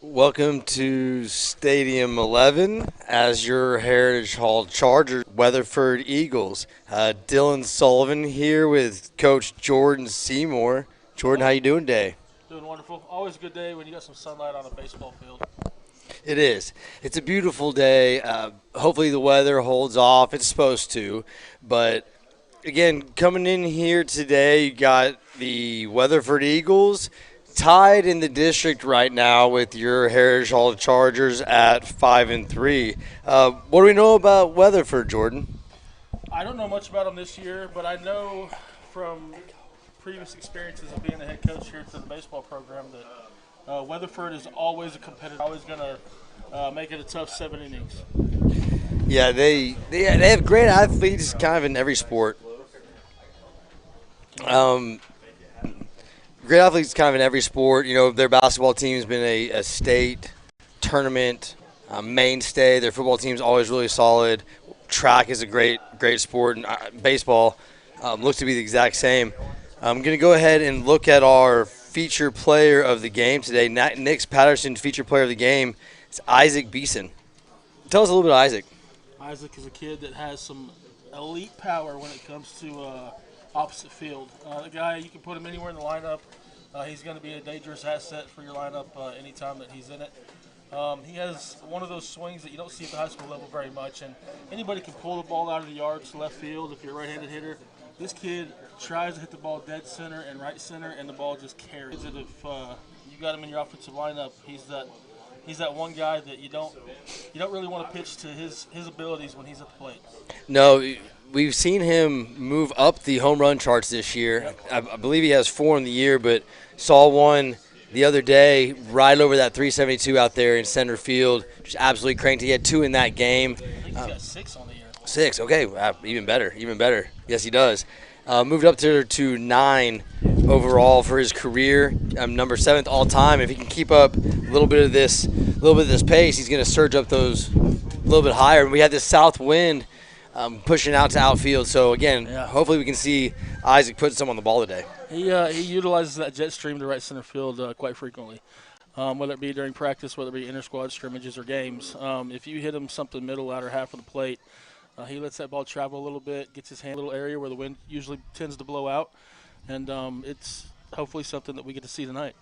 Welcome to Stadium 11 as your Heritage Hall Chargers, Weatherford Eagles. Dylan Sullivan here with Coach Jordan Seymour. Jordan, how you doing today? Doing wonderful. Always a good day when you got some sunlight on a baseball field. It is. It's a beautiful day. Hopefully the weather holds off. It's supposed to. But, again, coming in here today, you got the Weatherford Eagles tied in the district right now with your Heritage Hall Chargers at 5-3. What do we know about Weatherford, Jordan? I don't know much about them this year, but I know from previous experiences of being the head coach here to the baseball program that Weatherford is always a competitor, always going to make it a tough 7 innings. Yeah, they have great athletes kind of in every sport. Great athletes kind of in every sport. You know, their basketball team's been a state tournament mainstay. Their football team's always really solid. Track is a great sport, and baseball looks to be the exact same. I'm going to go ahead and look at our feature player of the game today. Nick's Patterson's feature player of the game is Isaac Beeson. Tell us a little bit of Isaac. Isaac is a kid that has some elite power when it comes to opposite field. The guy, you can put him anywhere in the lineup. He's going to be a dangerous asset for your lineup anytime that he's in it. He has one of those swings that you don't see at the high school level very much, and anybody can pull the ball out of the yards to left field if you're a right-handed hitter. This kid tries to hit the ball dead center and right center, and the ball just carries it. If you got him in your offensive lineup, he's that one guy that you don't really want to pitch to his abilities when he's at the plate. No, we've seen him move up the home run charts this year. Yep. I believe he has 4 in the year, but saw one the other day right over that 372 out there in center field. Just absolutely cranked. He had 2 in that game. I think he's got 6 on the year. 6, okay, even better. Yes, he does. Moved up to 9 overall for his career. Number 7th all time. If he can keep up a little bit of this pace, he's going to surge up those a little bit higher. We had this south wind pushing out to outfield. So again, hopefully we can see Isaac put some on the ball today. He utilizes that jet stream to right center field quite frequently, whether it be during practice, whether it be inter-squad scrimmages or games. If you hit him something middle, outer half of the plate, he lets that ball travel a little bit, gets his hand in a little area where the wind usually tends to blow out, and it's hopefully something that we get to see tonight.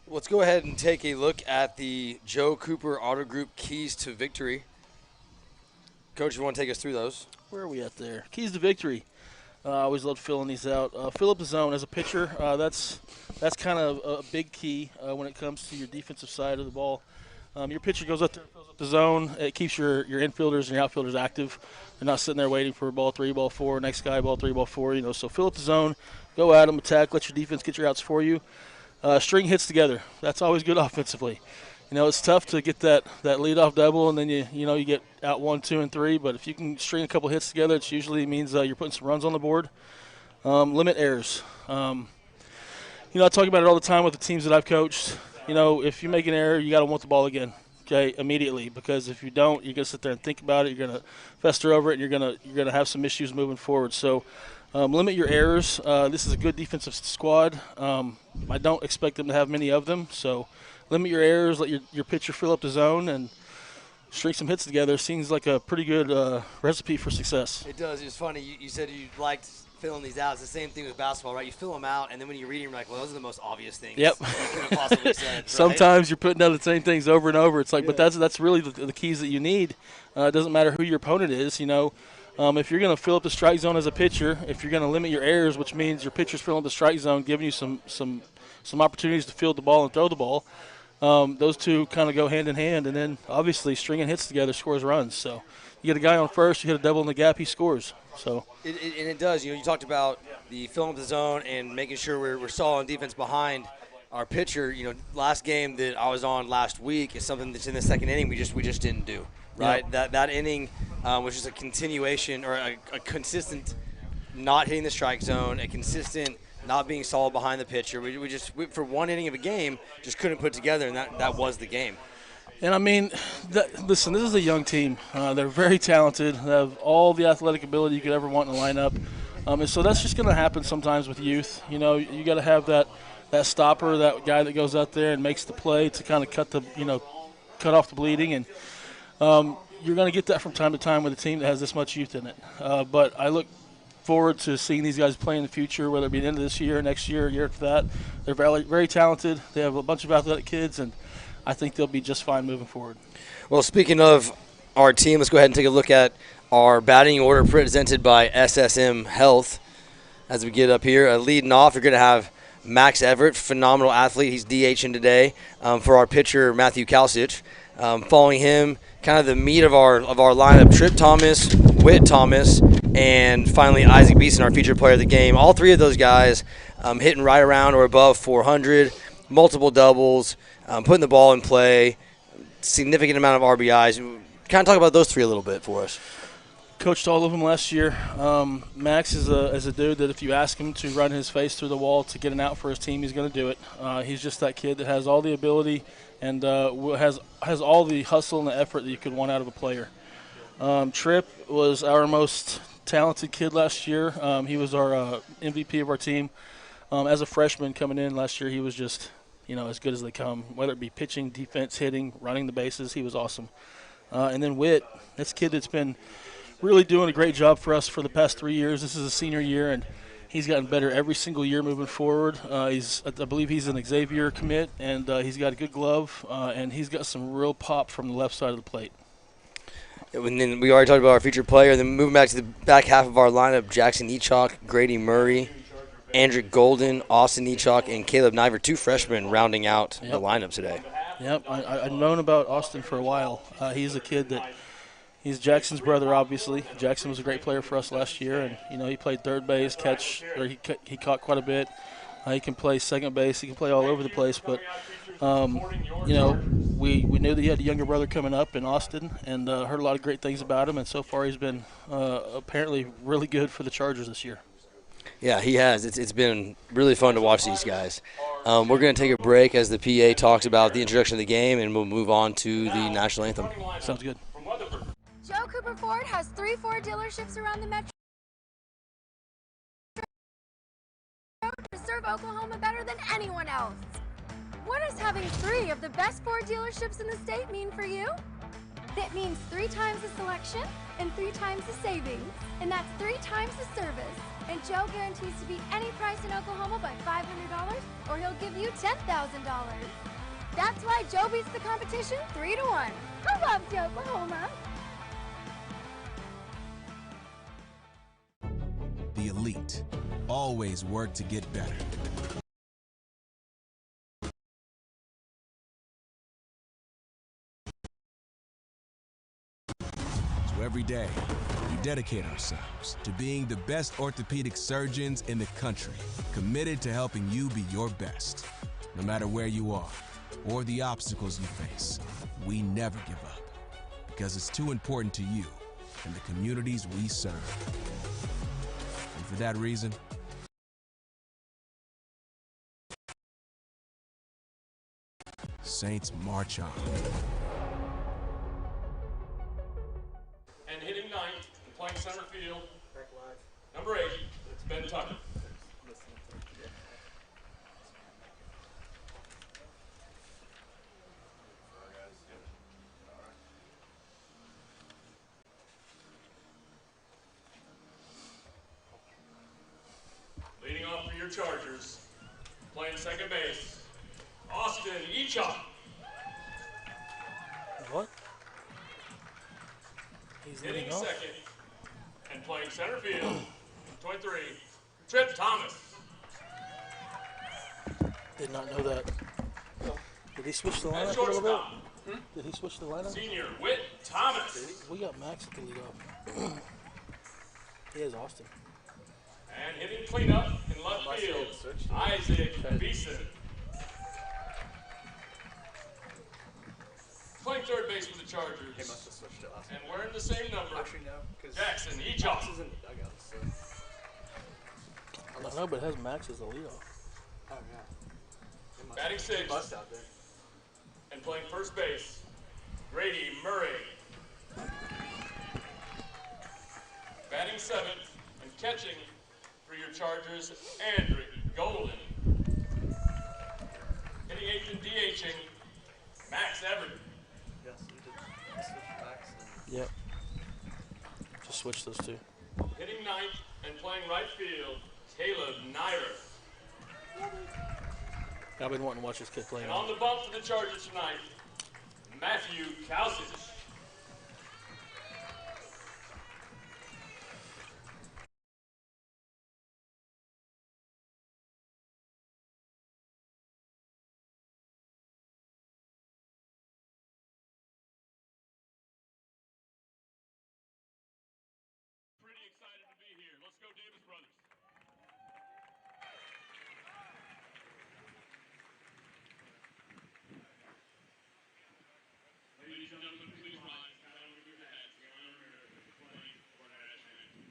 Let's go ahead and take a look at the Joe Cooper Auto Group Keys to Victory. Coach, you want to take us through those? Where are we at there? Keys to victory. I always love filling these out. Fill up the zone as a pitcher. That's kind of a big key when it comes to your defensive side of the ball. Your pitcher goes up there, fills up the zone. It keeps your infielders and your outfielders active. They're not sitting there waiting for ball 3, ball 4, next guy, ball 3, ball 4. So fill up the zone, go at them, attack, let your defense get your outs for you. String hits together. That's always good offensively. It's tough to get that leadoff double, and then you get out 1, 2, and 3. But if you can string a couple hits together, it usually means you're putting some runs on the board. Limit errors. I talk about it all the time with the teams that I've coached. If you make an error, you got to want the ball again, okay, immediately. Because if you don't, you're gonna sit there and think about it. You're gonna fester over it, and you're gonna have some issues moving forward. So. Limit your errors. This is a good defensive squad. I don't expect them to have many of them, so limit your errors, let your pitcher fill up the zone, and string some hits together. Seems like a pretty good recipe for success. It does. It's funny. You said you liked filling these out. It's the same thing with basketball, right? You fill them out, and then when you read them, you're like, well, those are the most obvious things Yep. you could have possibly said. Right? Sometimes you're putting down the same things over and over. It's like, but that's really the keys that you need. It doesn't matter who your opponent is, If you're going to fill up the strike zone as a pitcher, if you're going to limit your errors, which means your pitcher's filling up the strike zone, giving you some opportunities to field the ball and throw the ball, those two kind of go hand in hand. And then, obviously, stringing hits together scores runs. So you get a guy on first, you hit a double in the gap, he scores. So and it does. You talked about the filling up the zone and making sure we're solid on defense behind our pitcher. Last game that I was on last week is something that's in the second inning we just didn't do. Right, that inning was just a continuation or a consistent not hitting the strike zone, a consistent not being solid behind the pitcher. We for one inning of a game just couldn't put together, and that was the game. And I mean, listen, this is a young team. They're very talented. They have all the athletic ability you could ever want in a lineup, and so that's just going to happen sometimes with youth. You got to have that that stopper, that guy that goes out there and makes the play to kind of cut off the bleeding. And you're going to get that from time to time with a team that has this much youth in it. But I look forward to seeing these guys play in the future, whether it be the end of this year, next year, year after that. They're very, very talented. They have a bunch of athletic kids, and I think they'll be just fine moving forward. Well, speaking of our team, let's go ahead and take a look at our batting order presented by SSM Health. As we get up here, leading off, you're going to have Max Everett, phenomenal athlete. He's DHing today for our pitcher, Matthew Kalsic. Following him, kind of the meat of our lineup, Tripp Thomas, Whit Thomas, and finally Isaac Beeson, our featured player of the game. All three of those guys hitting right around or above 400, multiple doubles, putting the ball in play, significant amount of RBIs. Kind of talk about those three a little bit for us. Coached all of them last year. Max is a dude that if you ask him to run his face through the wall to get an out for his team, he's going to do it. He's just that kid that has all the ability and has all the hustle and the effort that you could want out of a player. Tripp was our most talented kid last year. He was our MVP of our team. As a freshman coming in last year, he was just as good as they come, whether it be pitching, defense, hitting, running the bases. He was awesome. And then Whit, this kid that's been really doing a great job for us for the past 3 years. This is a senior year, and he's gotten better every single year moving forward. I believe he's an Xavier commit, and he's got a good glove, and he's got some real pop from the left side of the plate. And then we already talked about our featured player. Then moving back to the back half of our lineup, Jackson Echok, Grady Murray, Andrew Golden, Austin Echok, and Caleb Niver, 2 freshmen rounding out the lineup today. Yep, I've known about Austin for a while. He's a kid that he's Jackson's brother, obviously. Jackson was a great player for us last year, and he played third base, he caught quite a bit. He can play second base. He can play all over the place. But we knew that he had a younger brother coming up in Austin, and heard a lot of great things about him. And so far, he's been apparently really good for the Chargers this year. Yeah, he has. It's been really fun to watch these guys. We're going to take a break as the PA talks about the introduction of the game, and we'll move on to the national anthem. Sounds good. Joe Cooper Ford has 3 Ford dealerships around the metro to serve Oklahoma better than anyone else. What does having 3 of the best Ford dealerships in the state mean for you? That means 3 times the selection and 3 times the savings, and that's 3 times the service. And Joe guarantees to beat any price in Oklahoma by $500, or he'll give you $10,000. That's why Joe beats the competition 3-1. I love Joe, Oklahoma. The elite always work to get better. So every day, we dedicate ourselves to being the best orthopedic surgeons in the country, committed to helping you be your best. No matter where you are or the obstacles you face, we never give up, because it's too important to you and the communities we serve. And for that reason, Saints march on. And hitting ninth and playing center field, number 8, it's Ben Tucker. Leading off for your Chargers, playing second base, Austin Echok. What? He's Hitting leading off. second and playing center field, 23, Tripp Thomas. Did not know that. Did he switch the lineup At a little bit? shortstop, Did he switch the lineup? senior Whit Thomas. We got Max at the lead off. He has Austin. And hitting cleanup in left field, Isaac Beeson. Playing third base for the Chargers. He must have switched it last And wearing the same number, Actually, no, because Jackson Max Echok. is in the dugout, so. I don't know, but it has Max as the leadoff. Oh, yeah. It must Batting be. sixth. Bust out there. And playing first base, Grady Murray. Batting seventh and catching for your Chargers, Andrew Golden. switch those two. Hitting ninth and playing right field, Caleb Nair. I've been wanting to watch this kid play. And on the bump for the Chargers tonight, Matthew Kausich. Pretty excited to be here. Let's go, Davis Brothers. Ladies and gentlemen, please rise. Down with your hats. We honor the flag for our national anthem.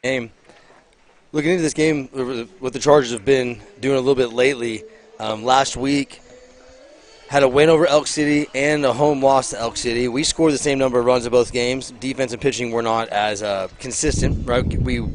Game. Looking into this game, what the Chargers have been doing a little bit lately. Last week, had a win over Elk City and a home loss to Elk City. We scored the same number of runs in both games. Defense and pitching were not as consistent. Right, we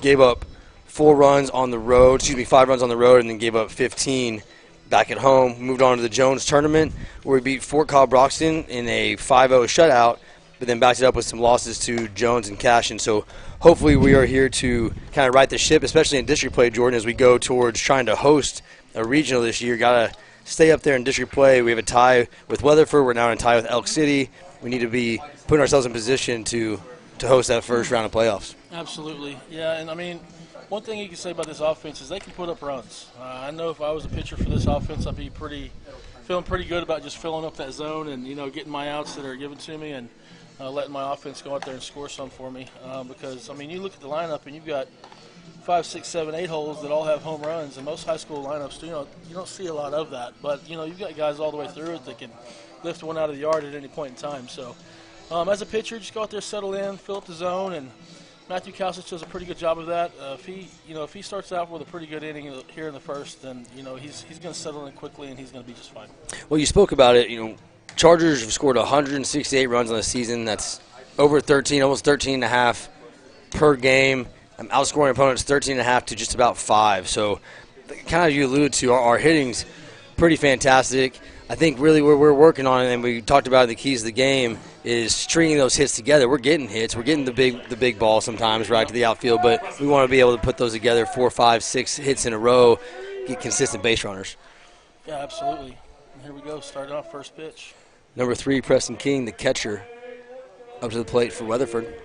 gave up 5 runs on the road, and then gave up 15 back at home. Moved on to the Jones tournament, where we beat Fort Cobb Broxton in a 5-0 shutout, but then backed it up with some losses to Jones and Cashin. So hopefully we are here to kind of right the ship, especially in district play, Jordan, as we go towards trying to host a regional this year. Got to stay up there in district play. We have a tie with Weatherford. We're now in a tie with Elk City. We need to be putting ourselves in position to host that first round of playoffs. Absolutely. Yeah, and I mean, one thing you can say about this offense is they can put up runs. I know if I was a pitcher for this offense, I'd be feeling pretty good about just filling up that zone and, getting my outs that are given to me and letting my offense go out there and score some for me. Because, I mean, you look at the lineup and you've got 5, 6, 7, 8 holes that all have home runs, and most high school lineups, you don't see a lot of that. But, you've got guys all the way through it that can lift one out of the yard at any point in time. So, as a pitcher, just go out there, settle in, fill up the zone, and Matthew Kausich does a pretty good job of that. If he starts out with a pretty good inning here in the first, then, he's going to settle in quickly and he's going to be just fine. Well, you spoke about it, Chargers have scored 168 runs on the season. That's over 13, almost 13.5 per game. I'm outscoring opponents 13.5 to just about 5. So, kind of you alluded to, our hitting's pretty fantastic. I think really where we're working on, and we talked about the keys of the game, is stringing those hits together. We're getting hits. We're getting the big ball sometimes right to the outfield, but we want to be able to put those together 4, 5, 6 hits in a row, get consistent base runners. Yeah, absolutely. And here we go, starting off first pitch. Number 3, Preston King, the catcher, up to the plate for Weatherford.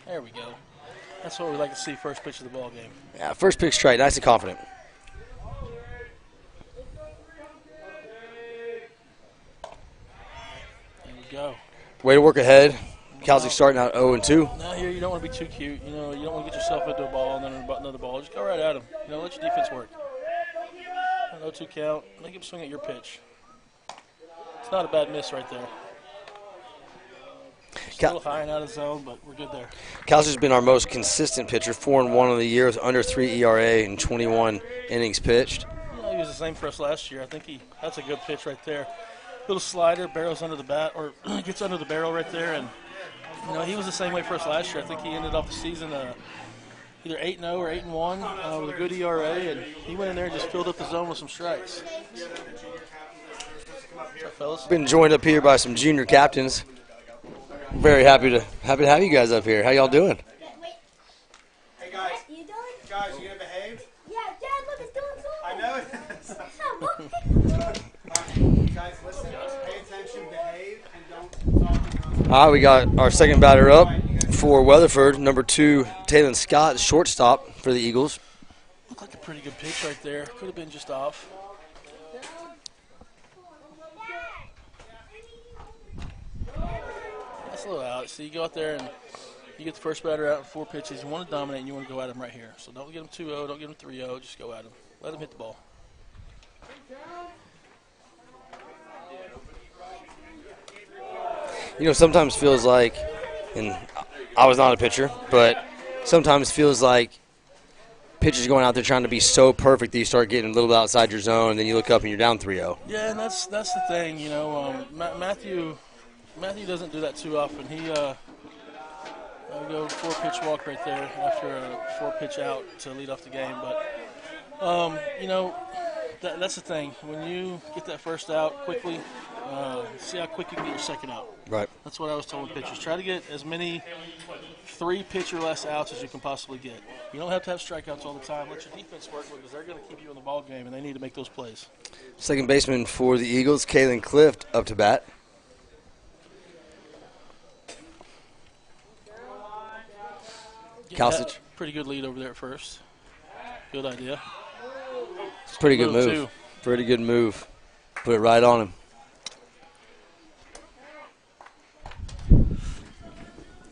There we go. That's what we like to see, first pitch of the ball game. Yeah, first pitch strike, nice and confident. There we go. Way to work ahead. Kausich starting out 0-2. Now here you don't want to be too cute. You don't want to get yourself into a ball and then another ball. Just go right at him. Let your defense work. 0-2 count. Make him swing at your pitch. It's not a bad miss right there. Still high and out of zone, but we're good there. Kausich's been our most consistent pitcher, 4-1 of the year with under 3 ERA and 21 innings pitched. He was the same for us last year. I think that's a good pitch right there. Little slider, barrels under the bat, or gets under the barrel right there. And, he was the same way for us last year. I think he ended off the season either 8-0 or 8-1 with a good ERA. And he went in there and just filled up the zone with some strikes. What's up, fellas? Been joined up here by some junior captains. Very happy to have you guys up here. How y'all doing? Hey guys, You doing? guys, you gonna behave? Yeah, Dad, look, it's doing so. I know it is. You guys, listen. Pay attention, behave, and don't talk. All right, we got our second batter up for Weatherford, number 2, Taylon Scott, shortstop for the Eagles. Looked like a pretty good pitch right there. Could have been just off. That's a little out. So you go out there and you get the first batter out in 4 pitches. You want to dominate and you want to go at him right here. So don't get him 2-0, don't get him 3-0. Just go at him. Let him hit the ball. Sometimes feels like, and I was not a pitcher, but sometimes feels like pitchers going out there trying to be so perfect that you start getting a little bit outside your zone, and then you look up and you're down 3-0. Yeah, and that's the thing. Matthew doesn't do that too often. He go 4-pitch walk right there after a 4-pitch out to lead off the game. But that's the thing. When you get that first out quickly, see how quick you can get your second out. Right. That's what I was telling pitchers. Try to get as many 3-pitch or less outs as you can possibly get. You don't have to have strikeouts all the time. Let your defense work because they're going to keep you in the ball game, and they need to make those plays. Second baseman for the Eagles, Kalen Clift, up to bat. Kalsic. Pretty good lead over there at first. Good idea. It's a pretty good Little move. two. Pretty good move. Put it right on him.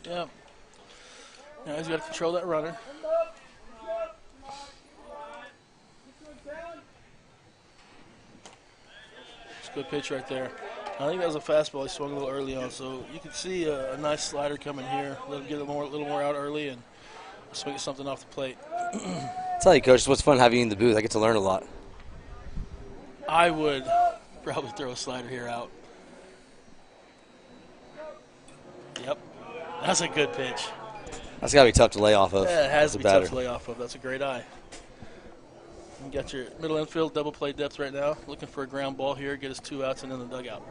Yeah. Now he's got to control that runner. It's a good pitch right there. I think that was a fastball he swung a little early on, so you can see a nice slider coming here. Let him get a little more out early and swing something off the plate. I'll tell you, Coach, what's fun having you in the booth. I get to learn a lot. I would probably throw a slider here out. Yep. That's a good pitch. That's got to be tough to lay off of. Yeah, it has as to a be batter. tough to lay off of. That's a great eye. You got your middle infield double play depth right now. Looking for a ground ball here. Get us 2 outs and in the dugout.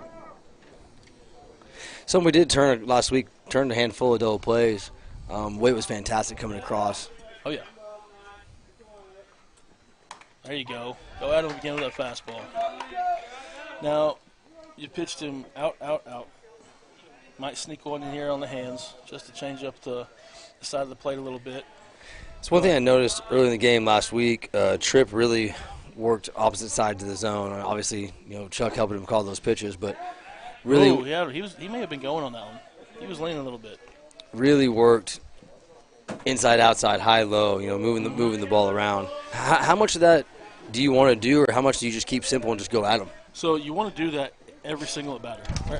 Something we did turn last week, turned a handful of double plays. Weight was fantastic coming across. Oh, yeah. There you go. Go at him again with that fastball. Now, you pitched him out, out, out. Might sneak one in here on the hands just to change up the side of the plate a little bit. It's one thing I noticed early in the game last week. Tripp really worked opposite side to the zone. Obviously, Chuck helping him call those pitches, but really, Oh, yeah, he may have been going on that one. He was leaning a little bit. really worked inside, outside, high, low. Moving the ball around. How much of that do you want to do, or how much do you just keep simple and just go at them? So you want to do that every single at bat, or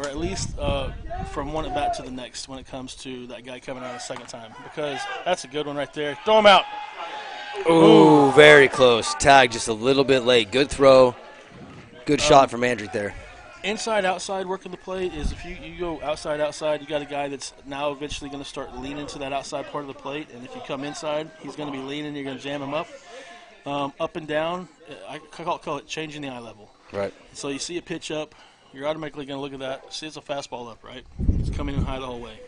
at least from one at bat to the next when it comes to that guy coming out a second time, because that's a good one right there. Throw him out. Ooh, very close. Tag just a little bit late. Good throw. Good shot from Andrew there. Inside, outside work of the plate is if you go outside, outside, you got a guy that's now eventually going to start leaning to that outside part of the plate, and if you come inside, he's going to be leaning, you're going to jam him up. Up and down, I call it changing the eye level. Right. So you see a pitch up, you're automatically going to look at that. See, it's a fastball up, right? It's coming in high the whole way.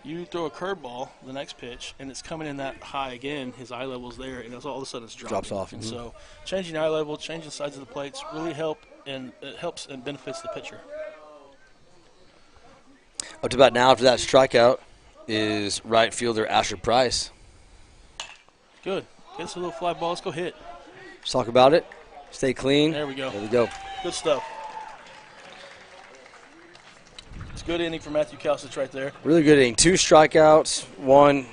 You throw a curveball, the next pitch, and it's coming in that high again. His eye level's there, and all of a sudden it's dropping. Drops off. And so changing eye level, changing sides of the plates really help, and it helps and benefits the pitcher. Up to bat now after that strikeout is right fielder Asher Price. Good. Get us a little fly ball. Let's go hit. Let's talk about it. Stay clean. There we go. There we go. Good stuff. It's a good inning for Matthew Kalsic right there. Really good inning. 2 strikeouts, 1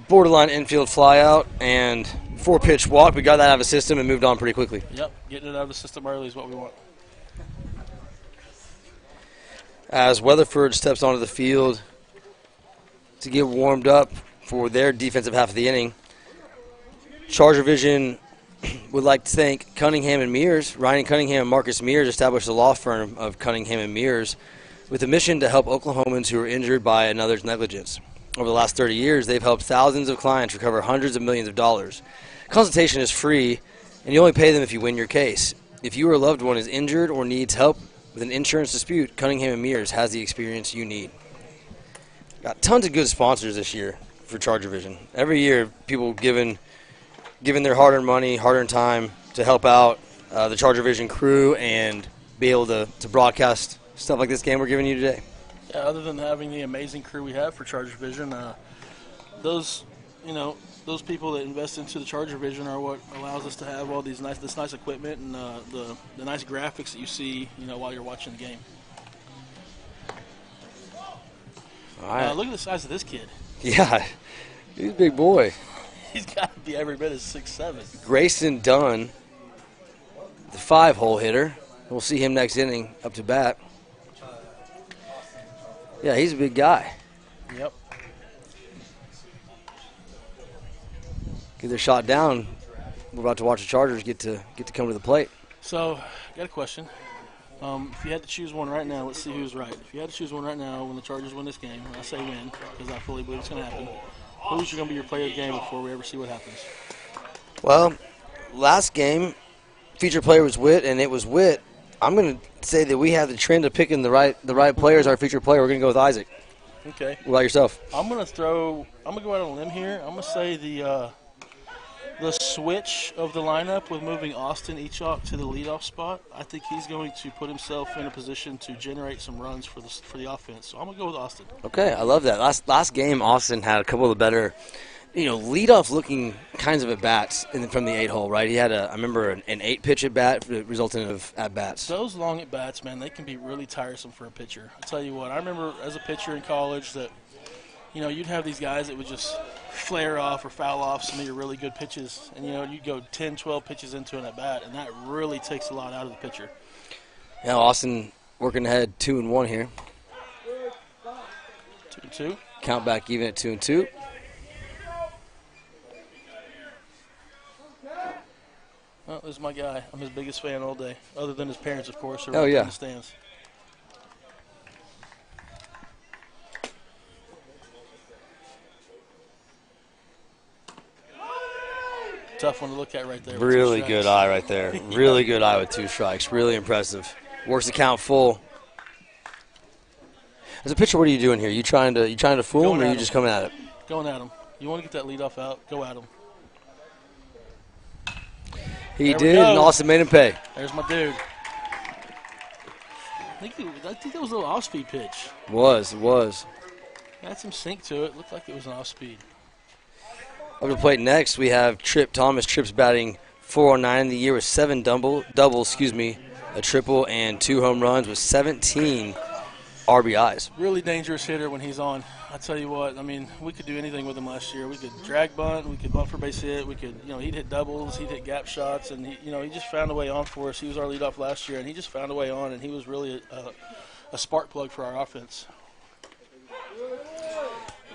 borderline infield flyout, and 4-pitch walk. We got that out of the system and moved on pretty quickly. Yep. Getting it out of the system early is what we want. As Weatherford steps onto the field to get warmed up for their defensive half of the inning, ChargerVision would like to thank Cunningham and Mears. Ryan Cunningham and Marcus Mears established the law firm of Cunningham and Mears with a mission to help Oklahomans who are injured by another's negligence. Over the last 30 years, they've helped thousands of clients recover hundreds of millions of dollars. Consultation is free, and you only pay them if you win your case. If you or a loved one is injured or needs help with an insurance dispute, Cunningham and Mears has the experience you need. Got tons of good sponsors this year for ChargerVision. Every year, people giving their hard-earned money, hard-earned time to help out the ChargerVision crew and be able to broadcast stuff like this game we're giving you today. Yeah, other than having the amazing crew we have for ChargerVision, those people that invest into the ChargerVision are what allows us to have all this nice equipment and the nice graphics that you see, while you're watching the game. All right. Look at the size of this kid. Yeah, he's a big boy. He's got to be every bit as 6'7". Grayson Dunn, the 5-hole hitter. We'll see him next inning up to bat. Yeah, he's a big guy. Yep. Get their shot down. We're about to watch the Chargers get to come to the plate. So, got a question. If you had to choose one right now, let's see who's right. If you had to choose one right now when the Chargers win this game, I say win because I fully believe it's going to happen, who's going to be your player of the game before we ever see what happens? Well, last game, featured player was Witt, and it was Witt. I'm going to say that we have the trend of picking the right players. Our featured player, we're going to go with Isaac. Okay. What about yourself? I'm going to go out on a limb here. I'm going to say the switch of the lineup with moving Austin Eachok to the leadoff spot. I think he's going to put himself in a position to generate some runs for the offense. So I'm going to go with Austin. Okay, I love that. Last game, Austin had a couple of the better, leadoff-looking kinds of at-bats from the 8-hole, right? He had, I remember, an 8-pitch at-bat resulting of at-bats. Those long at-bats, man, they can be really tiresome for a pitcher. I'll tell you what, I remember as a pitcher in college that, you'd have these guys that would just flare off or foul off some of your really good pitches, and, you'd go 10, 12 pitches into an at-bat, and that really takes a lot out of the pitcher. Yeah, Austin working ahead 2-1 here. 2-2. Count back even at 2-2. Well, this is my guy. I'm his biggest fan all day, other than his parents, of course, who are Oh, up yeah. in the stands. Tough one to look at right there. with 2 Really strikes. good eye right there. Really good eye with 2 strikes. Really impressive. Works the count full. As a pitcher, what are you doing here? You trying to fool Going him, or at you him. just coming at it? Going at him. You want to get that leadoff out, go at him. He There we did, go. and Austin made him pay. There's my dude. I think that was a little off-speed pitch. It was. Had some sink to it. Looked like it was an off-speed. Up to the plate next, we have Tripp Thomas. Tripp's batting .409 in the year with 7 doubles, a triple, and 2 home runs with 17 RBIs. Really dangerous hitter when he's on. I tell you what, we could do anything with him last year. We could drag bunt, we could bunt for base hit, we could, he'd hit doubles, he'd hit gap shots, and he just found a way on for us. He was our leadoff last year, and he just found a way on, and he was really a spark plug for our offense.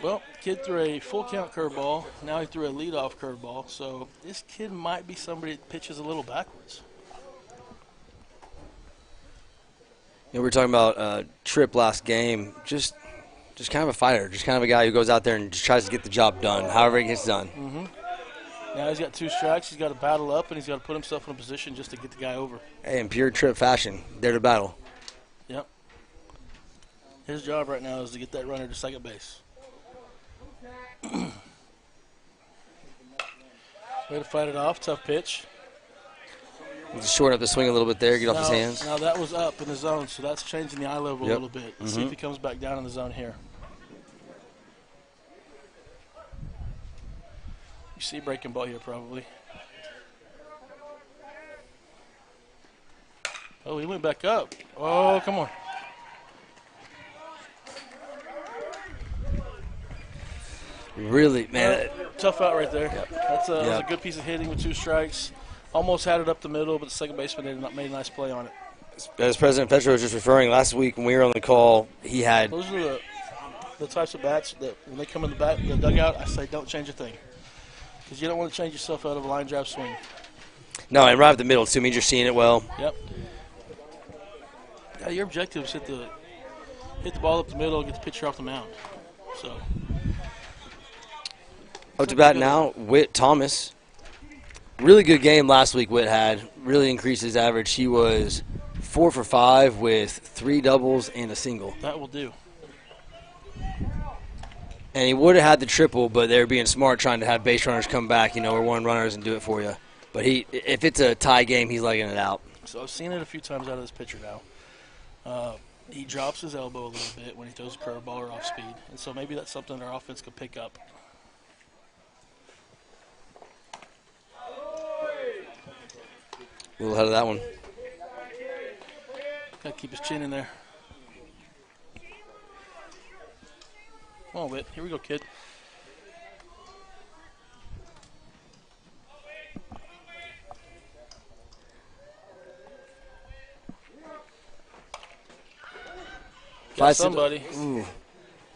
Well, kid threw a full count curveball. Now he threw a leadoff curveball. So this kid might be somebody that pitches a little backwards. We were talking about Tripp last game. Just kind of a fighter. Just kind of a guy who goes out there and just tries to get the job done, however it gets done. Mm-hmm. Now he's got 2 strikes. He's got to battle up, and he's got to put himself in a position just to get the guy over. Hey, in pure Tripp fashion, dare to battle. Yep. His job right now is to get that runner to second base. Way to fight it off. Tough pitch. Just shorten up the swing a little bit there, get off his hands. Now that was up in the zone, so that's changing the eye level Yep. a little bit. Let's see if he comes back down in the zone here. You see breaking ball here probably. Oh, he went back up. Oh, come on. Really, man. Tough out right there. That's a good piece of hitting with 2 strikes. Almost had it up the middle, but the second baseman made a nice play on it. As President Petro was just referring, last week when we were on the call, he had Those are the types of bats that when they come in the dugout, I say don't change a thing. Because you don't want to change yourself out of a line drive swing. No, and right up the middle too means you're seeing it well. Yep. Yeah, your objective is hit the ball up the middle, get the pitcher off the mound. So. Up to bat now, Whit Thomas. Really good game last week Whit had. Really increased his average. He was 4 for 5 with 3 doubles and a single. That will do. And he would have had the triple, but they were being smart trying to have base runners come back, or 1 runners and do it for you. But if it's a tie game, he's legging it out. So I've seen it a few times out of this pitcher now. He drops his elbow a little bit when he throws a curveball or off speed. And so maybe that's something our offense could pick up. A little ahead of that one. Got to keep his chin in there. Come on, Whit. Here we go, kid. Got somebody. Ooh,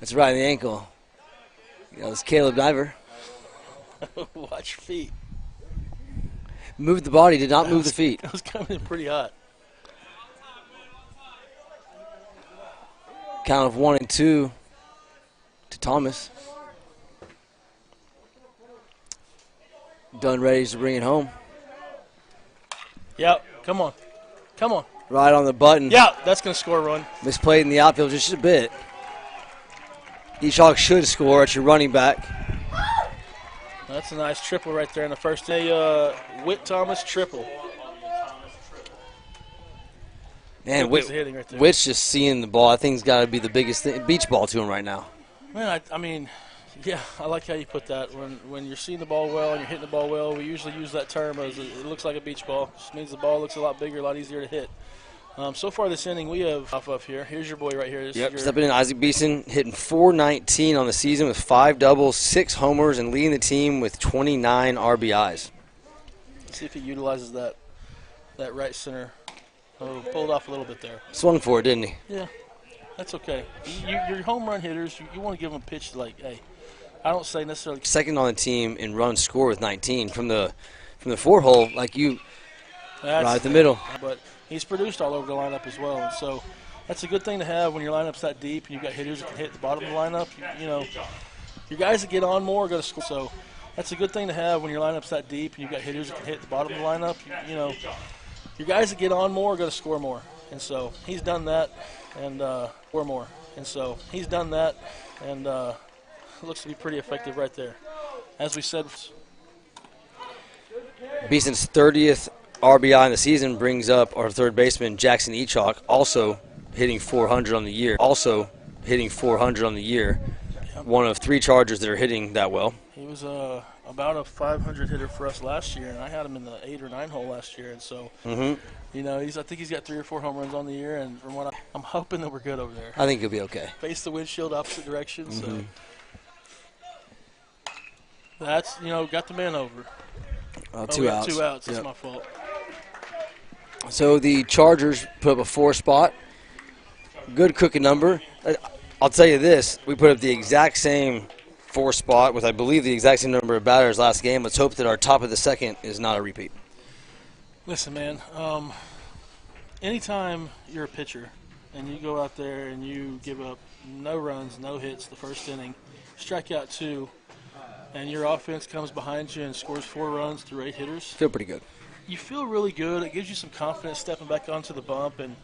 that's right in the ankle. It's Caleb Diver. Watch your feet. Moved the body, did not move the feet. That was coming in pretty hot. Count of 1 and 2 to Thomas. Done ready to bring it home. Yep, come on. Come on. Right on the button. Yeah, that's going to score a run. Misplayed in the outfield just a bit. Eshok should score at your running back. That's a nice triple right there in the first day. Whit Thomas triple. Man, Good piece of hitting right there. Whit's just seeing the ball. I think it's got to be the biggest beach ball to him right now. Man, I mean, yeah, I like how you put that. When you're seeing the ball well and you're hitting the ball well, we usually use that term as it looks like a beach ball. Just means the ball looks a lot bigger, a lot easier to hit. So far this inning, we have off up here. Here's your boy right here. Stepping in, Isaac Beeson hitting .419 on the season with 5 doubles, 6 homers, and leading the team with 29 RBIs. Let's see if he utilizes that right center. Oh, pulled off a little bit there. Swung for it, didn't he? Yeah, that's okay. Your home run hitters, you want to give them a pitch like, hey, I don't say necessarily. Second on the team in runs scored with 19 from the 4-hole, like you, right at the middle. But he's produced all over the lineup as well, and so that's a good thing to have when your lineup's that deep and you've got hitters that can hit the bottom of the lineup. Your guys that get on more are going to score. So that's a good thing to have when your lineup's that deep and you've got hitters that can hit the bottom of the lineup. Your guys that get on more are going to score more, and so he's done that, and score more, and so he's done that, and looks to be pretty effective right there. As we said, Beeson's 30th RBI in the season brings up our third baseman, Jackson Eshok, also hitting .400 on the year. One of 3 Chargers that are hitting that well. He was about a 500 hitter for us last year, and I had him in the 8 or 9 hole last year. And so, I think he's got 3 or 4 home runs on the year. And from what I'm hoping that we're good over there. I think he'll be okay. Face the windshield opposite direction. So that's got the man over. 2 outs. 2 outs. That's my fault. So the Chargers put up a 4 spot. Good cooking number. I'll tell you this: we put up the exact same 4 spot with, I believe, the exact same number of batters last game. Let's hope that our top of the second is not a repeat. Listen, man, anytime you're a pitcher and you go out there and you give up no runs, no hits the first inning, strike out 2, and your offense comes behind you and scores 4 runs through 8 hitters. Feel pretty good. You feel really good. It gives you some confidence stepping back onto the bump, and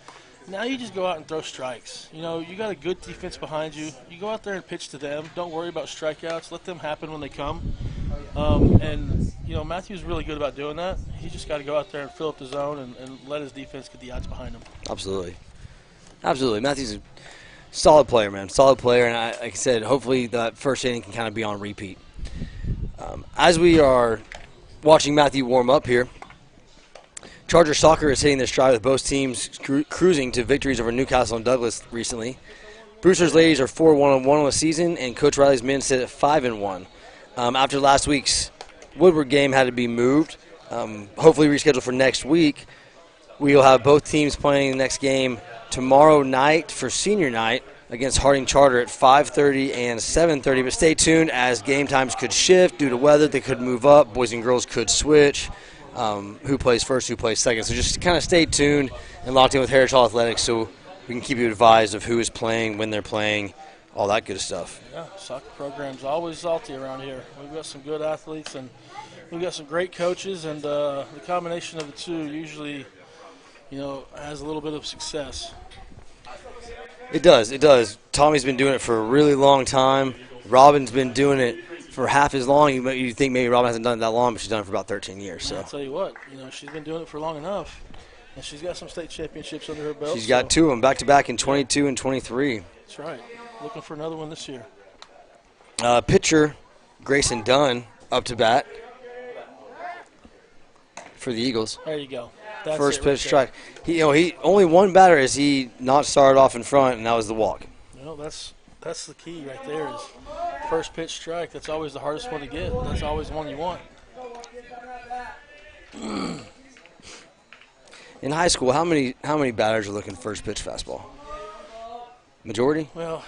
now you just go out and throw strikes. You got a good defense behind you. You go out there and pitch to them. Don't worry about strikeouts. Let them happen when they come. Matthew's really good about doing that. He just got to go out there and fill up the zone and let his defense get the odds behind him. Absolutely. Matthew's a solid player, man. Solid player, and like I said, hopefully that first inning can kind of be on repeat. As we are watching Matthew warm up here, Charger soccer is hitting their stride with both teams cruising to victories over Newcastle and Douglas recently. Brewster's ladies are 4-1-1 on the season, and Coach Riley's men sit at 5-1. After last week's Woodward game had to be moved, hopefully rescheduled for next week, we will have both teams playing the next game tomorrow night for senior night against Harding Charter at 5:30 and 7:30. But stay tuned as game times could shift due to weather. They could move up. Boys and girls could switch. who plays first, who plays second. So just kind of stay tuned and locked in with Heritage Hall Athletics so we can keep you advised of who is playing, when they're playing, all that good stuff. Yeah, soccer program's always salty around here. We've got some good athletes and we've got some great coaches, and the combination of the two usually, has a little bit of success. It does. Tommy's been doing it for a really long time. Robin's been doing it for half as long. You think maybe Robin hasn't done it that long, but she's done it for about 13 years. So I'll tell you what, she's been doing it for long enough, and she's got some state championships under her belt. She's got 2 of them back-to-back in 22 and 23. That's right. Looking for another one this year. Pitcher Grayson Dunn up to bat for the Eagles. There you go. That's First it pitch right strike. He only one batter as he not started off in front, and that was the walk. That's the key right there is first pitch strike. That's always the hardest one to get. That's always the one you want. In high school, how many batters are looking first pitch fastball? Majority? Well,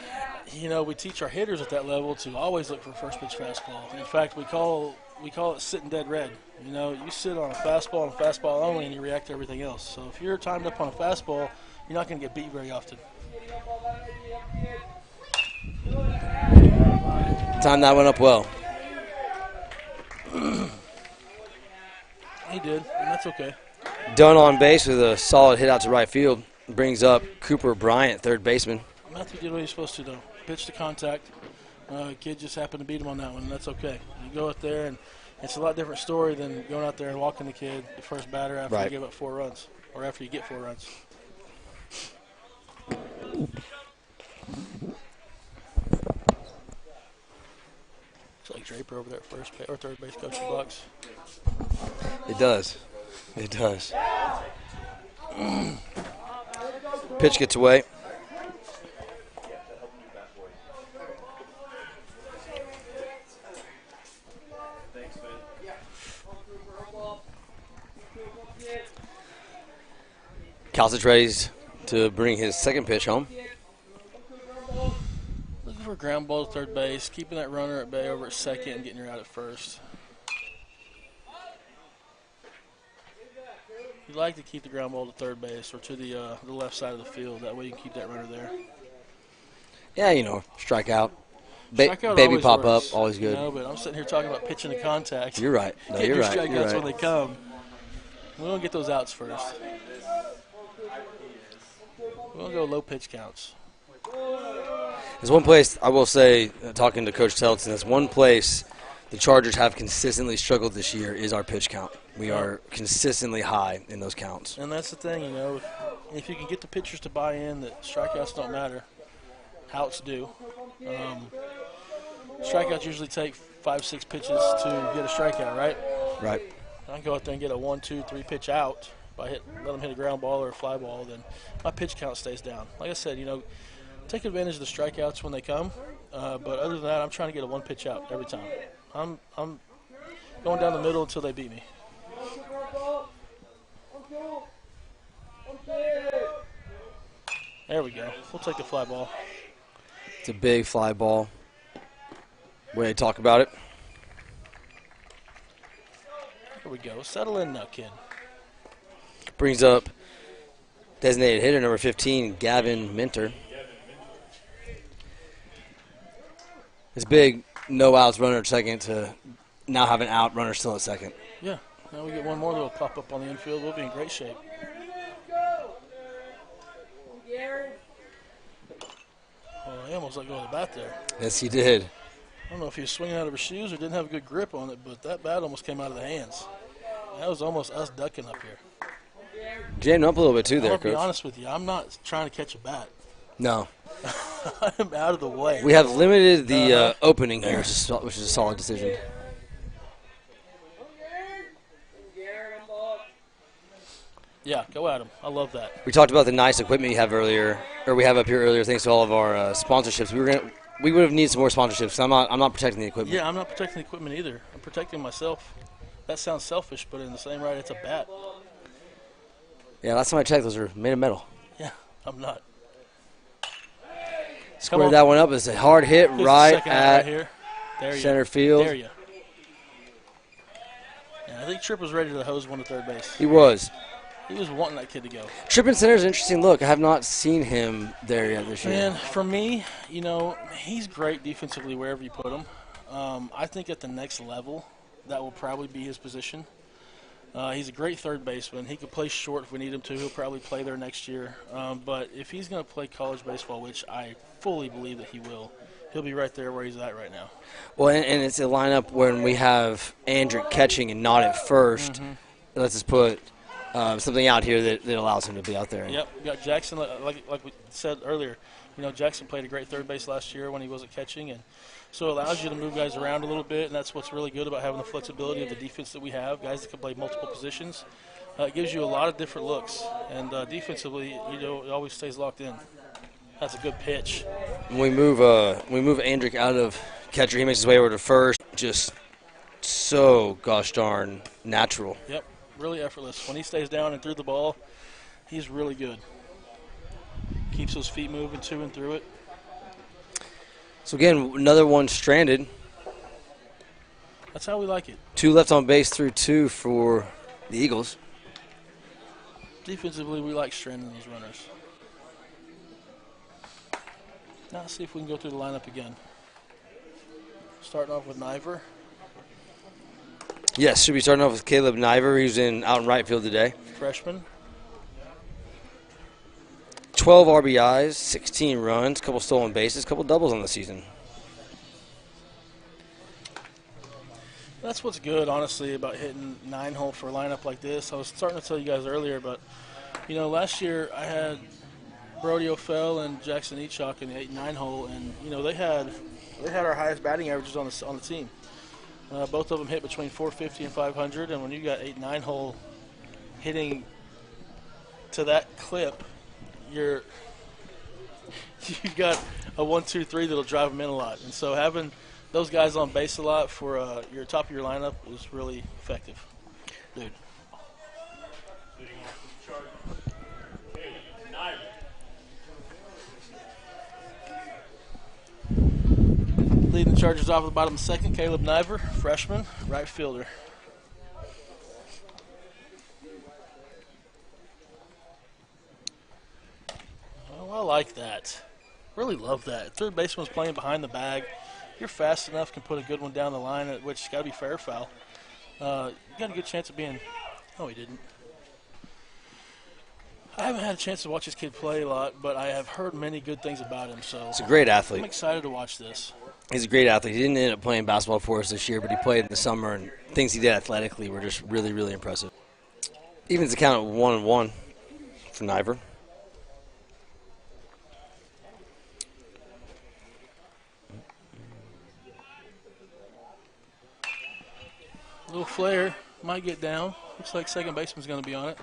we teach our hitters at that level to always look for first pitch fastball. In fact, we call it sitting dead red. You sit on a fastball and a fastball only, and you react to everything else. So if you're timed up on a fastball, you're not going to get beat very often. Timed that one up well. He did, and that's okay. Dunn on base with a solid hit out to right field. Brings up Cooper Bryant, third baseman. Matthew did what he was supposed to, though. Pitch to contact. Kid just happened to beat him on that one, and that's okay. You go out there, and it's a lot different story than going out there and walking the kid, the first batter, after you give up 4 runs, or after you get 4 runs. Looks like Draper over there at first or third base coaching box. It does. Pitch gets away. Calcich ready to bring his second pitch home. Looking for a ground ball to third base, keeping that runner at bay over at second and getting her out at first. You like to keep the ground ball to third base or to the left side of the field. That way you can keep that runner there. Yeah, strike out. Strikeout baby always pop works, up, always good. But I'm sitting here talking about pitching to contact. You're right. No, Get you're your right. strikeouts You're right. when they come. We don't get those outs first. We don't go low pitch counts. There's one place I will say, talking to Coach Telton, there's one place the Chargers have consistently struggled this year is our pitch count. We are consistently high in those counts. And that's the thing, if you can get the pitchers to buy in that strikeouts don't matter, outs do. Strikeouts usually take 5-6 pitches to get a strikeout, right? Right. I can go out there and get a 1, 2, 3 pitch out. If I let them hit a ground ball or a fly ball, then my pitch count stays down. Like I said, take advantage of the strikeouts when they come. But other than that, I'm trying to get a 1 pitch out every time. I'm going down the middle until they beat me. There we go. We'll take the fly ball. It's a big fly ball. Way to talk about it. Here we go. Settle in now, kid. Brings up designated hitter number 15, Gavin Minter. It's big, no outs, runner at second to now have an out, runner still at second. Yeah. Now we get one more that will pop up on the infield. We'll be in great shape. Oh, he almost let go of the bat there. Yes, he did. I don't know if he was swinging out of his shoes or didn't have a good grip on it, but that bat almost came out of the hands. That was almost us ducking up here. Jammed up a little bit too there, I'll be Coach. honest with you. I'm not trying to catch a bat. No. I'm out of the way. We have limited the opening here, which is a solid decision. Yeah, go at him. I love that. We talked about the nice equipment we have up here earlier, thanks to all of our sponsorships. We would have needed some more sponsorships. I'm not protecting the equipment. Yeah, I'm not protecting the equipment either. I'm protecting myself. That sounds selfish, but in the same right, it's a bat. Yeah, last time I checked, those are made of metal. Yeah, I'm not. Squared that one up. It's a hard hit right at here. There center field. There you. Yeah, I think Tripp was ready to hose one to third base. He was. He was wanting that kid to go. Tripp in center is an interesting look. I have not seen him there yet this year. And for me, he's great defensively wherever you put him. I think at the next level, that will probably be his position. He's a great third baseman. He could play short if we need him to. He'll probably play there next year. But if he's going to play college baseball, which I fully believe that he will, he'll be right there where he's at right now. Well, and it's a lineup when we have Andrick catching and not at first. Let's just put something out here that allows him to be out there. Yep, we got Jackson, like we said earlier. Jackson played a great third base last year when he wasn't catching, and so it allows you to move guys around a little bit, and that's what's really good about having the flexibility of the defense that we have, guys that can play multiple positions. It gives you a lot of different looks, and defensively, it always stays locked in. That's a good pitch. When we move Andrick out of catcher, he makes his way over to first. Just so gosh darn natural. Yep, really effortless. When he stays down and through the ball, he's really good. Keeps those feet moving to and through it. So again, another one stranded. That's how we like it. 2 left on base through 2 for the Eagles. Defensively, we like stranding those runners. Now let's see if we can go through the lineup again. Starting off with Niver. Yes, should be starting off with Caleb Niver. He's out in right field today. Freshman. 12 RBIs, 16 runs, couple stolen bases, couple doubles on the season. That's what's good, honestly, about hitting 9-hole for a lineup like this. I was starting to tell you guys earlier, but, last year I had Brody O'Fell and Jackson Echok in the 8 and 9-hole, and, they had our highest batting averages on the team. Both of them hit between 450 and 500, and when you got 8 and 9-hole hitting to that clip, you've got a 1-2-3 that'll drive them in a lot. And so having those guys on base a lot for your top of your lineup is really effective. Dude. Leading the Chargers off at the bottom of the second, Caleb Niver, freshman, right fielder. I like that. Really love that. Third baseman's playing behind the bag. You're fast enough, can put a good one down the line, which has got to be fair or foul. You got a good chance of being. Oh, he didn't. I haven't had a chance to watch this kid play a lot, but I have heard many good things about him. So he's a great athlete. I'm excited to watch this. He's a great athlete. He didn't end up playing basketball for us this year, but he played in the summer, and things he did athletically were just really, really impressive. Evens the count at 1-1 for Niver. Little flare, might get down. Looks like second baseman's going to be on it.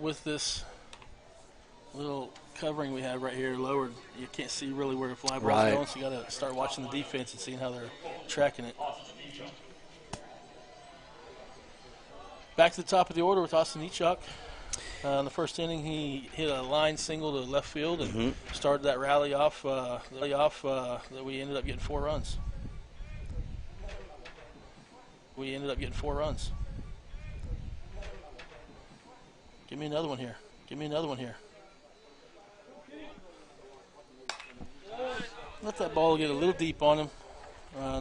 With this little covering we have right here lowered, you can't see really where the fly ball's going, so you got to start watching the defense and seeing how they're tracking it. Back to the top of the order with Austin Echok. In the first inning, he hit a line single to left field and started that rally off that we ended up getting 4 runs. Give me another one here. Let that ball get a little deep on him.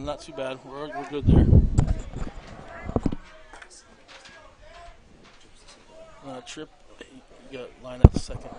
Not too bad. We're good there. Trip, you got line up the second.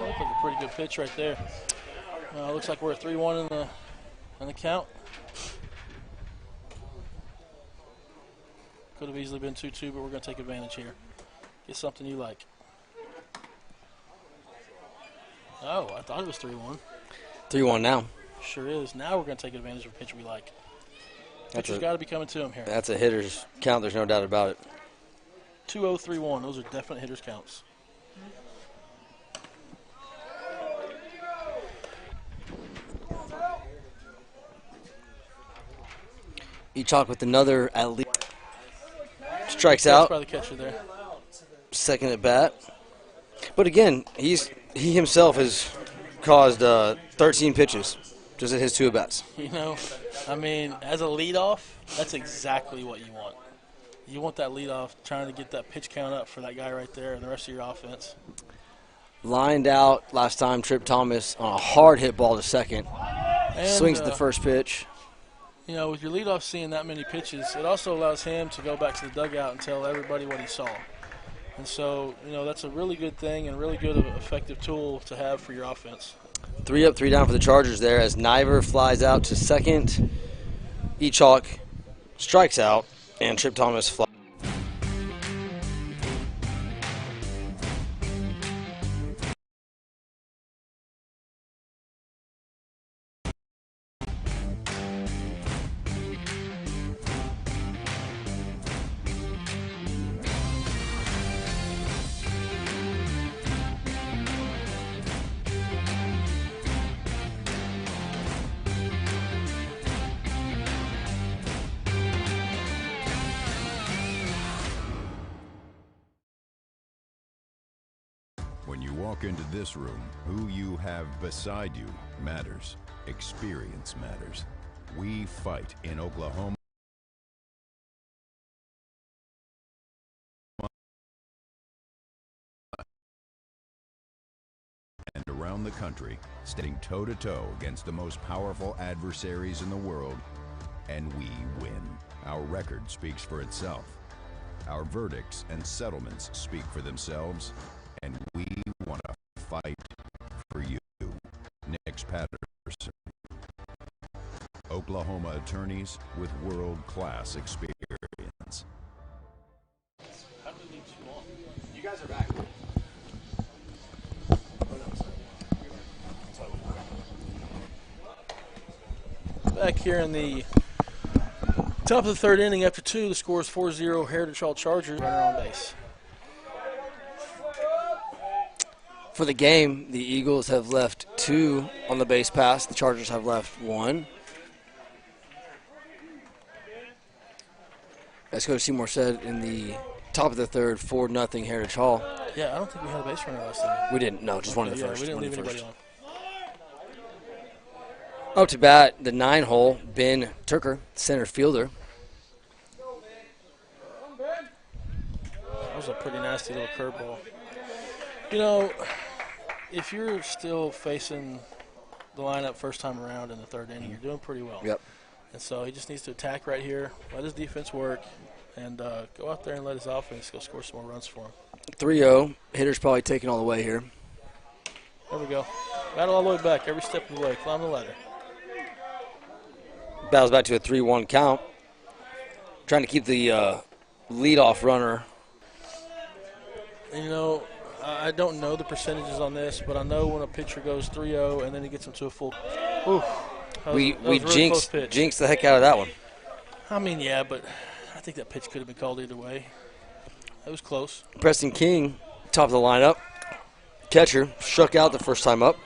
Looks like a pretty good pitch right there. Looks like we're at 3-1 in the count. Could have easily been 2-2, but we're going to take advantage here. Get something you like. Oh, I thought it was 3-1. 3-1 now. Sure is. Now we're going to take advantage of a pitch we like. Pitcher's got to be coming to him here. That's a hitter's count. There's no doubt about it. 2-0, 3-1. Those are definite hitter's counts. Echok with another at least. Strikes That's out. by the catcher there. Second at bat. But again, he himself has caused 13 pitches just at his 2 at bats. You know, I mean, as a leadoff, that's exactly what you want. You want that leadoff trying to get that pitch count up for that guy right there and the rest of your offense. Lined out last time, Trip Thomas on a hard hit ball to second. And, Swings at the first pitch. You know, with your leadoff seeing that many pitches, it also allows him to go back to the dugout and tell everybody what he saw. And so, you know, that's a really good thing and a really good, effective tool to have for your offense. 3 up, 3 down for the Chargers there as Niver flies out to second. Echok strikes out, and Trip Thomas flies. When you walk into this room, who you have beside you matters. Experience matters. We fight in Oklahoma and around the country, standing toe-to-toe against the most powerful adversaries in the world, and we win. Our record speaks for itself. Our verdicts and settlements speak for themselves, and we want to fight for you. Nick Patterson. Oklahoma attorneys with world-class experience. You guys are back. Back here in the top of the third inning after 2, the score is 4-0 Heritage Hall Chargers. Runner on base. For the game, the Eagles have left 2 on the base pass. The Chargers have left 1. As Coach Seymour said in the top of the third, 4-0 Heritage Hall. Yeah, I don't think we had a base runner last time. We didn't. No, just one in the Yeah, first. we didn't One in leave the anybody first. on. Up to bat, the 9-hole, Ben Turker, center fielder. That was a pretty nasty little curveball. You know, if you're still facing the lineup first time around in the third inning, you're doing pretty well. Yep. And so he just needs to attack right here, let his defense work, and go out there and let his offense go score some more runs for him. 3-0. Hitter's probably taking all the way here. There we go. Battle all the way back, every step of the way. Climb the ladder. Battles back to a 3-1 count. Trying to keep the leadoff runner. And, you know, I don't know the percentages on this, but I know when a pitcher goes 3-0 and then he gets him to a full. Ooh, We really jinxed close pitch. the heck out of that one. I mean, yeah, but I think that pitch could have been called either way. It was close. Preston King, top of the lineup. Catcher, struck out the first time up.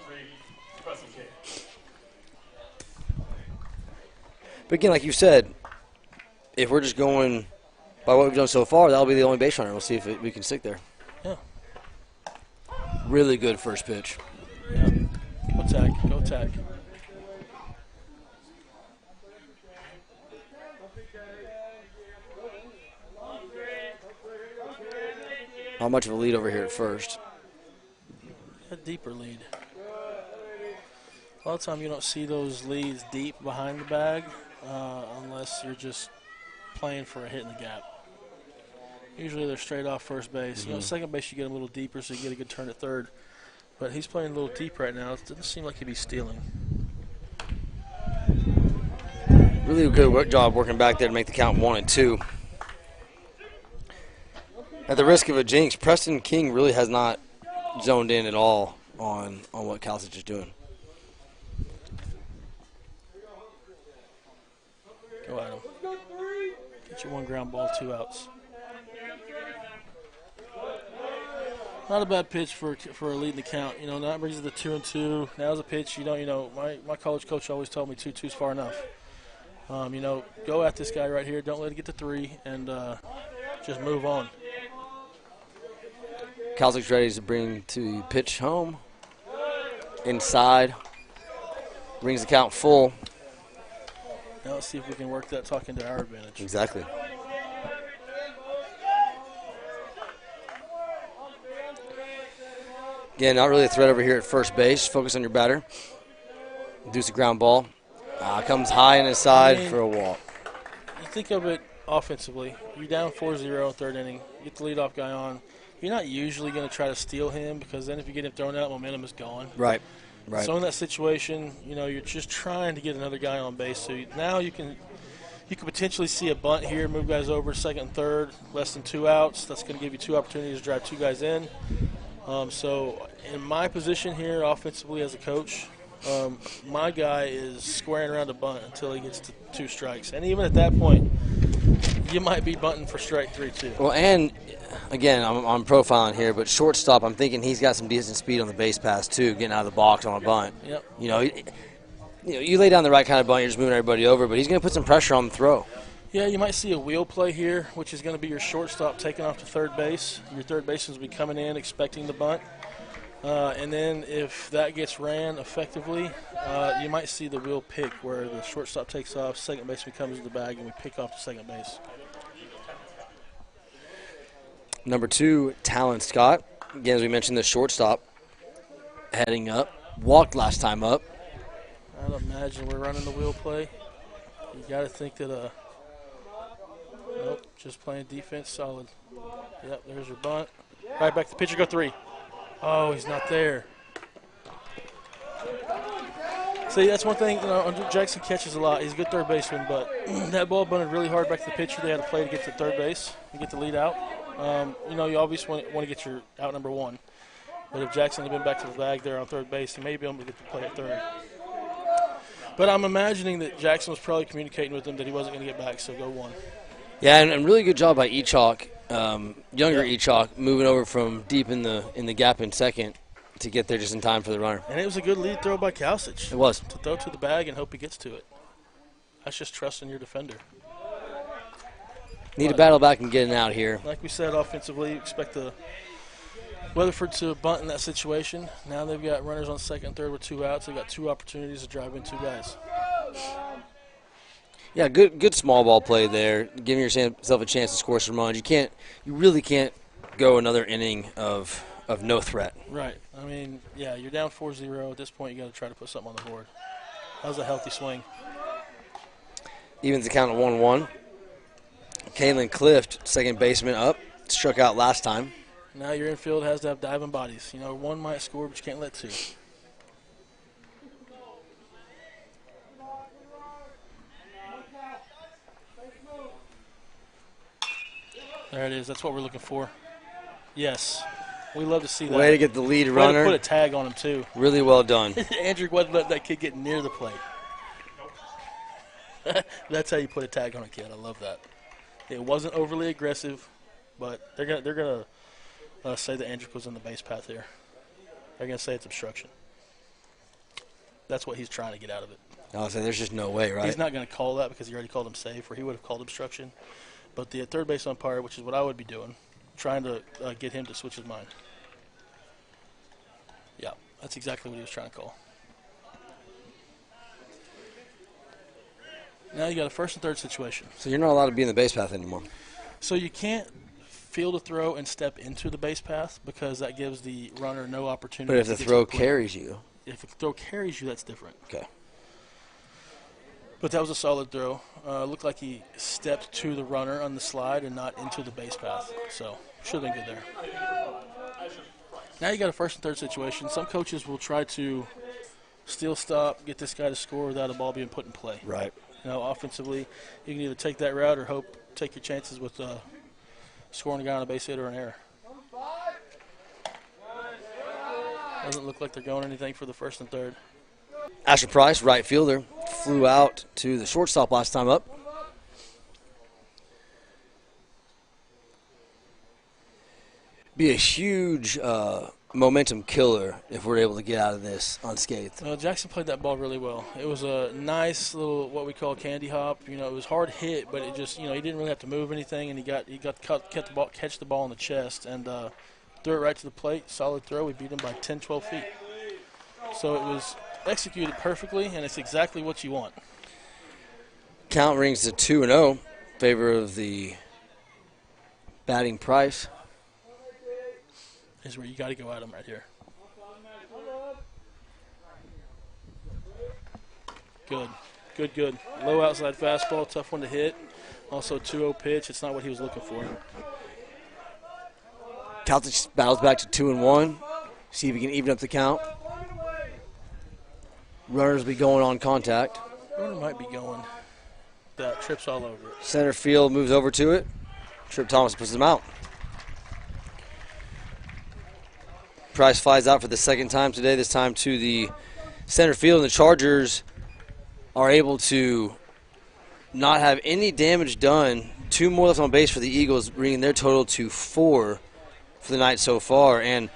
But again, like you said, if we're just going by what we've done so far, that'll be the only base runner. We'll see if we can stick there. Yeah. Really good first pitch. Yeah. Go attack. Go attack. Not much of a lead over here at first. A deeper lead. A lot of time you don't see those leads deep behind the bag unless you're just playing for a hit in the gap. Usually they're straight off first base. You know, second base you get a little deeper so you get a good turn at third. But he's playing a little deep right now. It doesn't seem like he'd be stealing. Really good job working back there to make the count 1-2. At the risk of a jinx, Preston King really has not zoned in at all on what Kalsic is doing. Go at him. Get you 1 ground ball, 2 outs. Not a bad pitch for a lead in the count. You know, that brings it to 2-2. Now's a pitch. You know, my college coach always told me 2-2's far enough. Go at this guy right here. Don't let it get to 3, and just move on. Kalsick's ready to bring to pitch home. Inside. Brings the count full. Now let's see if we can work that talk into our advantage. Exactly. Again, not really a threat over here at first base. Focus on your batter. Deuce a ground ball. Comes high and inside for a walk. You think of it offensively. You're down 4-0 third inning. Get the leadoff guy on. You're not usually going to try to steal him because then if you get him thrown out, momentum is gone. Right. So in that situation, you're just trying to get another guy on base. So now you can potentially see a bunt here, move guys over second and third, less than 2 outs. That's going to give you 2 opportunities to drive 2 guys in. So in my position here offensively as a coach, my guy is squaring around a bunt until he gets to 2 strikes. And even at that point, you might be bunting for strike 3 too. Well, and again, I'm profiling here, but shortstop, I'm thinking he's got some decent speed on the base pass too, getting out of the box on a bunt. Yep. You lay down the right kind of bunt, you're just moving everybody over, but he's going to put some pressure on the throw. Yeah, you might see a wheel play here, which is going to be your shortstop taking off to third base. Your third baseman will be coming in expecting the bunt. And then if that gets ran effectively, you might see the wheel pick where the shortstop takes off, second baseman comes in the bag, and we pick off to second base. Number 2, Talon Scott. Again, as we mentioned, the shortstop heading up. Walked last time up. I'd imagine we're running the wheel play. You got to think that nope, just playing defense solid. Yep, there's your bunt. Right back to the pitcher, go 3. Oh, he's not there. See, that's one thing, Jackson catches a lot. He's a good third baseman, but that ball bunted really hard back to the pitcher. They had to play to get to third base and get the lead out. You obviously want to get your out number 1. But if Jackson had been back to the bag there on third base, he may be able to get the play at third. But I'm imagining that Jackson was probably communicating with him that he wasn't going to get back, so go 1. Yeah, and really good job by Echok, younger Echok, moving over from deep in the gap in second to get there just in time for the runner. And it was a good lead throw by Kalsick. It was. To throw to the bag and hope he gets to it. That's just trusting your defender. Need to battle back and get it out here. Like we said, offensively, you expect the Weatherford to bunt in that situation. Now they've got runners on second and third with 2 outs. They've got 2 opportunities to drive in 2 guys. Yeah, good small ball play there, giving yourself a chance to score some runs. You really can't go another inning of no threat. Right. I mean, yeah, you're down 4-0. At this point, you got to try to put something on the board. That was a healthy swing. Evens the count at 1-1. Kalen Clift, second baseman, up. Struck out last time. Now your infield has to have diving bodies. 1 might score, but you can't let 2. There it is. That's what we're looking for. Yes. We love to see that. Way to get the lead runner. Way to put a tag on him, too. Really well done. Andrew wasn't letting that kid get near the plate. That's how you put a tag on a kid. I love that. It wasn't overly aggressive, but they're gonna say that Andrew was in the base path here. They're gonna say it's obstruction. That's what he's trying to get out of it. I'll say there's just no way, right? He's not going to call that because he already called him safe, or he would have called obstruction. But the third base umpire, which is what I would be doing, trying to get him to switch his mind. Yeah, that's exactly what he was trying to call. Now you got a first and third situation. So you're not allowed to be in the base path anymore. So you can't field a throw and step into the base path because that gives the runner no opportunity. But if the throw carries you. If a throw carries you, that's different. Okay. But that was a solid throw. Looked like he stepped to the runner on the slide and not into the base path. So should have been good there. Now you got a first and third situation. Some coaches will try to steal stop, get this guy to score without a ball being put in play. Right. Offensively, you can either take that route or take your chances with scoring a guy on a base hit or an error. Doesn't look like they're going anything for the first and third. Asher Price, right fielder, flew out to the shortstop last time up. Be a huge momentum killer if we're able to get out of this unscathed. Jackson played that ball really well. It was a nice little what we call candy hop. You know, it was hard hit, but it just, you know, he didn't really have to move anything, and he got catch the ball in the chest and threw it right to the plate. Solid throw. We beat him by 10, 12 feet. So it was executed perfectly, and it's exactly what you want. Count rings to 2-0 in favor of the batting Price. Is where you got to go at him right here. Good. Low outside fastball, tough one to hit. Also 2-0 pitch. It's not what he was looking for. Caltech battles back to 2-1. See if he can even up the count. Runners will be going on contact. Runner might be going. That trips all over it. Center field moves over to it. Trip Thomas puts him out. Price flies out for the second time today, this time to the center field, and the Chargers are able to not have any damage done. 2 more left on base for the Eagles, bringing their total to 4 for the night so far. And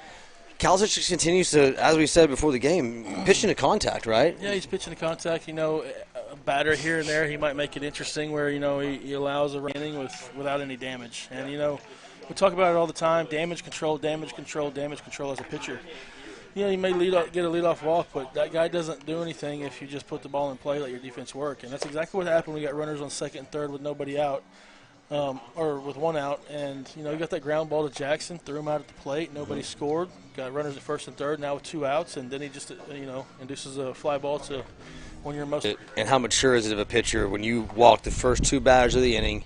Caltech just continues to, as we said before the game, pitching to contact, right? Yeah, he's pitching to contact. You know, a batter here and there, he might make it interesting where, you know, he allows a inning without any damage. And, you know, we talk about it all the time, damage control as a pitcher. You know, you may get a leadoff walk, but that guy doesn't do anything if you just put the ball in play, let your defense work. And that's exactly what happened. We got runners on second and third with nobody out, or with 1 out. And, you know, you got that ground ball to Jackson, threw him out at the plate, nobody scored. Got runners at first and third, now with 2 outs, and then he just, you know, induces a fly ball to one of your most. And how mature is it of a pitcher when you walk the first 2 batters of the inning,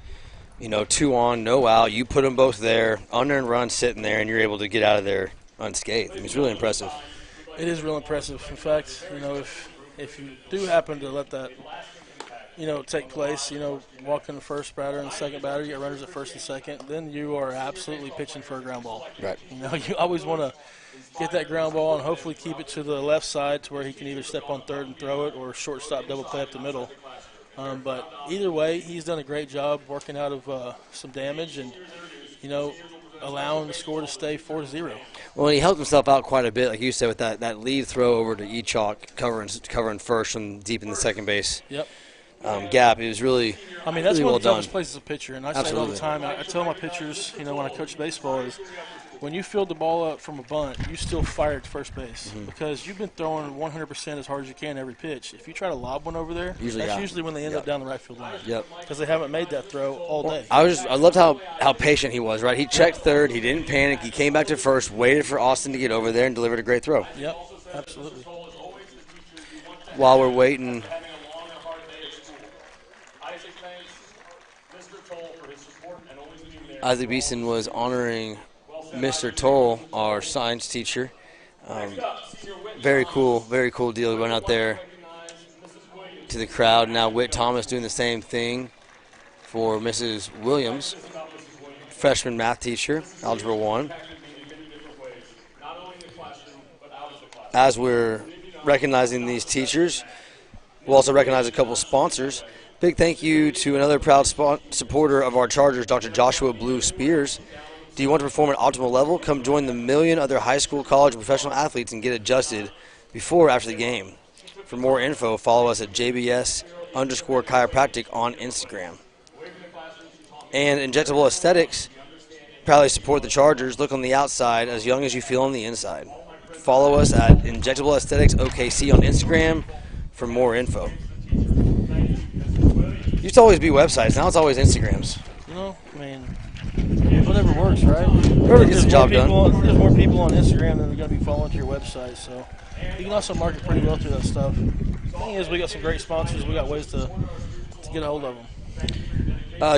you know, 2 on, no out. You put them both there, unearned run sitting there, and you're able to get out of there unscathed. I mean, it's really impressive. It is real impressive. In fact, you know, if you do happen to let that, you know, take place, you know, walking the first batter and the second batter, you got runners at first and second, then you are absolutely pitching for a ground ball. Right. You know, you always want to get that ground ball and hopefully keep it to the left side to where he can either step on third and throw it or shortstop double play up the middle. But either way, he's done a great job working out of some damage and, you know, allowing the score to stay 4-0. Well, he helped himself out quite a bit, like you said, with that lead throw over to Echok, covering first from deep in the second base gap. It was really, I mean, that's really one well of the toughest done. places as a pitcher, and I say it all the time. I tell my pitchers, you know, when I coach baseball is, when you field the ball up from a bunt, you still fire at first base because you've been throwing 100% as hard as you can every pitch. If you try to lob one over there, that's usually when they end up down the right field line. Because they haven't made that throw all day. I loved how patient he was, right? He checked third. He didn't panic. He came back to first, waited for Austin to get over there, and delivered a great throw. Yep, absolutely. While we're waiting, Isaac Beeson was honoring Mr. Toll, our science teacher. Very cool deal. Going out there to the crowd. Now Whit Thomas doing the same thing for Mrs. Williams, freshman math teacher, Algebra 1. As we're recognizing these teachers, we'll also recognize a couple sponsors. Big thank you to another proud supporter of our Chargers, Dr. Joshua Blue Spears. Do you want to perform at optimal level? Come join the million other high school, college, and professional athletes and get adjusted before or after the game. For more info, follow us at JBS_chiropractic on Instagram. And Injectable Aesthetics proudly support the Chargers. Look on the outside as young as you feel on the inside. Follow us at Injectable Aesthetics OKC on Instagram for more info. Used to always be websites. Now it's always Instagrams. You know, I mean, whatever works, right? Whoever gets the job done. There's more people on Instagram than are going to be following to your website, so you can also market pretty well through that stuff. The thing is, we got some great sponsors. We got ways to get a hold of them.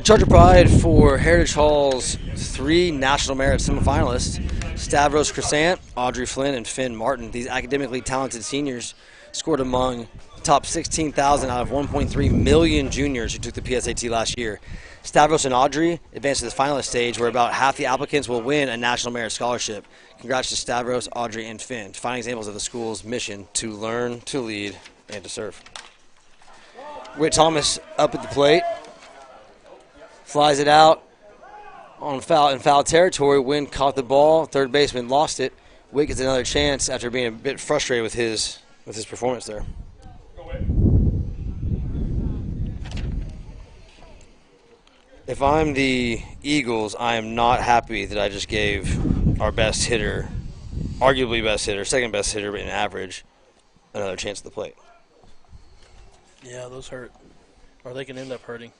Charger Pride for Heritage Hall's 3 National Merit semifinalists, Stavros Crescent, Audrey Flynn, and Finn Martin. These academically talented seniors scored among the top 16,000 out of 1.3 million juniors who took the PSAT last year. Stavros and Audrey advanced to the finalist stage where about half the applicants will win a National Merit Scholarship. Congrats to Stavros, Audrey, and Finn, fine examples of the school's mission to learn, to lead, and to serve. Whit Thomas up at the plate. Flies it out in foul territory. Wynn caught the ball. Third baseman lost it. Witt gets another chance after being a bit frustrated with his performance there. If I'm the Eagles, I am not happy that I just gave our best hitter, arguably best hitter, second best hitter in average, another chance at the plate. Yeah, those hurt. Or they can end up hurting.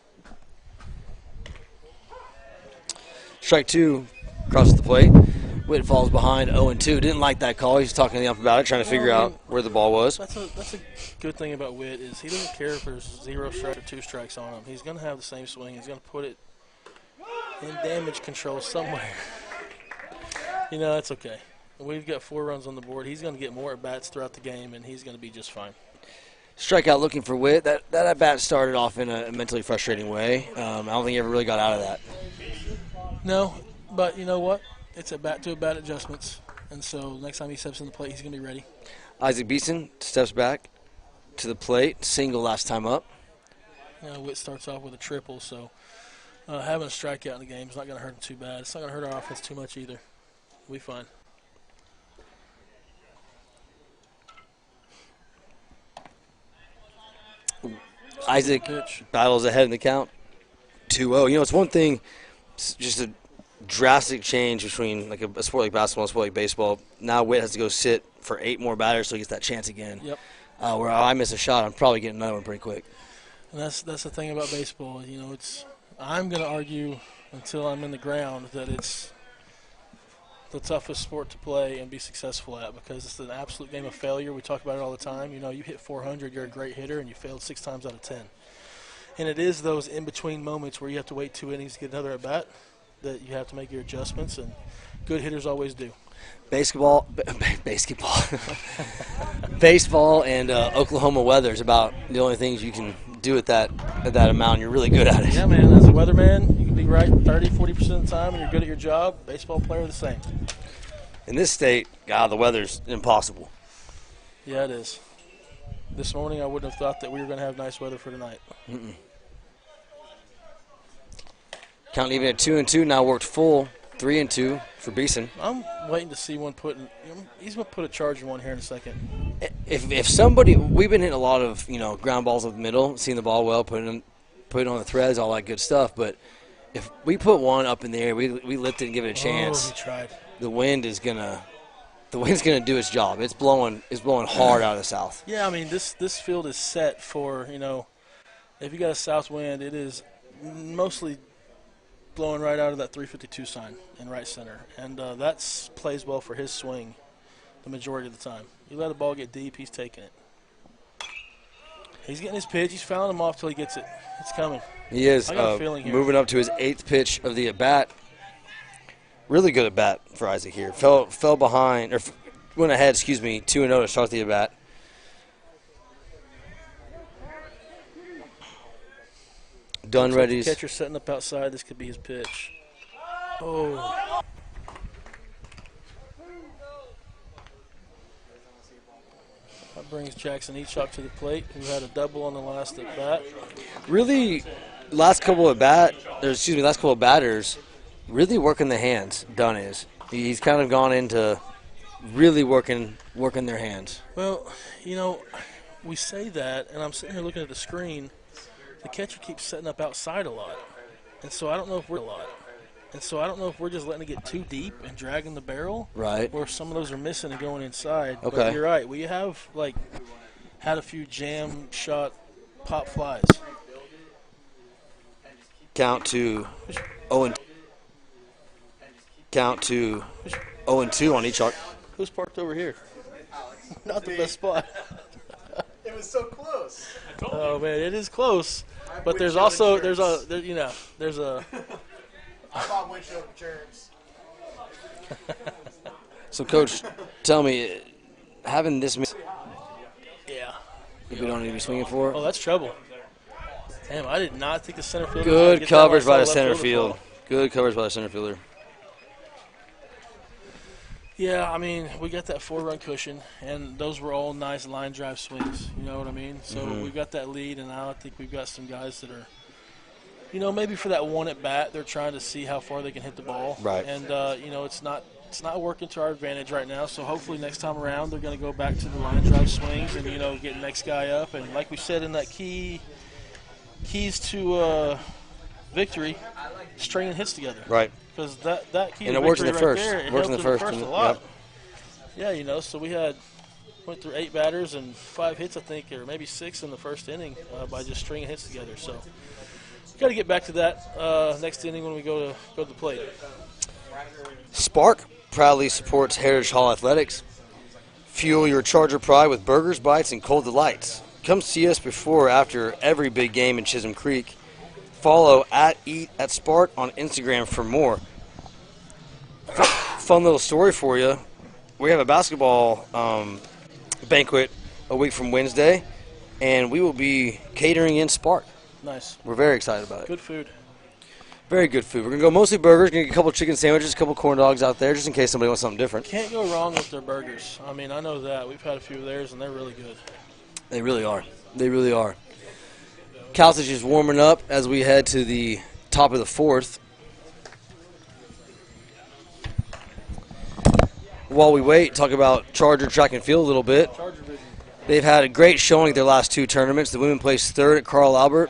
Strike 2, crosses the plate. Witt falls behind 0-2. Didn't like that call. He's talking to the ump about it, trying to figure out where the ball was. That's a good thing about Witt is he doesn't care if there's 0 strikes or 2 strikes on him. He's going to have the same swing. He's going to put it in damage control somewhere. That's okay. We've got 4 runs on the board. He's going to get more at-bats throughout the game, and he's going to be just fine. Strikeout looking for Witt. That at-bat started off in a mentally frustrating way. I don't think he ever really got out of that. No, but you know what? It's at-bat adjustments. And so next time he steps in the plate, he's going to be ready. Isaac Beeson steps back to the plate. Single last time up. Witt starts off with a triple, so having a strikeout in the game is not going to hurt him too bad. It's not going to hurt our offense too much either. We'll be fine. Isaac battles ahead in the count. 2-0. It's one thing, it's just a drastic change between like a sport like basketball and a sport like baseball. Now Witt has to go sit for 8 more batters so he gets that chance again. Yep. Where I miss a shot, I'm probably getting another one pretty quick. And that's the thing about baseball. I'm going to argue until I'm in the ground that it's the toughest sport to play and be successful at because it's an absolute game of failure. We talk about it all the time. You hit 400, you're a great hitter, and you failed 6 times out of 10. And it is those in-between moments where you have to wait 2 innings to get another at-bat that you have to make your adjustments, and good hitters always do. Baseball and Oklahoma weather is about the only things you can do at that amount. You're really good at it. Yeah, man. As a weatherman, you can be right 30, 40% of the time, and you're good at your job. Baseball player, the same. In this state, God, the weather's impossible. Yeah, it is. This morning, I wouldn't have thought that we were going to have nice weather for tonight. Counting even at 2-2, now worked full 3-2 for Beeson. I'm waiting to see one put in. He's going to put a charge in one here in a second. If somebody, we've been hitting a lot of ground balls up the middle, seeing the ball well, putting it on the threads, all that good stuff. But if we put one up in the air, we lift it and give it a chance. Oh, he tried. The wind's gonna do its job. It's blowing hard out of the south. Yeah, I mean this field is set for if you got a south wind, it is mostly blowing right out of that 352 sign in right center, and that plays well for his swing the majority of the time. You let a ball get deep, he's taking it. He's getting his pitch. He's fouling him off till he gets it. It's coming. He is I got a feeling here. Moving up to his 8th pitch of the at-bat. Really good at-bat for Isaac here. Fell behind, or went ahead, 2-0 to start the at-bat. Done ready. Catcher setting up outside. This could be his pitch. Oh. That brings Jackson Eachop to the plate, who had a double on the last at bat. Really, last couple of batters, really working the hands. Dunn is. He's kind of gone into really working their hands. Well, we say that, and I'm sitting here looking at the screen. The catcher keeps setting up outside a lot, and so I don't know if we're just letting it get too deep and dragging the barrel, right? Or some of those are missing and going inside. Okay, but you're right. We have had a few jam shot pop flies. Count to 0-2. Count to 0-2 on each arc. Who's parked over here? Not the best spot. It was so close. Oh man, it is close. But there's also there's a. I bought windshield insurance. So, Coach, tell me, having this, yeah, if we don't need to be swinging for. Oh, that's trouble. Damn, I did not think the center fielder. Good coverage by the center field. Good coverage by the center fielder. Yeah, I mean, we got that 4-run cushion, and those were all nice line drive swings. You know what I mean? So we've got that lead, and now I think we've got some guys that are, maybe for that one at bat, they're trying to see how far they can hit the ball. Right. And, it's not it's not working to our advantage right now. So hopefully next time around they're going to go back to the line drive swings and get the next guy up. And like we said in that keys to victory, stringing hits together. Right. Because that key and to it works in victory the right first. there, It works in the first. a lot. Yeah, so we went through 8 batters and 5 hits, I think, or maybe 6 in the first inning by just stringing hits together. So got to get back to that next inning when we go to the plate. Spark proudly supports Heritage Hall Athletics. Fuel your Charger pride with burgers, bites, and cold delights. Come see us before or after every big game in Chisholm Creek. Follow @EatAtSpark on Instagram for more. Fun little story for you. We have a basketball banquet a week from Wednesday, and we will be catering in Spark. Nice. We're very excited about it. Good food. Very good food. We're going to go mostly burgers. Going to get a couple chicken sandwiches, a couple corn dogs out there, just in case somebody wants something different. Can't go wrong with their burgers. I mean, I know that. We've had a few of theirs, and they're really good. They really are. They really are. Cal's is warming up as we head to the top of the 4th. While we wait, talk about Charger track and field a little bit. ChargerVision. They've had a great showing at their last 2 tournaments. The women placed 3rd at Carl Albert,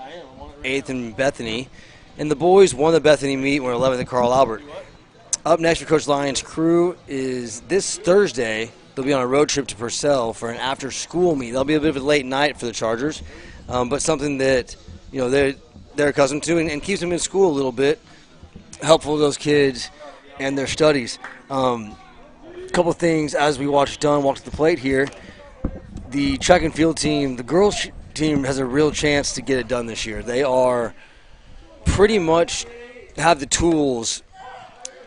8th in Bethany. And the boys won the Bethany meet and were 11th at Carl Albert. Up next for Coach Lyons' crew is this Thursday. They'll be on a road trip to Purcell for an after-school meet. That'll be a bit of a late night for the Chargers, but something that they're accustomed to and keeps them in school a little bit, helpful to those kids and their studies. Couple of things as we watch Dunn walk to the plate here. The track and field team, the girls team, has a real chance to get it done this year. They are pretty much have the tools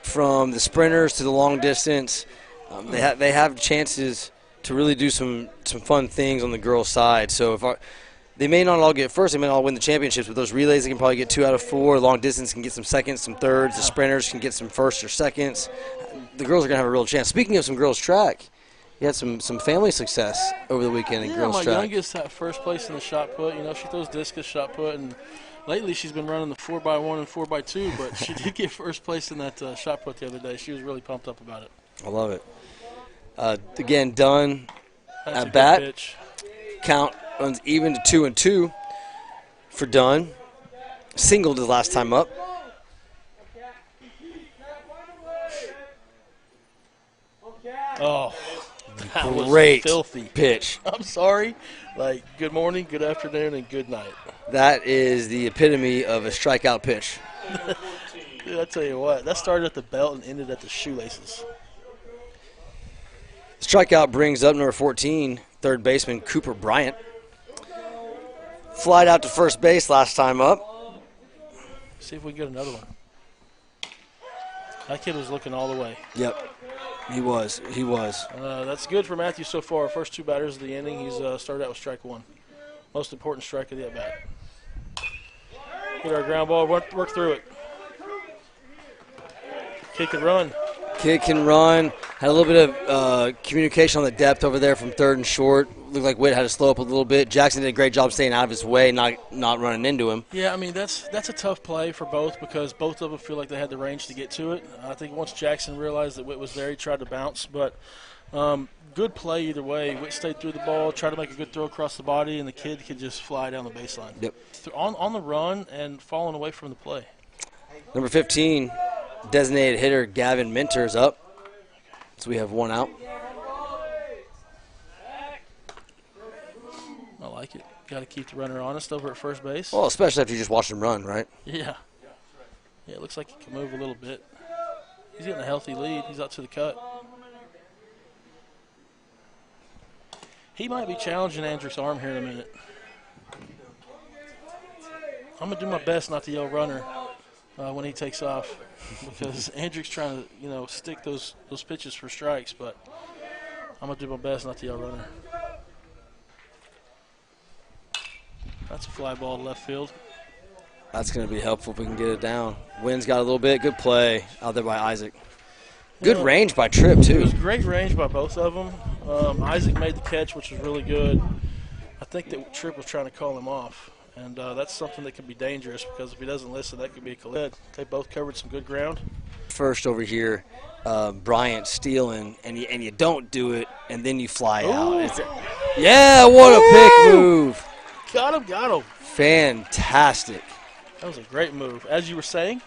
from the sprinters to the long distance. They have chances to really do some fun things on the girls' side. So they may not all get first, they may not all win the championships, but those relays they can probably get 2 out of 4. Long distance can get some seconds, some thirds. The sprinters can get some firsts or seconds. The girls are going to have a real chance. Speaking of some girls' track, you had some family success over the weekend in girls' track. My youngest had first place in the shot put. She throws discus, shot put, and lately she's been running the 4x1 and 4x2, but she did get first place in that shot put the other day. She was really pumped up about it. I love it. Again, Dunn That's at bat. pitch. Count runs even to 2-2 for Dunn. Singled his last time up. Oh, that was Great filthy pitch. I'm sorry. Good morning, good afternoon, and good night. That is the epitome of a strikeout pitch. Dude, I tell you what, that started at the belt and ended at the shoelaces. Strikeout brings up number 14, third baseman Cooper Bryant. Flied out to first base last time up. See if we can get another one. That kid was looking all the way. Yep, he was. That's good for Matthew so far. First 2 batters of the inning, he's started out with strike 1. Most important strike of the at-bat. Get our ground ball, work through it. Kick and run. Kid can run. Had a little bit of communication on the depth over there from third and short. Looked like Witt had to slow up a little bit. Jackson did a great job staying out of his way, not running into him. Yeah, I mean, that's a tough play for both because both of them feel like they had the range to get to it. I think once Jackson realized that Witt was there, he tried to bounce. But good play either way. Witt stayed through the ball, tried to make a good throw across the body, and the kid could just fly down the baseline. Yep. On the run and falling away from the play. Number 15, designated hitter Gavin Minter's up. So we have 1 out. I like it. Got to keep the runner honest over at first base. Well, especially after you just watched him run, right? Yeah. Yeah, it looks like he can move a little bit. He's getting a healthy lead. He's up to the cut. He might be challenging Andrick's arm here in a minute. I'm going to do my best not to yell runner when he takes off because Andrick's trying to, stick those pitches for strikes, but I'm going to do my best not to yell runner. That's a fly ball to left field. That's going to be helpful if we can get it down. Wind's got a little bit. Good play out there by Isaac. Good range by Tripp, too. It was great range by both of them. Isaac made the catch, which was really good. I think that Tripp was trying to call him off, And that's something that can be dangerous because if he doesn't listen, that could be a collision. They both covered some good ground. First over here, Bryant stealing, and you don't do it, and then you fly out. Yeah, what a pick move. Got him. Fantastic. That was a great move. As you were saying.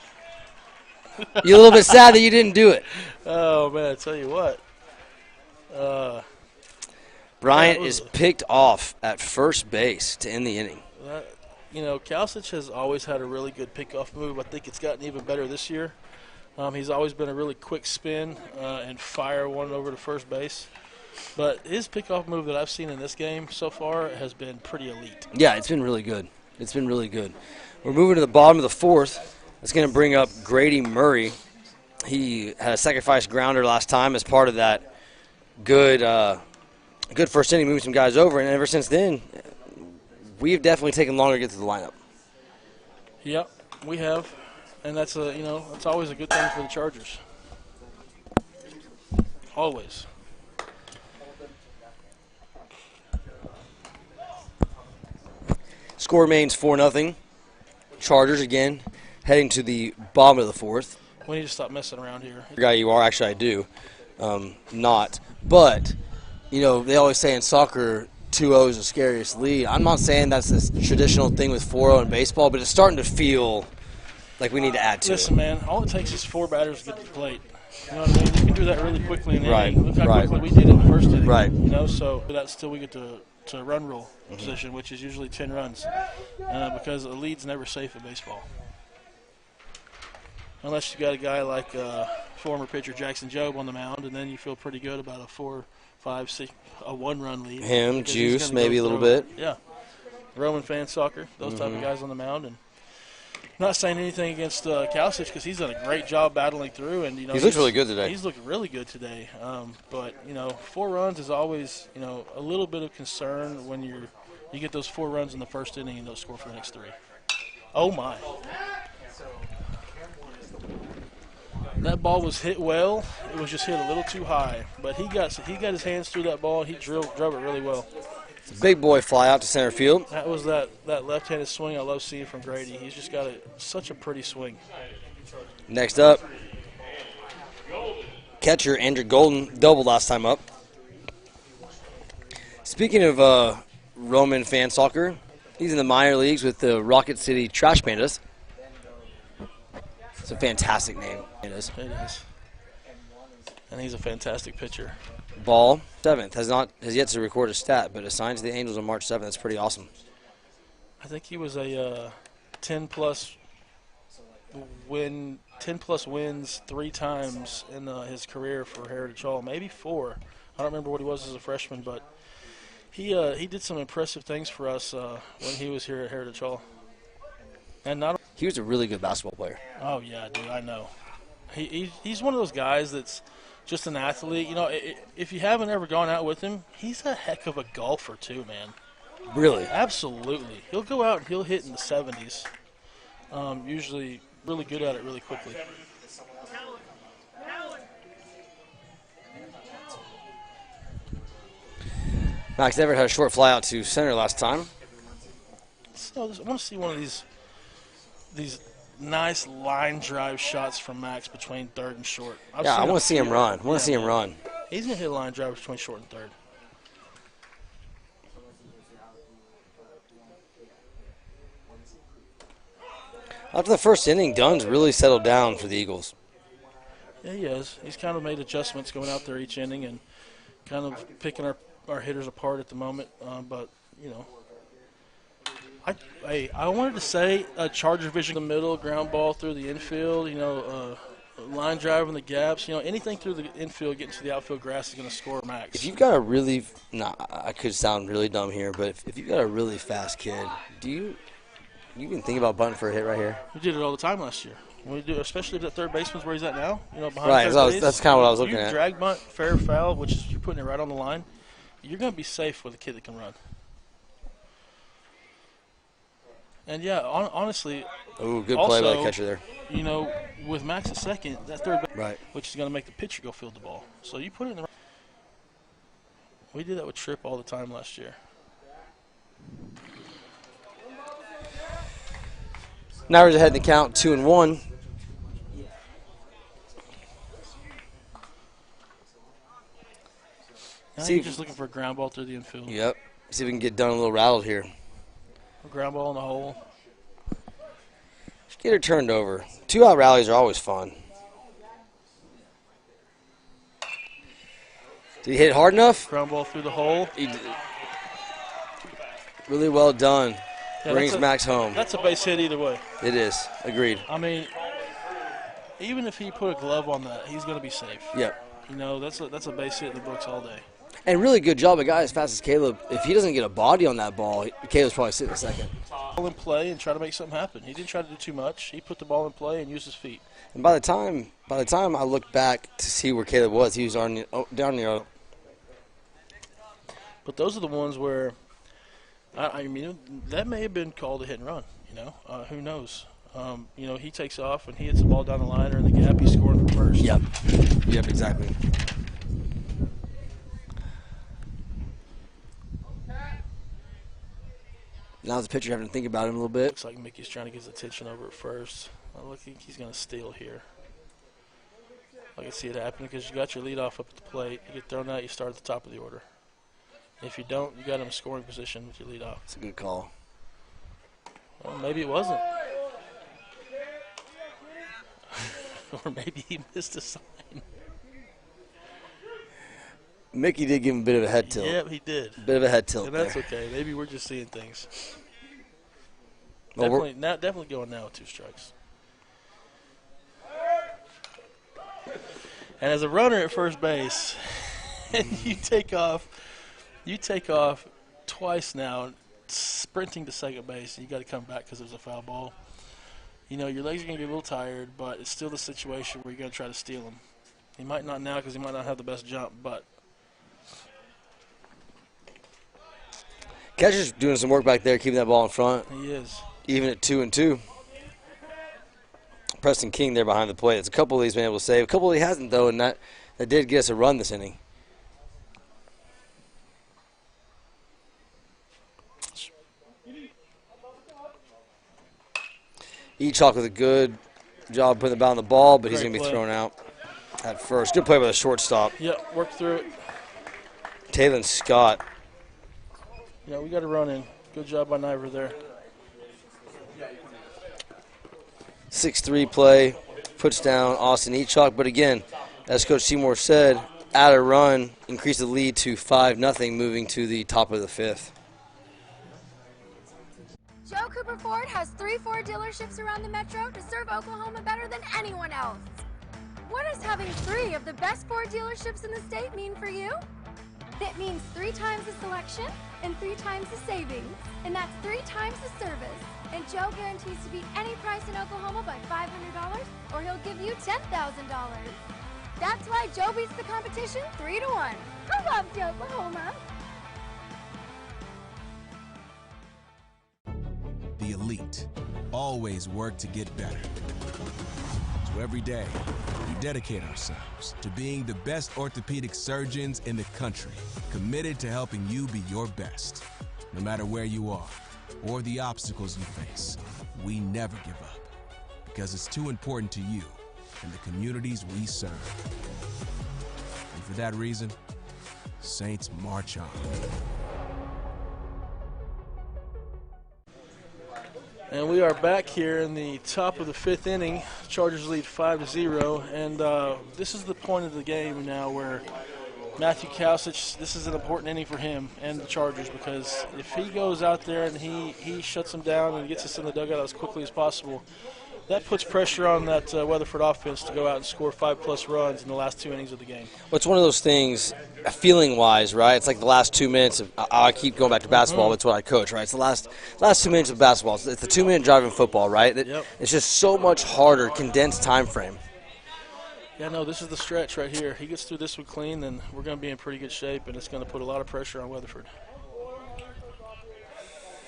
You're a little bit sad that you didn't do it. Oh, man, I tell you what. Bryant is picked off at first base to end the inning. Kalsic has always had a really good pickoff move. I think it's gotten even better this year. He's always been a really quick spin and fire one over to first base. But his pickoff move that I've seen in this game so far has been pretty elite. Yeah, it's been really good. We're moving to the bottom of the fourth. That's going to bring up Grady Murray. He had a sacrifice grounder last time as part of that good first inning, moving some guys over. And ever since then, we've definitely taken longer to get to the lineup. Yep, we have. And that's that's always a good thing for the Chargers. Always. Score remains 4-0. Chargers again heading to the bottom of the fourth. We need to stop messing around here. Guy you are, actually I do. Not. But, they always say in soccer 2-0 is the scariest lead. I'm not saying that's this traditional thing with 4-0 in baseball, but it's starting to feel like we need to add to it. Listen, man, all it takes is 4 batters to get to the plate. You know what I mean? You can do that really quickly in the inning. Look how quickly we did it in the first inning. Right. So that's still we get to run rule position, which is usually 10 runs, because a lead's never safe in baseball. Unless you got a guy like former pitcher Jackson Jobe on the mound, and then you feel pretty good about a 4, 5, 6, a 1-run lead. Him, Juice, maybe a little bit. Yeah. Roman fan soccer, those type of guys on the mound, and not saying anything against Kalsic because he's done a great job battling through, and he's looked really good today. He's looked really good today. But 4 runs is always a little bit of concern when you get those 4 runs in the first inning and don't score for the next 3. Oh my! That ball was hit well. It was just hit a little too high, but he got his hands through that ball. He drove it really well. It's a big boy fly out to center field. That was that left-handed swing I love seeing from Grady. He's just got such a pretty swing. Next up, catcher Andrew Golden doubled last time up. Speaking of Roman fan soccer, he's in the minor leagues with the Rocket City Trash Pandas. It's a fantastic name. It is. And he's a fantastic pitcher. Ball, 7th, has yet to record a stat, but assigned to the Angels on March 7th. That's pretty awesome. I think he was a 10-plus wins 3 times in his career for Heritage Hall, maybe 4. I don't remember what he was as a freshman, but he did some impressive things for us when he was here at Heritage Hall. And he was a really good basketball player. Oh yeah, dude, I know. He's one of those guys that's just an athlete. If you haven't ever gone out with him, he's a heck of a golfer too, man. Really? Absolutely. He'll go out and he'll hit in the 70s. Usually really good at it really quickly. Max Everett had a short fly out to center last time. So I want to see one of these nice line drive shots from Max between third and short. I want to see him run. He's going to hit a line drive between short and third. After the first inning, Dunn's really settled down for the Eagles. Yeah, he has. He's kind of made adjustments going out there each inning and kind of picking our hitters apart at the moment. But, I wanted to say ChargerVision in the middle, ground ball through the infield, line drive in the gaps. Anything through the infield getting to the outfield grass is going to score Max. If you've got a really I could sound really dumb here, but if you've got a really fast kid, do you can think about bunting for a hit right here? We did it all the time last year. We do, especially if that third baseman's where he's at now. Behind right, third base. That's kind of what I was looking at. Drag bunt, fair foul, which is you're putting it right on the line. You're going to be safe with a kid that can run. And, yeah, honestly. Ooh, good play by the catcher there. With Max at second, that third base, right, which is going to make the pitcher go field the ball. So you put it in the right. We did that with Tripp all the time last year. Now we're ahead in the count, 2-1. Now See you're if- just looking for a ground ball through the infield. Yep. See if we can get done a little rattled here. A ground ball in the hole. Just get her turned over. 2-out rallies are always fun. Did he hit it hard enough? Ground ball through the hole. He did. Really well done. Yeah, Brings Max home. That's a base hit either way. It is. Agreed. I mean, even if he put a glove on that, he's going to be safe. Yep. You know, that's a base hit in the books all day. And really good job, a guy as fast as Caleb. If he doesn't get a body on that ball, Caleb's probably sitting second. Ball in play and try to make something happen. He didn't try to do too much. He put the ball in play and used his feet. And by the time I looked back to see where Caleb was, he was down near. But those are the ones where, I mean, that may have been called a hit and run. You know, who knows? You know, he takes off and he hits the ball down the line or in the gap. He's scoring from first. Yep. Yep. Exactly. Now the pitcher having to think about him a little bit. Looks like Mickey's trying to get his attention over at first. I think he's going to steal here. I can see it happening because you got your leadoff up at the plate. You get thrown out, you start at the top of the order. If you don't, you got him in scoring position with your leadoff. It's a good call. Well, maybe it wasn't. Or maybe he missed a sign. Mickey did give him a bit of a head tilt. Yeah, he did. Bit of a head tilt And that's there. okay. Maybe we're just seeing things. Well, Definitely going now with 2 strikes. And as a runner at first base, and you take off twice now, sprinting to second base, and you got to come back because there's a foul ball. You know, your legs are going to be a little tired, but it's still the situation where you're going to try to steal him. He might not now because he might not have the best jump, but Catcher's doing some work back there, keeping that ball in front. he is. Even at 2-2. Preston King there behind the plate. It's a couple he's been able to save. A couple he hasn't, though, and that did get us a run this inning. Echok with a good job putting the bat on the ball, but he's Great going to be play. thrown out at first. Good play by the shortstop. Yep, work through it. Talon Scott. Yeah, we got a run in. Good job by Niver there. 6-3 play, puts down Austin Echok. But again, as Coach Seymour said, add a run, increase the lead to 5-0, moving to the top of the 5th. Joe Cooper Ford has 3 Ford dealerships around the metro to serve Oklahoma better than anyone else. What does having 3 of the best Ford dealerships in the state mean for you? It means 3 times the selection and 3 times the savings, and that's 3 times the service. And Joe guarantees to beat any price in Oklahoma by $500, or he'll give you $10,000. That's why Joe beats the competition 3-1. I love Joe Oklahoma. The elite always work to get better. So every day, we dedicate ourselves to being the best orthopedic surgeons in the country, committed to helping you be your best. No matter where you are or the obstacles you face, we never give up because it's too important to you and the communities we serve. And for that reason, Saints march on. And we are back here in the top of the 5th inning. Chargers lead 5-0, and this is the point of the game now where Matthew Kausich, this is an important inning for him and the Chargers, because if he goes out there and he shuts them down and gets us in the dugout as quickly as possible, that puts pressure on that Weatherford offense to go out and score 5+ runs in the last 2 innings of the game. Well, it's one of those things, feeling-wise, right? It's like the last 2 minutes. I keep going back to basketball. That's what I coach, right? It's the last 2 minutes of basketball. It's the 2-minute drive in football, right? Yep. It's just so much harder, condensed time frame. Yeah, no, this is the stretch right here. He gets through this one clean, then we're going to be in pretty good shape, and it's going to put a lot of pressure on Weatherford.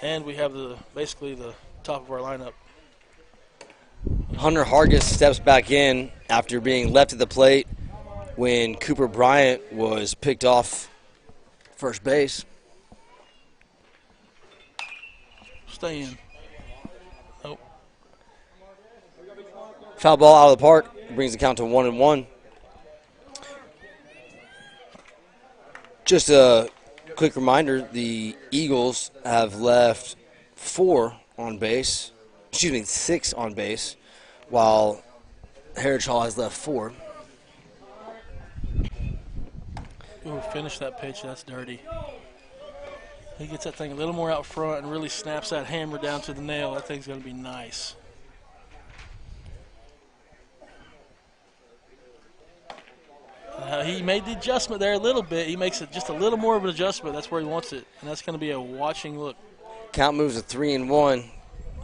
And we have basically the top of our lineup. Hunter Hargis steps back in after being left at the plate when Cooper Bryant was picked off first base. Stay in. Nope. Foul ball out of the park. Brings the count to 1-1. Just a quick reminder, the Eagles have left 4 on base. Excuse me, 6 on base, while Heritage Hall has left 4. Ooh, finish that pitch. That's dirty. He gets that thing a little more out front and really snaps that hammer down to the nail. That thing's going to be nice. He made the adjustment there a little bit. He makes it just a little more of an adjustment. That's where he wants it, and that's going to be a watching look. Count moves to 3-1.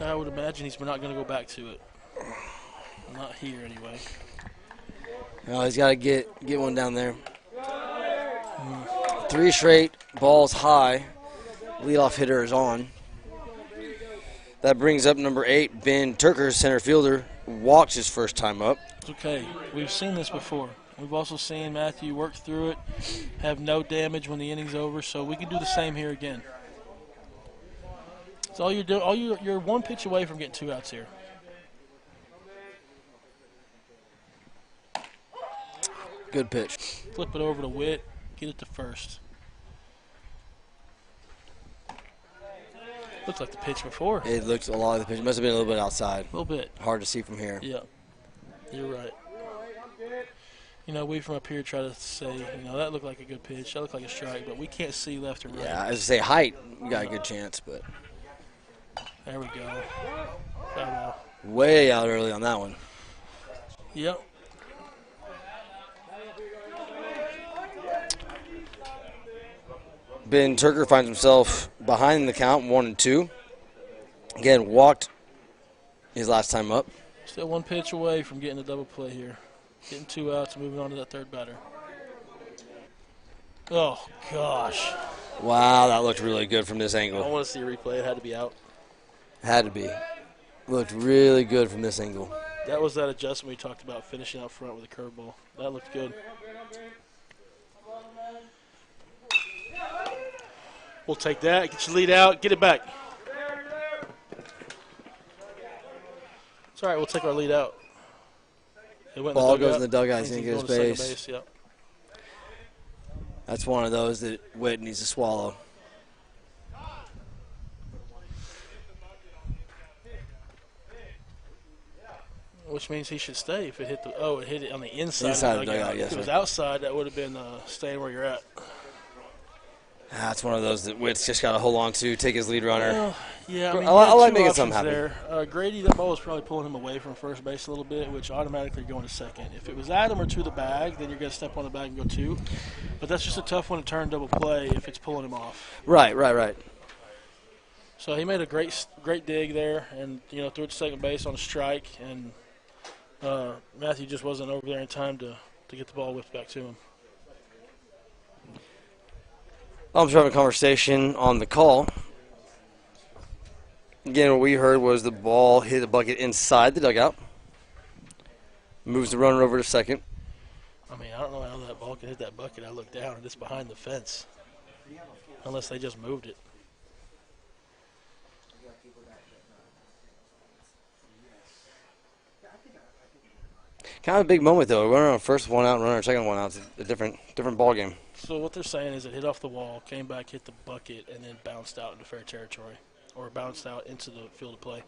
I would imagine he's not going to go back to it. Not here, anyway. Well, he's got to get one down there. 3 straight balls high. Leadoff hitter is on. That brings up number 8, Ben Turker, center fielder. Walks his first time up. It's okay. We've seen this before. We've also seen Matthew work through it, have no damage when the inning's over, so we can do the same here again. That's all you're doing. You're 1 pitch away from getting 2 outs here. Good pitch. Flip it over to Witt, get it to first. Looks like the pitch before. It looks a lot like the pitch. It must have been a little bit outside. A little bit. Hard to see from here. Yeah, you're right. You know, we from up here try to say, you know, that looked like a good pitch, that looked like a strike, but we can't see left or right. Yeah, as I say, height, we got a good chance, but. There we go. Foul ball. Way out early on that one. Yep. Ben Turker finds himself behind the count, 1-2. Again, walked his last time up. Still 1 pitch away from getting a double play here. Getting 2 outs and moving on to that third batter. Oh, gosh. Wow, that looked really good from this I angle. want to see a replay. It had to be out. Had to be. Looked really good from this angle. That was that adjustment we talked about, finishing out front with a curveball. That looked good. We'll take that. Get your lead out. Get it back. It's all right. We'll take our lead out. It went Ball in the goes in the dugout. He's going to get his going to base. second base. Yep. That's one of those that Witt needs to swallow. Which means he should stay if it hit the. Oh, it hit it on the inside, Inside of the the dugout, dugout. yes, If it was sir. outside, that would have been staying where you're at. That's one of those that Witt's just got to hold on to, take his lead runner. Well, yeah, I mean, I like two making something options happen. there. Grady, that ball was probably pulling him away from first base a little bit, which automatically going to second. If it was Adam or to the bag, then you're going to step on the bag and go 2. But that's just a tough one to turn double play if it's pulling him off. Right. So he made a great dig there, and threw it to second base on a strike, and Matthew just wasn't over there in time to get the ball whipped back to him. I'm having a conversation on the call. Again, what we heard was the ball hit the bucket inside the dugout. Moves the runner over to second. I mean, I don't know how that ball could hit that bucket. I looked down, and it's behind the fence. Unless they just moved it. Kind of a big moment, though. Runner on first, 1 out, runner on second, 1 out. It's a different ball game. So what they're saying is it hit off the wall, came back, hit the bucket, and then bounced out into fair territory, or bounced out into the field of play.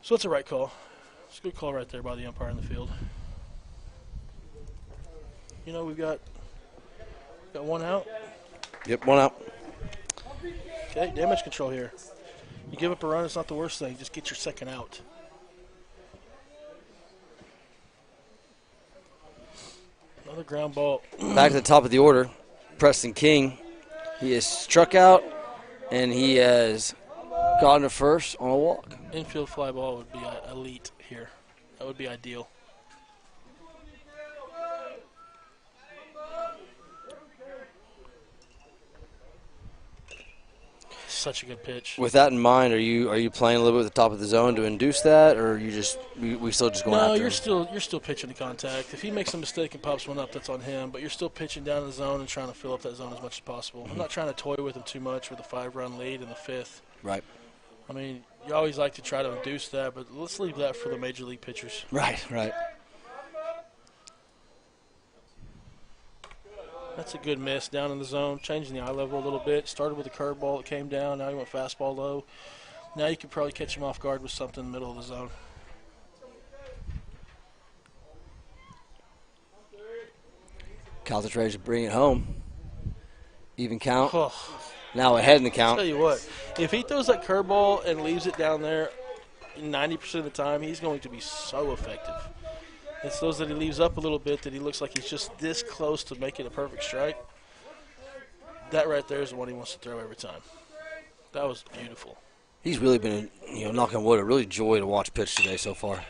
So it's a right call. It's a good call right there by the umpire in the field. We've got 1 out. Yep, 1 out. Okay, damage control here. You give up a run, it's not the worst thing. Just get your second out. Another ground ball. Back to the top of the order, Preston King. He is struck out, and he has gotten to first on a walk. Infield fly ball would be elite here. That would be ideal. Such a good pitch. With that in mind, are you playing a little bit at the top of the zone to induce that, or are you just we still just going after No, him? you're still pitching to contact. If he makes a mistake and pops one up, that's on him. But you're still pitching down the zone and trying to fill up that zone as much as possible. I'm not trying to toy with him too much with a 5-run lead in the 5th. Right. I mean, you always like to try to induce that, but let's leave that for the major league pitchers. Right. That's a good miss down in the zone, changing the eye level a little bit. Started with a curveball that came down. Now he went fastball low. Now you could probably catch him off guard with something in the middle of the zone. Cal's ready to bring it home. Even count. Oh, Now ahead in the I'll count. tell you what, if he throws that curveball and leaves it down there 90% of the time, he's going to be so effective. It's those that he leaves up a little bit that he looks like he's just this close to making a perfect strike. That right there is the one he wants to throw every time. That was beautiful. He's really been, knock on wood, a really joy to watch pitch today so far.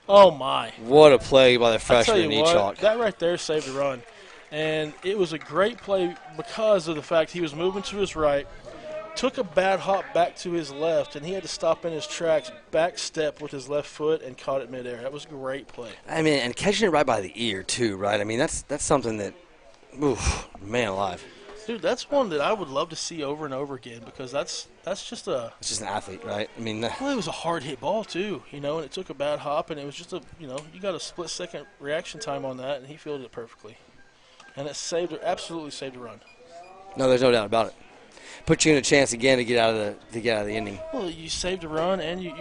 Oh, my. What a play by the I tell freshman you what, Echok. that right there saved a run. And it was a great play because of the fact he was moving to his right, took a bad hop back to his left, and he had to stop in his tracks, back step with his left foot, and caught it midair. That was a great play. I mean, and catching it right by the ear, too, right? I mean, that's something that, oof, man alive. Dude, that's one that I would love to see over and over again because that's just a It's just an athlete, right? I mean, well, it was a hard hit ball too, and it took a bad hop, and it was just you got a split second reaction time on that, and he fielded it perfectly, and it absolutely saved a run. no, there's no doubt about it. Put you in a chance again to get out of the inning. Well, you saved a run, and you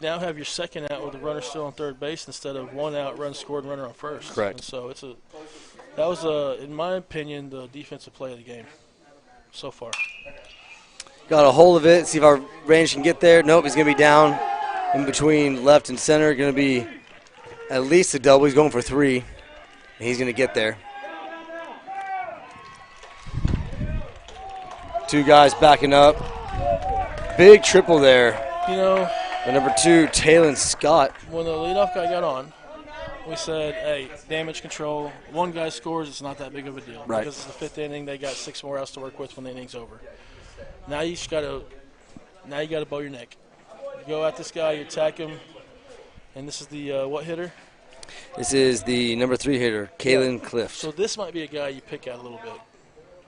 now have your second out with the runner still on third base instead of one out, run scored, runner on first. Correct. And so that was in my opinion, the defensive play of the game so far. Got a hold of it. See if our range can get there. Nope, he's going to be down in between left and center. Going to be at least a double. He's going for 3. And he's going to get there. 2 guys backing up. Big triple there. The number 2, Talon Scott. When the leadoff guy got on, we said, hey, damage control. One guy scores, it's not that big of a deal. Right. Because it's the 5th inning, they got 6 more outs to work with when the inning's over. Now you got to bow your neck. You go at this guy, you attack him, and this is the what hitter? This is the number 3 hitter, Kalen Clift. So this might be a guy you pick out a little bit.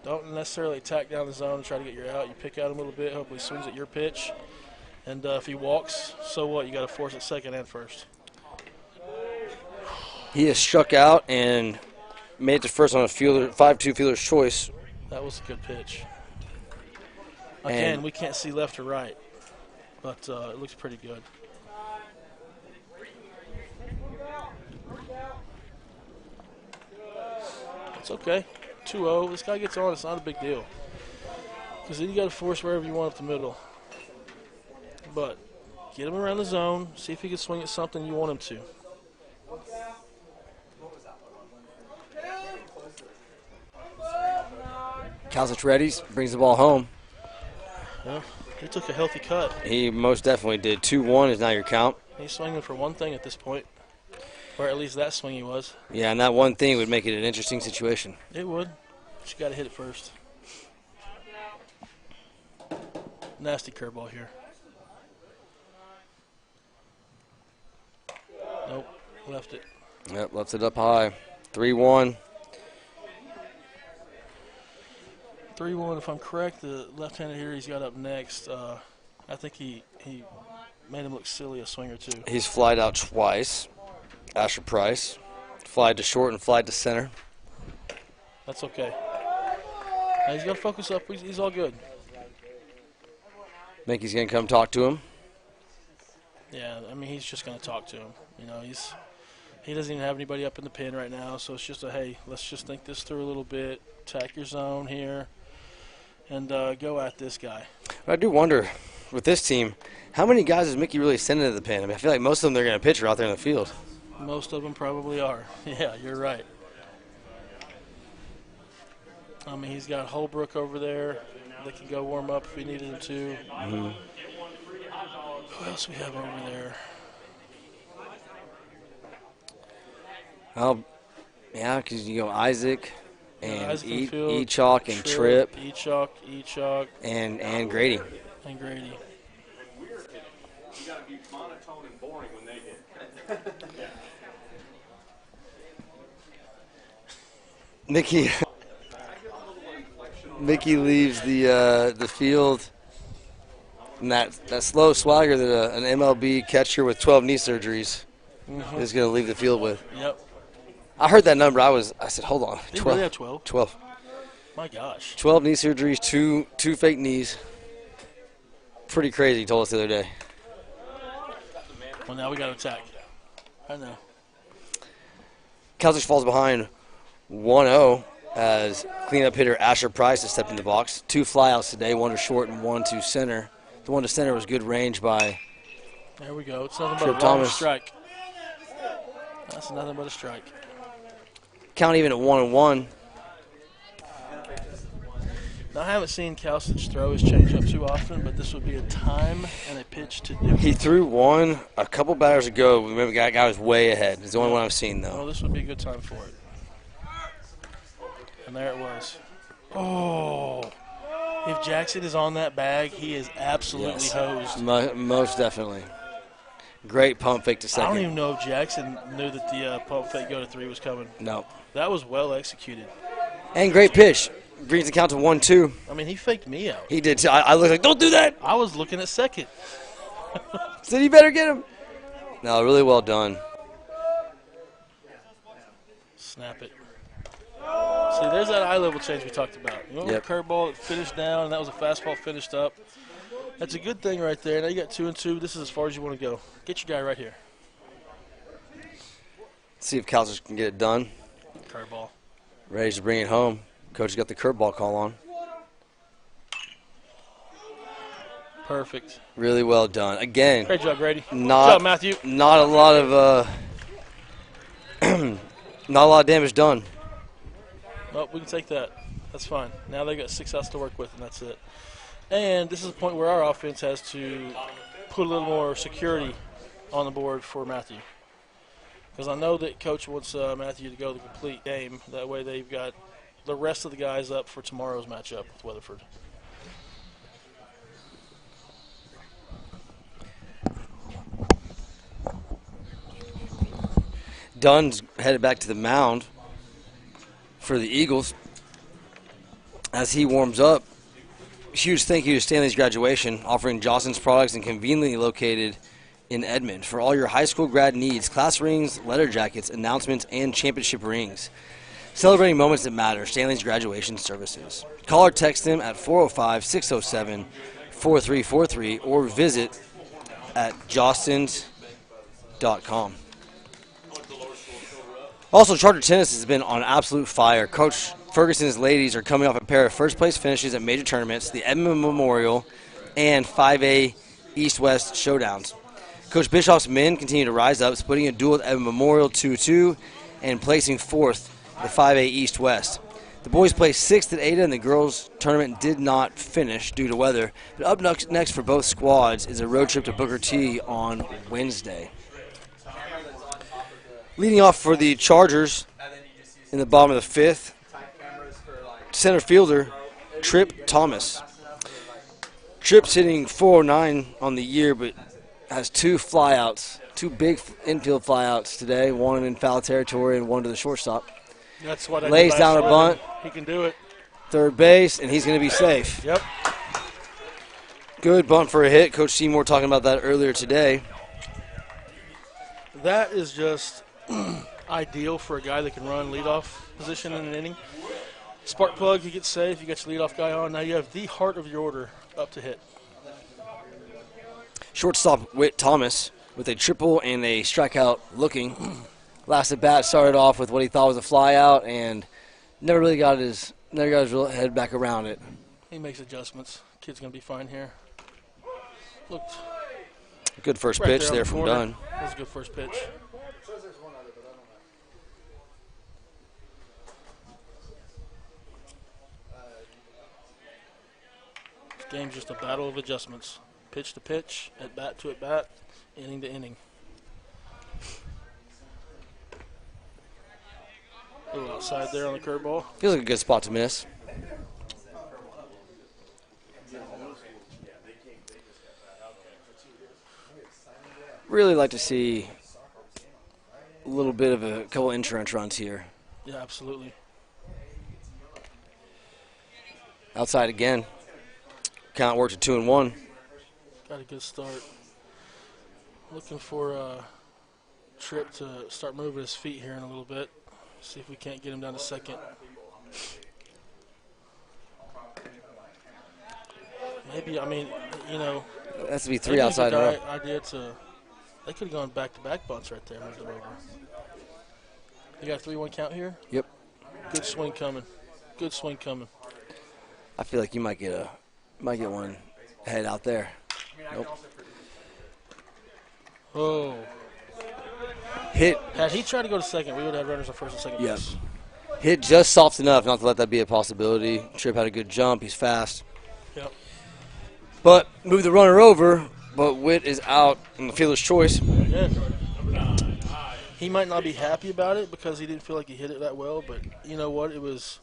Don't necessarily attack down the zone and try to get your out. You pick out him a little bit, hopefully swings at your pitch. And if he walks, so what? You got to force it second and first. He has struck out and made it to first on a 5-2 fielder's choice. That was a good pitch. Again, we can't see left or right, but it looks pretty good. It's okay. 2-0. This guy gets on. It's not a big deal. Because then you got to force wherever you want up the middle. But get him around the zone. See if he can swing at something you want him to. Calcic brings the ball home. Yeah, he took a healthy cut. He most definitely did. 2-1 is now your count. He's swinging for one thing at this point. Or at least that swing he was. Yeah, and that one thing would make it an interesting situation. It would. But you got to hit it first. Nasty curveball here. Nope, left it. Yep, left it up high. 3-1. 3-1, if I'm correct, the left-handed hitter he's got up next, I think he made him look silly a swing or two. He's flied out twice. Asher Price. Flied to short and flied to center. That's okay. Now he's got to focus up. He's all good. Think he's going to come talk to him. Yeah, I mean, he's just going to talk to him. He doesn't even have anybody up in the pen right now, so it's just hey, let's just think this through a little bit. Attack your zone here, and go at this guy. I do wonder, with this team, how many guys is Mickey really sending to the pen? I mean, I feel like most of them they're going to pitch out there in the field. Most of them probably are. Yeah, you're right. I mean, he's got Holbrook over there. They can go warm up if we needed him to. Mm-hmm. Who else we have over there? Oh, yeah, because you go Isaac and Isaac in the field, Echok and Tripp. Echok. And Grady. And Grady. You got to be monotone and boring when they hit. Mickey leaves the field. And that slow swagger that an MLB catcher with 12 knee surgeries is going to leave the field with. Yep. I heard that number. I said, hold on. Did he really have 12? 12. My gosh. 12 knee surgeries, two fake knees. Pretty crazy, he told us the other day. Well, now we got to attack. I know. Celtics falls behind 1-0 as cleanup hitter Asher Price has stepped in the box. 2 flyouts today, 1 to short and 1 to center. The 1 to center was good range by There we go. It's nothing but Trip a long Thomas. strike. That's nothing but a strike. Count even at 1-1. Now, I haven't seen Kalsic throw his changeup too often, but this would be a time and a pitch to do. He threw one a couple batters ago. Remember, the guy was way ahead. It's the only one I've seen, Well, though. this would be a good time for it. And there it was. Oh. If Jackson is on that bag, he is absolutely hosed. Most definitely. Great pump fake to I second. don't even know if Jackson knew that the pump fake go to 3 was coming. No. That was well executed. And great pitch. Brings the count to 1-2. I mean, he faked me out. He did. I looked like, don't do that. I was looking at second. Said you better get him. No, really well done. Snap it. See, there's that eye level change we talked about. You know, Yep. the curveball that finished down, and that was a fastball finished up. That's a good thing right there. Now you got 2-2. This is as far as you want to go. Get your guy right here. See if Calzers can get it done. Curveball. Ready to bring it home. Coach has got the curveball call on. Perfect. Really well done. Again, Great job, Grady. not Good job, Matthew. not a lot of not a lot of damage done. Well, we can take that. That's fine. Now they got 6 outs to work with, and that's it. And this is a point where our offense has to put a little more security on the board for Matthew. Because I know that Coach wants Matthew to go the complete game. That way they've got the rest of the guys up for tomorrow's matchup with Weatherford. Dunn's headed back to the mound for the Eagles. As he warms up, huge thank you to Stanley's Graduation, offering Jostens products and conveniently located in Edmond. For all your high school grad needs, class rings, letter jackets, announcements, and championship rings. Celebrating moments that matter, Stanley's Graduation Services. Call or text them at 405-607-4343 or visit at jostens.com. Also, Charger Tennis has been on absolute fire. Coach Ferguson's ladies are coming off a pair of first-place finishes at major tournaments, the Edmund Memorial and 5A East-West Showdowns. Coach Bischoff's men continue to rise up, splitting a duel at Edmund Memorial 2-2 and placing 4th the 5A East-West. The boys placed 6th at Ada, and the girls' tournament did not finish due to weather. But up next for both squads is a road trip to Booker T on Wednesday. Leading off for the Chargers in the bottom of the 5th, center fielder Trip Thomas. Tripp's hitting 409 on the year, but has 2 flyouts, 2 big infield flyouts today, one in foul territory and one to the shortstop. That's what I Lays did down a last bunt. year. He can do it. Third base, and he's going to be safe. Yep. Good bunt for a hit. Coach Seymour talking about that earlier today. That is just ideal for a guy that can run leadoff position in an inning. Spark plug, you get safe. You got your leadoff guy on. Now you have the heart of your order up to hit. Shortstop Whit Thomas with a triple and a strikeout looking. Last at bat started off with what he thought was a fly out and never got his real head back around it. He makes adjustments. Kid's going to be fine here. Looked Good first right pitch on there the from corner. Dunn. That was a good first pitch. This game's just a battle of adjustments. Pitch to pitch, at bat to at bat, inning to inning. A little outside there on the curveball. Feels like a good spot to miss. Really like to see a little bit of a couple insurance runs here. Yeah, absolutely. Outside again. Count worked to 2-1. got a good start. Looking for Tripp to start moving his feet here in a little bit. See if we can't get him down to second. Maybe, I mean, you know. That has to be 3 outside in a row. Idea to, they could have gone back-to-back bunts right there. Moved them over. You got a 3-1 count here? Yep. Good swing coming. Good swing coming. I feel like you might get one head out there. Nope. Oh. Hit. Had he tried to go to second, we would have had runners on first and second Yes. base. Hit just soft enough not to let that be a possibility. Tripp had a good jump. He's fast. Yep. But move the runner over, but Witt is out on the fielder's choice. Yeah. He might not be happy about it because he didn't feel like he hit it that well, but you know what? It was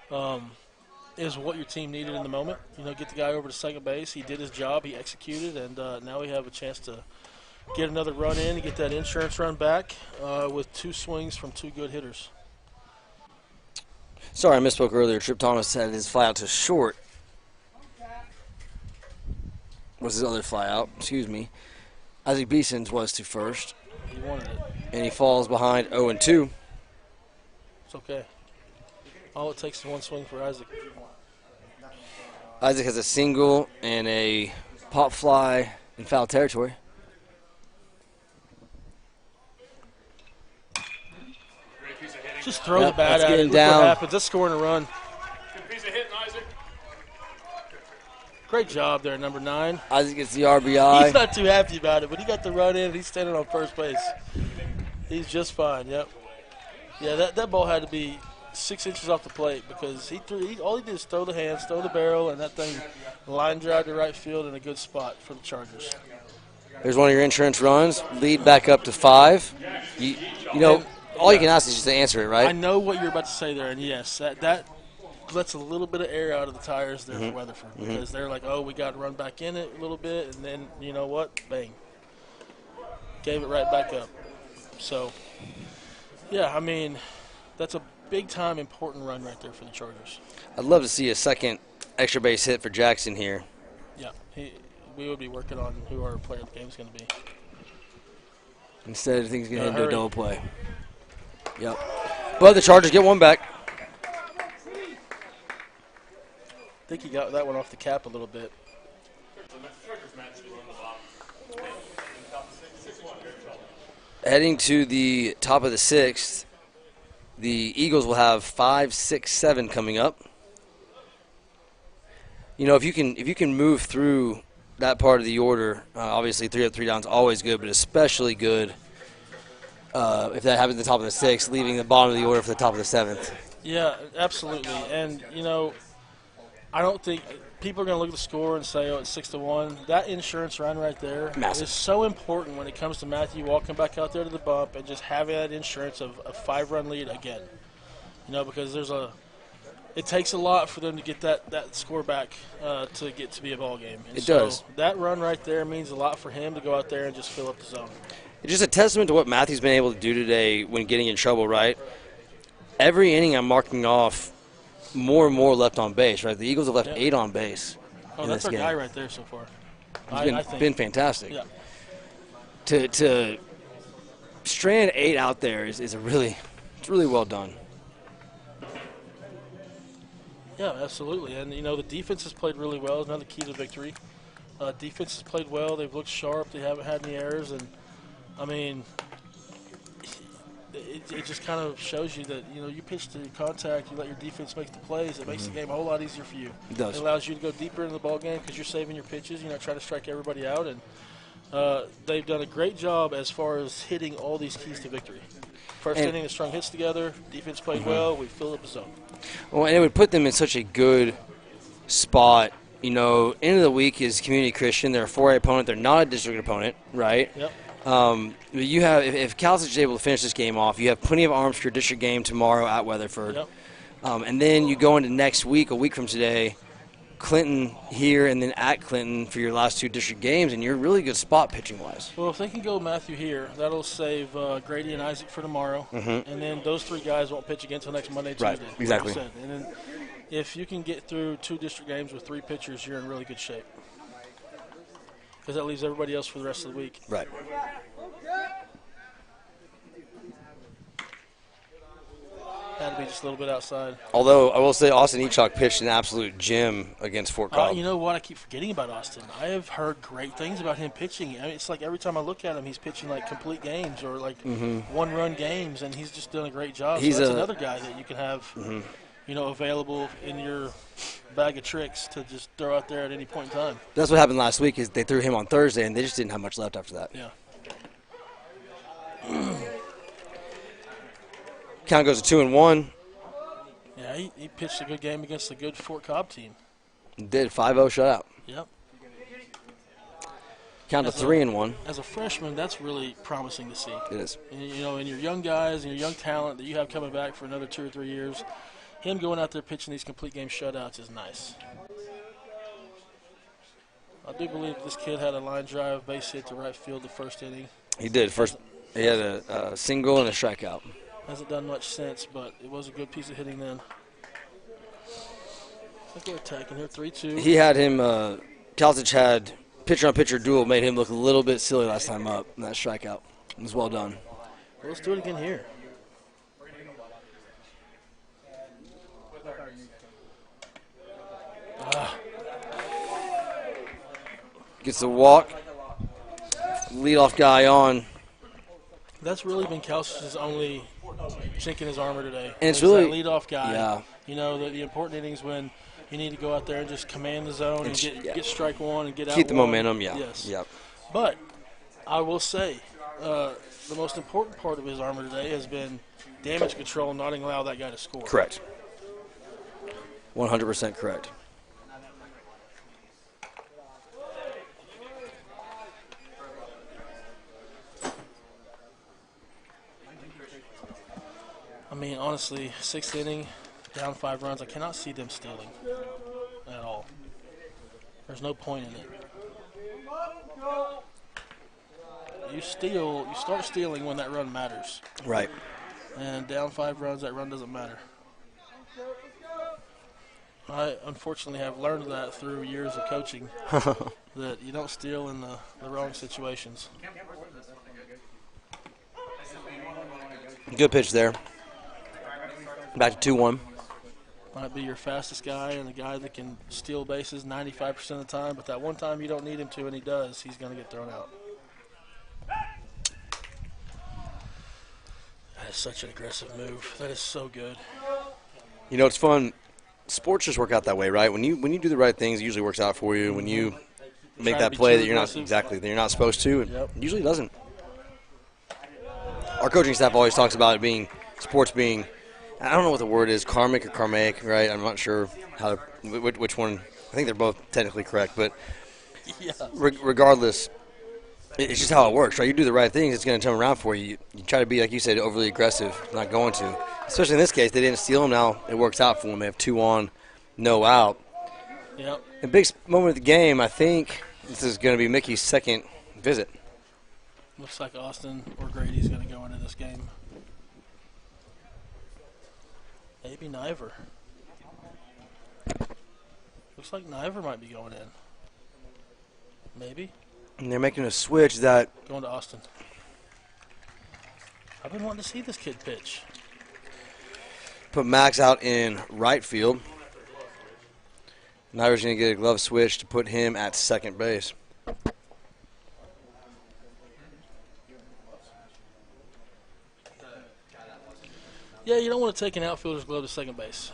what your team needed in the moment. You know, get the guy over to second base. He did his job. He executed, and now we have a chance to get another run in and get that insurance run back with 2 swings from 2 good hitters. Sorry, I misspoke earlier. Tripp Thomas had his fly out to short. Was his other fly out? Excuse me. Isaac Beeson's was to first. He wanted it. And he falls behind 0-2. It's okay. All it takes is 1 swing for Isaac. Isaac has a single and a pop fly in foul territory. Just throw the bat at it. Getting Look down. what happens. That's scoring a run. Good piece of hitting, Isaac. Great job there, number 9. Isaac gets the RBI. He's not too happy about it, but he got the run in, and he's standing on first base. He's just fine, yep. Yeah, that ball had to be 6 inches off the plate because all he did is throw the hands, throw the barrel, and that thing line drive to right field in a good spot for the Chargers. There's one of your insurance runs. Lead back up to 5. You know, all you can ask is just to answer it, right? I know what you're about to say there, and yes, that lets a little bit of air out of the tires there for Weatherford because they're like, oh, we got to run back in it a little bit, and then, you know what, bang. Gave it right back up. So, yeah, I mean, that's a big-time important run right there for the Chargers. I'd love to see a second extra base hit for Jackson here. Yeah, we would be working on who our player of the game is going to be. Instead, I think he's going to Gotta hit into a hurry. double play. Yep. But the Chargers get one back. I think he got that one off the cap a little bit. Heading to the top of the 6th, the Eagles will have 5, 6, 7 coming up. You know, if you can move through that part of the order, obviously 3 up, 3 down is always good, but especially good if that happens at the top of the 6th, leaving the bottom of the order for the top of the 7th. Yeah, absolutely. And, you know, I don't think people are going to look at the score and say, oh, it's 6-1. That insurance run right there is so important when it comes to Matthew walking back out there to the bump and just having that insurance of a 5-run lead again. You know, because it takes a lot for them to get that score back to get to be a ball game. And it does. That run right there means a lot for him to go out there and just fill up the zone. It's just a testament to what Matthew's been able to do today when getting in trouble, right? Every inning I'm marking off more and more left on base, right? The Eagles have left 8 on base in that's this our game. guy right there so far. He's been fantastic. Yeah. To strand 8 out there is really well done. Yeah, absolutely. And, you know, the defense has played really well. It's another key to victory. Defense has played well. They've looked sharp. They haven't had any errors. And, I mean, it just kind of shows you that, you know, you pitch to contact, you let your defense make the plays. It makes the game a whole lot easier for you. It does. It allows you to go deeper into the ball game because you're saving your pitches. You're not trying to strike everybody out. And they've done a great job as far as hitting all these keys to victory. First inning, the strung hits together. Defense played well. We filled up the zone. Well, and it would put them in such a good spot. You know, end of the week is Community Christian. They're a 4A opponent. They're not a district opponent, right? Yep. You have, if Cal State is able to finish this game off, you have plenty of arms for your district game tomorrow at Weatherford. Yep. And then you go into next week, a week from today, Clinton here and then at Clinton for your last 2 district games, and you're in a really good spot pitching-wise. Well, if they can go Matthew here, that'll save Grady and Isaac for tomorrow. And then those 3 guys won't pitch again until next Monday, Tuesday. Right, exactly. Like I said. And then if you can get through 2 district games with 3 pitchers, you're in really good shape. because that leaves everybody else for the rest of the week. Right. Had to be just a little bit outside. Although I will say Austin Echok pitched an absolute gem against Fort Cobb. You know what? I keep forgetting about Austin. I have heard great things about him pitching. I mean, it's like every time I look at him, he's pitching like complete games or like one-run games, and he's just doing a great job. He's so that's another guy that you can have, available in your bag of tricks to just throw out there at any point in time. That's what happened last week is they threw him on Thursday, and they just didn't have much left after that. Yeah. Count goes to 2-1. Yeah, he pitched a good game against a good Fort Cobb team. Did 5-0 shutout. Yep. Count to 3-1. As a freshman, that's really promising to see. It is. And, and your young guys and your young talent that you have coming back for another 2 or 3 years, him going out there pitching these complete game shutouts is nice. I do believe this kid had a line drive base hit to right field the first inning. He did. First, he had a single and a strikeout. Hasn't done much since, but it was a good piece of hitting then. I think we're attacking here, 3-2. He had him, Kalsic had pitcher-on-pitcher duel, made him look a little bit silly last time up, and that strikeout. It was well done. Well, let's do it again here. Gets the walk. Leadoff guy on. That's really been Kalsic's only chink in his armor today. And it's that really leadoff guy. Yeah. The important innings when you need to go out there and just command the zone and get strike one and get out. Keep the one. momentum, yeah. Yes. Yep. But I will say the most important part of his armor today has been damage control, not allow that guy to score. Correct. 100% correct. I mean, honestly, 6th inning, down 5 runs. I cannot see them stealing at all. There's no point in it. You start stealing when that run matters. Right. And down 5 runs, that run doesn't matter. I unfortunately have learned that through years of coaching, that you don't steal in the wrong situations. Good pitch there. Back to 2-1. Might be your fastest guy and the guy that can steal bases 95% of the time, but that one time you don't need him to and he does, he's going to get thrown out. That is such an aggressive move. That is so good. You know, it's fun. Sports just work out that way, right? When you do the right things, it usually works out for you. When you make that play that you're not supposed to, it usually doesn't. Our coaching staff always talks about it being sports being, I don't know what the word is, karmic or karmaic, right? I'm not sure which one. I think they're both technically correct, but regardless, it's just how it works, right? You do the right things, it's going to turn around for you. You try to be, like you said, overly aggressive, not going to. Especially in this case, they didn't steal him. Now it works out for them. They have 2 on, no out. Yep. A big moment of the game, I think this is going to be Mickey's second visit. Looks like Austin or Grady's going to go into this game. Maybe Niver. Looks like Niver might be going in. Maybe. And they're making a switch that. Going to Austin. I've been wanting to see this kid pitch. Put Max out in right field. Niver's going to get a glove switch to put him at second base. Yeah, you don't want to take an outfielder's glove to second base.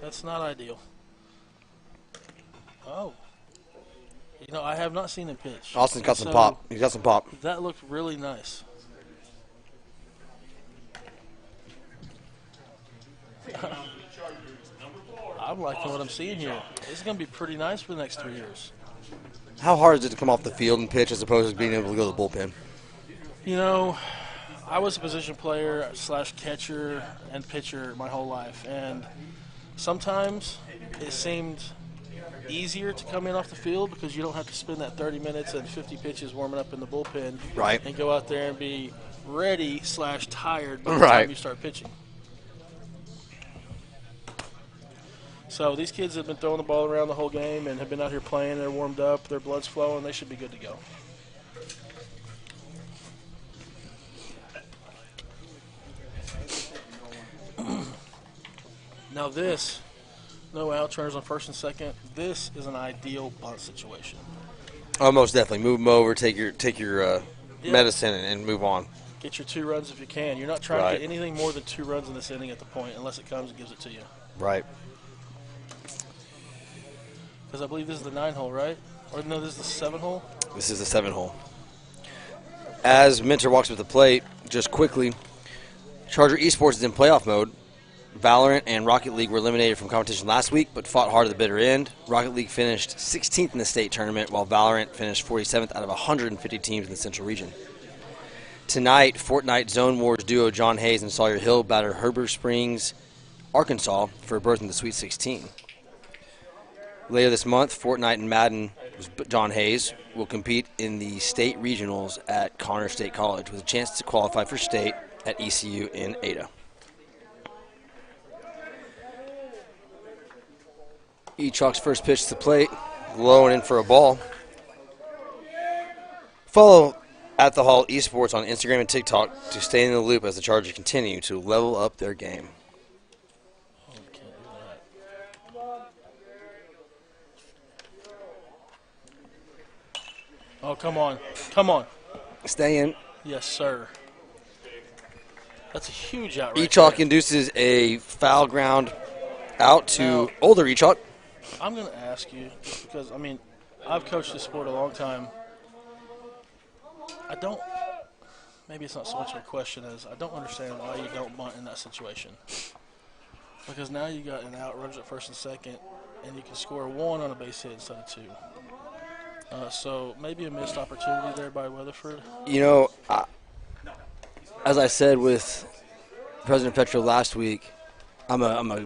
That's not ideal. Oh. I have not seen him pitch. Austin's got some pop. He's got some pop. That looked really nice. I'm liking what I'm seeing here. This is going to be pretty nice for the next 3 years. How hard is it to come off the field and pitch as opposed to being able to go to the bullpen? I was a position player / catcher and pitcher my whole life, and sometimes it seemed easier to come in off the field because you don't have to spend that 30 minutes and 50 pitches warming up in the bullpen, right, and go out there and be ready / tired by the time you start pitching. So these kids have been throwing the ball around the whole game and have been out here playing. They're warmed up. Their blood's flowing. They should be good to go. Now this, no out, runners on first and second. This is an ideal bunt situation. Oh, most definitely. Move them over, take your Yeah. medicine, and move on. Get your 2 runs if you can. You're not trying Right. to get anything more than 2 runs in this inning at the point unless it comes and gives it to you. Right. Because I believe this is the 9 hole, right? Or no, this is the 7 hole? This is the 7 hole. As Minter walks up to the plate, just quickly, Charger Esports is in playoff mode. Valorant and Rocket League were eliminated from competition last week, but fought hard at the bitter end. Rocket League finished 16th in the state tournament, while Valorant finished 47th out of 150 teams in the Central Region. Tonight, Fortnite Zone Wars duo John Hayes and Sawyer Hill batter Heber Springs, Arkansas, for a berth in the Sweet 16. Later this month, Fortnite and Madden, John Hayes, will compete in the state regionals at Connor State College with a chance to qualify for state at ECU in Ada. Echok's first pitch to the plate, low and in for a ball. Follow at the Hall Esports on Instagram and TikTok to stay in the loop as the Chargers continue to level up their game. Oh, come on. Come on. Stay in. Yes, sir. That's a huge out right Echok there. induces a foul ground out to Now- older Echok. I'm going to ask you, just because, I mean, I've coached this sport a long time. I don't, maybe it's not so much of a question as I don't understand why you don't bunt in that situation. Because now you got an out, runners at first and second, and you can score 1 on a base hit instead of 2. So maybe a missed opportunity there by Weatherford. You know, as I said with President Petro last week, I'm a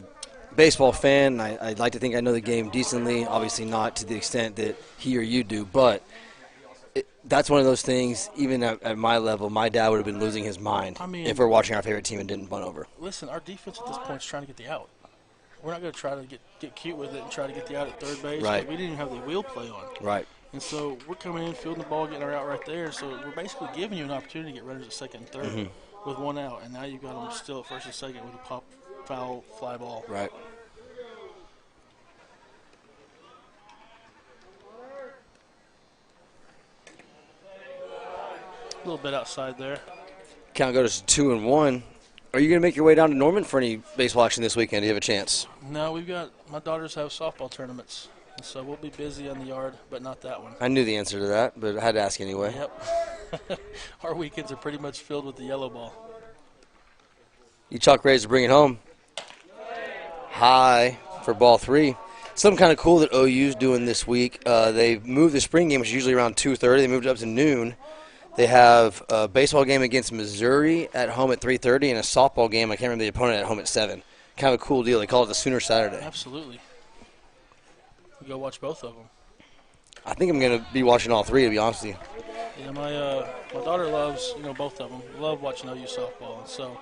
baseball fan. I'd like to think I know the game decently. Obviously not to the extent that he or you do, but that's one of those things, even at my level, my dad would have been losing his mind if we're watching our favorite team and didn't bunt over. Listen, our defense at this point is trying to get the out. We're not going to try to get cute with it and try to get the out at third base. Right. We didn't even have the wheel play on. Right. And so we're coming in, fielding the ball, getting our out right there. So we're basically giving you an opportunity to get runners at second and third with 1 out. And now you've got them still at first and second with a pop, foul, fly ball. Right. A little bit outside there. Count goes to 2-1. Are you going to make your way down to Norman for any baseball action this weekend? Do you have a chance? No, my daughters have softball tournaments. And so we'll be busy on the yard, but not that one. I knew the answer to that, but I had to ask anyway. Yep. Our weekends are pretty much filled with the yellow ball. Echok ready to bring it home. High for ball 3. Something kind of cool that OU's doing this week. They moved the spring game, which is usually around 2:30. They moved it up to noon. They have a baseball game against Missouri at home at 3:30 and a softball game, I can't remember the opponent, at home at 7. Kind of a cool deal. They call it the Sooner Saturday. Absolutely. We go watch both of them. I think I'm going to be watching all 3, to be honest with you. Yeah, my daughter loves both of them. Love watching OU softball, and so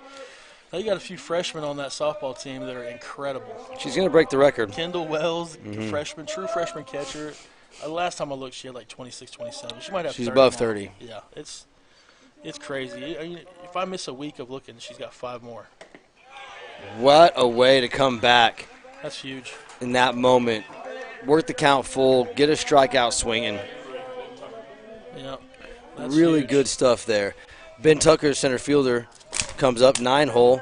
they got a few freshmen on that softball team that are incredible. She's going to break the record. Kendall Wells, freshman, true freshman catcher. Last time I looked, she had like 26, 27. She might have. She's 30 above now. 30. Yeah, it's crazy. I mean, if I miss a week of looking, she's got 5 more. What a way to come back That's huge. in that moment. Work the count full, get a strikeout swinging. Yeah, that's Really huge. good stuff there. Ben Tucker, center fielder, comes up 9-hole.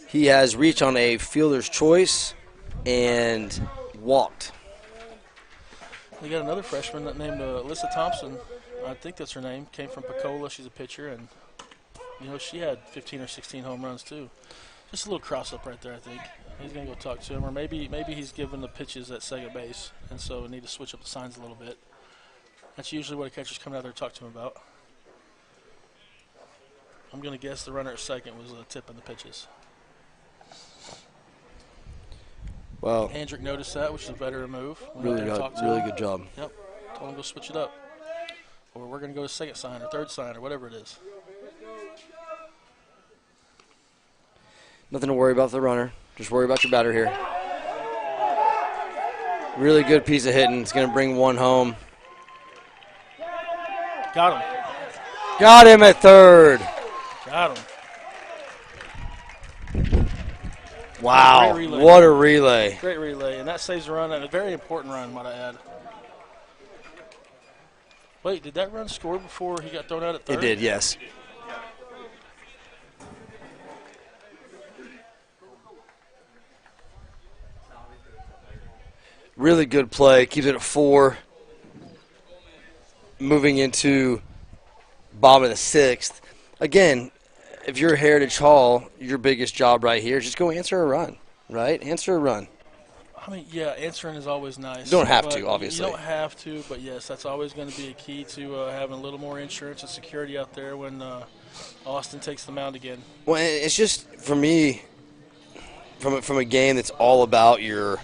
He has reached on a fielder's choice and walked. They got another freshman named Alyssa Thompson. I think that's her name. Came from Pensacola. She's a pitcher, and she had 15 or 16 home runs too. Just a little cross up right there, I think. He's gonna go talk to him, or maybe he's giving the pitches at second base, and so we need to switch up the signs a little bit. That's usually what a catcher's coming out there to talk to him about. I'm gonna guess the runner at second was tipping the pitches. Well, Hendrick noticed that, which is a veteran move. really good job. Yep. Told him to go switch it up. Or we're going to go to second sign or third sign or whatever it is. Nothing to worry about with the runner. Just worry about your batter here. Really good piece of hitting. It's going to bring one home. Got him. Got him at third. Got him. Wow, Great relay. what a relay. Great relay, and that saves a run, and a very important run, might I add. Wait, did that run score before he got thrown out at third? It did, yes. Really good play. Keeps it at 4. Moving into bottom of the 6th. Again, if you're Heritage Hall, your biggest job right here is just go answer a run, right? Answer a run. I mean, yeah, answering is always nice. You don't have to, obviously. You don't have to, but yes, that's always going to be a key to having a little more insurance and security out there when Austin takes the mound again. Well, it's just, for me, from a game that's all about your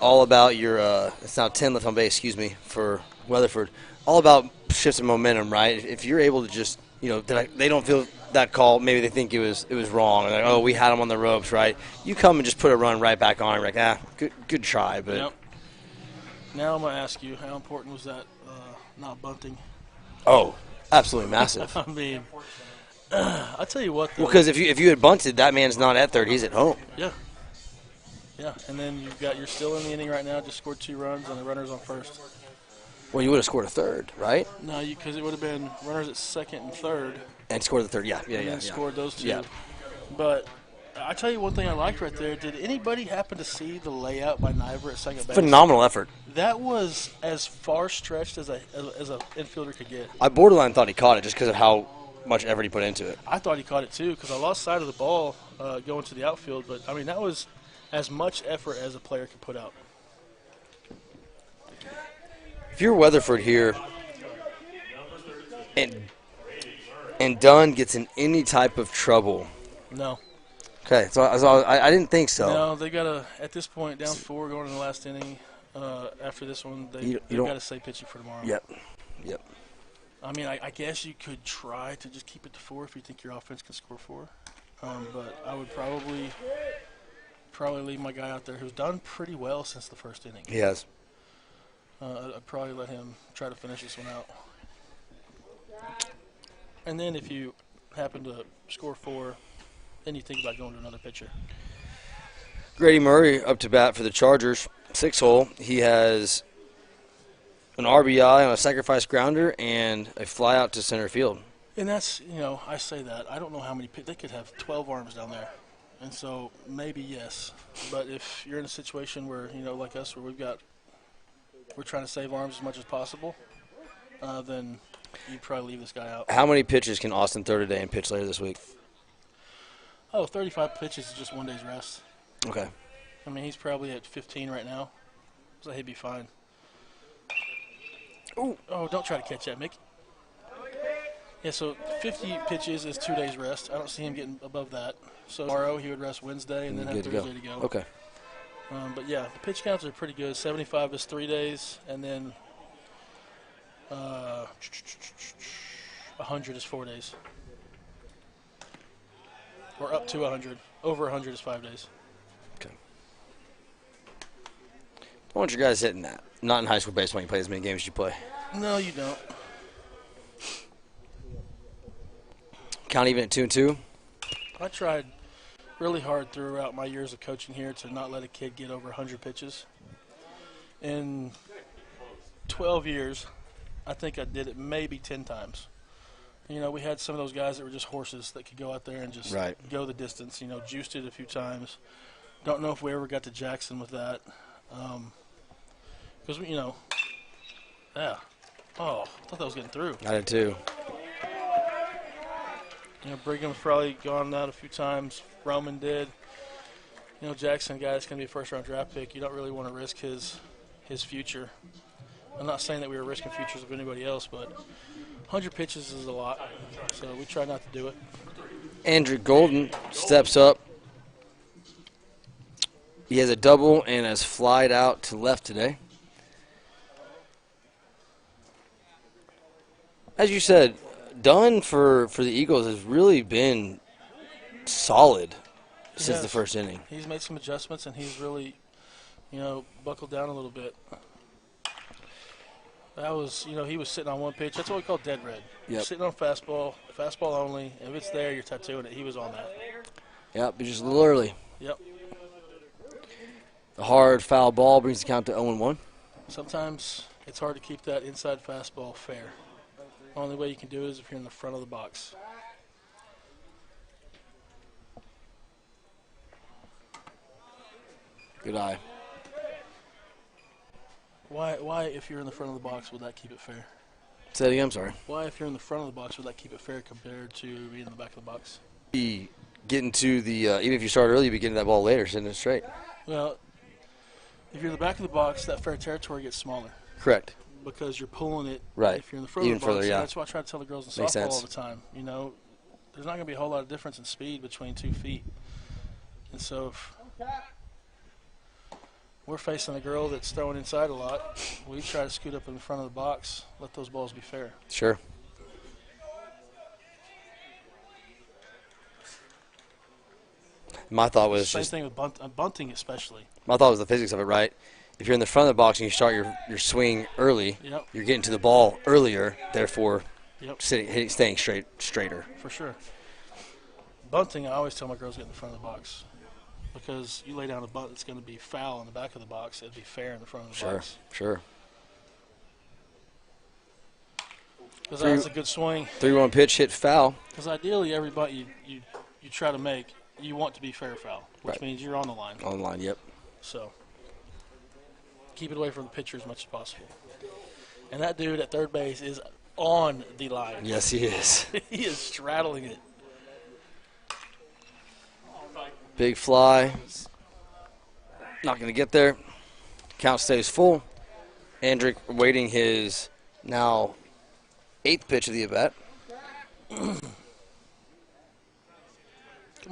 it's now 10 left on base, excuse me, for Weatherford. All about shifts of momentum, right? If you're able to just, they don't feel that call, maybe they think it was wrong. They're like, oh, we had him on the ropes, right? You come and just put a run right back on. You're like, good try, but. Yep. Now I'm gonna ask you, how important was that not bunting? Oh, absolutely massive. I mean, I'll tell you what. Though, Well, because if you had bunted, that man's not at third; he's at home. Yeah. Yeah, and then you're still in the inning right now. Just scored 2 runs and the runner's on first. Well, you would have scored a third, right? No, because it would have been runners at second and third. And scored the third, yeah. And then scored those 2. Yeah. But I tell you one thing I liked right there. Did anybody happen to see the layout by Niver at second base? Phenomenal effort. That was as far stretched as a infielder could get. I borderline thought he caught it just because of how much effort he put into it. I thought he caught it too because I lost sight of the ball going to the outfield. But, I mean, that was as much effort as a player could put out. If you're Weatherford here and Dunn gets in any type of trouble. No. Okay, so I didn't think so. No, they got at this point, down 4 going in the last inning. After this one, they've got to stay pitching for tomorrow. Yep. I mean, I guess you could try to just keep it to 4 if you think your offense can score 4. But I would probably leave my guy out there who's done pretty well since the first inning. He has. I'd probably let him try to finish this one out. And then if you happen to score 4, then you think about going to another pitcher. Grady Murray up to bat for the Chargers, 6-hole. He has an RBI on a sacrifice grounder and a fly out to center field. And that's, I say that. I don't know how many they could have 12 arms down there. And so maybe yes. But if you're in a situation where, like us, where we're trying to save arms as much as possible, then you'd probably leave this guy out. How many pitches can Austin throw today and pitch later this week? 35 pitches is just 1 day's rest. Okay. I mean, he's probably at 15 right now, so he'd be fine. Ooh. Oh, don't try to catch that, Mickey. Yeah, so 50 pitches is 2 days rest. I don't see him getting above that. So tomorrow he would rest Wednesday and then have Thursday to go. Okay. But, yeah, the pitch counts are pretty good. 75 is 3 days, and then 100 is 4 days. Or up to 100. Over 100 is 5 days. Okay. I want your guys hitting that. Not in high school baseball. You play as many games as you play. No, you don't. Count even at 2-2? I tried really hard throughout my years of coaching here to not let a kid get over 100 pitches. In 12 years, I think I did it maybe 10 times. We had some of those guys that were just horses that could go out there and just go the distance. Juiced it a few times. Don't know if we ever got to Jackson with that. Because, yeah. Oh, I thought that was getting through. I did too. Brigham's probably gone out a few times. Roman did. Jackson, guy that's going to be a first-round draft pick. You don't really want to risk his future. I'm not saying that we were risking futures of anybody else, but 100 pitches is a lot, so we try not to do it. Andrew Golden steps up. He has a double and has flied out to left today. As you said, Dunn for the Eagles has really been solid since the first inning. He's made some adjustments, and he's really buckle down a little bit. That was, he was sitting on one pitch. That's what we call dead red. Yep. Sitting on fastball only. If it's there, you're tattooing it. He was on that. Yep, but just a little early. Yep. The hard foul ball brings the count to 0-1. Sometimes it's hard to keep that inside fastball fair. Only way you can do it is if you're in the front of the box. Good eye. Why, if you're in the front of the box, would that keep it fair? Say it again, I'm sorry. Why, if you're in the front of the box, would that keep it fair compared to being in the back of the box? Be getting to the even if you start early, you be getting that ball later, sitting it straight. Well, if you're in the back of the box, that fair territory gets smaller. Correct. Because you're pulling it. Right. If you're in the front Even of the box, further, yeah. That's why I try to tell the girls in Makes softball sense. all the time. There's not going to be a whole lot of difference in speed between 2 feet. And so if we're facing a girl that's throwing inside a lot, we try to scoot up in the front of the box, let those balls be fair. Sure. My thought was Same thing with bunting especially. My thought was the physics of it, right? If you're in the front of the box and you start your swing early, Yep. you're getting to the ball earlier, therefore Yep. staying straighter. For sure. Bunting, I always tell my girls get in the front of the box. Because you lay down a bunt that's going to be foul in the back of the box, it'd be fair in the front of the box. Sure. Because that's a good swing. 3-1 pitch hit foul. Because ideally, every bunt you try to make, you want to be fair foul, which Right. means you're on the line. On the line, yep. So keep it away from the pitcher as much as possible. And that dude at third base is on the line. Yes, he is. He is straddling it. Big fly. Not going to get there. Count stays full. Andrick waiting his now 8th pitch of the at-bat. Come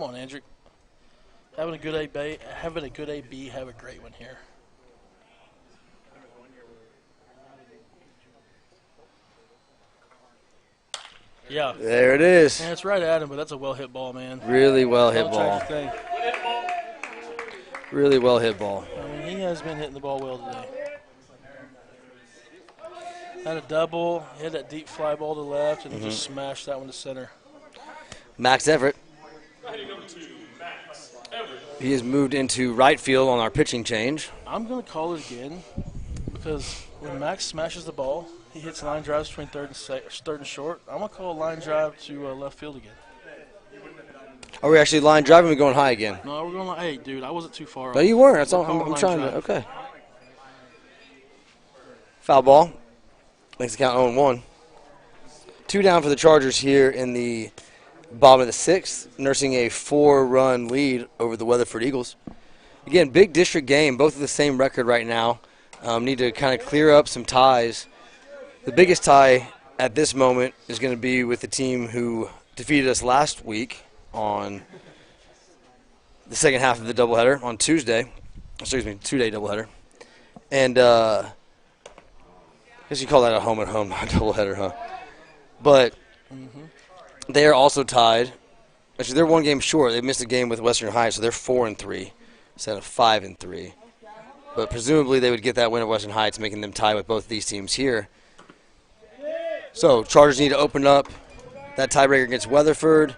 on, Andrew. Having a good AB, have a great one here. Yeah. There it is. Yeah, it's right at him, but that's a well-hit ball, man. Really well hit Don't ball. change a thing. Really well hit ball. I mean, he has been hitting the ball well today. Had a double, hit that deep fly ball to left, and just smashed that one to center. Max Everett. He has moved into right field on our pitching change. I'm going to call it again because when Max smashes the ball, he hits line drives between third and short. I'm going to call a line drive to left field again. Are we actually line driving? Or are we going high again? No, we're going like, hey, dude, I wasn't too far No, off. you weren't. That's We're all. calling I'm line trying to. drive. Okay. Foul ball. Makes the count 0-1. 2 down for the Chargers here in the bottom of the 6th, nursing a 4-run lead over the Weatherford Eagles. Again, big district game. Both of the same record right now. Need to kind of clear up some ties. The biggest tie at this moment is going to be with the team who defeated us last week on the second half of the doubleheader on Tuesday. Excuse me, 2-day doubleheader. And I guess you call that a home and home, not a doubleheader, huh? But they are also tied. Actually, they're 1 game short. They missed a game with Western Heights, so they're 4-3 instead of 5-3. But presumably they would get that win at Western Heights, making them tie with both of these teams here. So Chargers need to open up that tiebreaker against Weatherford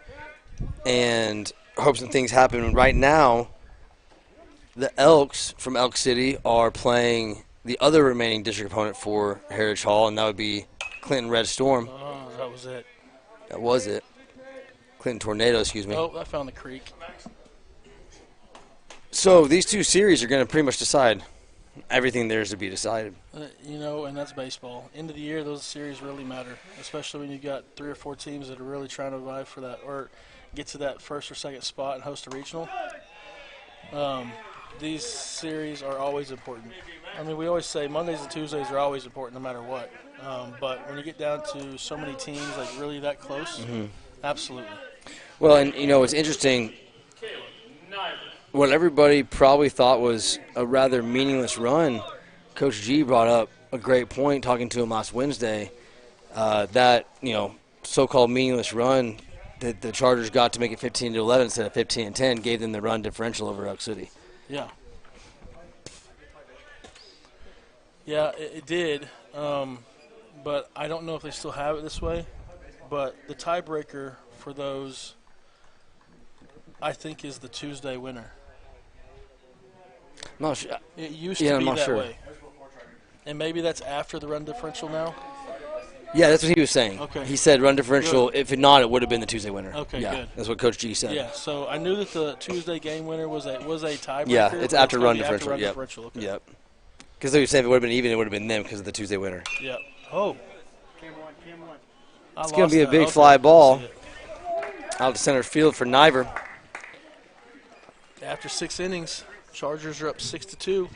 and hope some things happen. Right now, the Elks from Elk City are playing the other remaining district opponent for Heritage Hall, and that would be Clinton Red Storm. Oh, that was it. That was it. Clinton Tornado, excuse me. Oh, I found the creek. So these 2 series are going to pretty much decide everything there is to be decided. And that's baseball. End of the year, those series really matter, especially when you got 3 or 4 teams that are really trying to vie for that or get to that first or second spot and host a regional. These series are always important. I mean, we always say Mondays and Tuesdays are always important no matter what. But when you get down to so many teams, like really that close, absolutely. Well, and, it's interesting. What everybody probably thought was a rather meaningless run, Coach G brought up a great point talking to him last Wednesday. That, so-called meaningless run that the Chargers got to make it 15-11 instead of 15-10 gave them the run differential over Elk City. Yeah. Yeah, it did. But I don't know if they still have it this way. But the tiebreaker for those, I think, is the Tuesday winner. I'm not sure. It used Yeah, to I'm be not that sure. way. And maybe that's after the run differential now? Yeah, that's what he was saying. Okay. He said run differential. Good. If it not, it would have been the Tuesday winner. Okay, yeah, good. That's what Coach G said. Yeah, so I knew that the Tuesday game winner was a tiebreaker. Yeah, it's but after gonna run be differential. After run Yep. differential. Okay. Yep. Because they were saying if it would have been even, it would have been them because of the Tuesday winner. Yep. Oh. Cam one. It's going to be a big fly ball out to center field for Niver. After 6 innings, Chargers are up 6-2.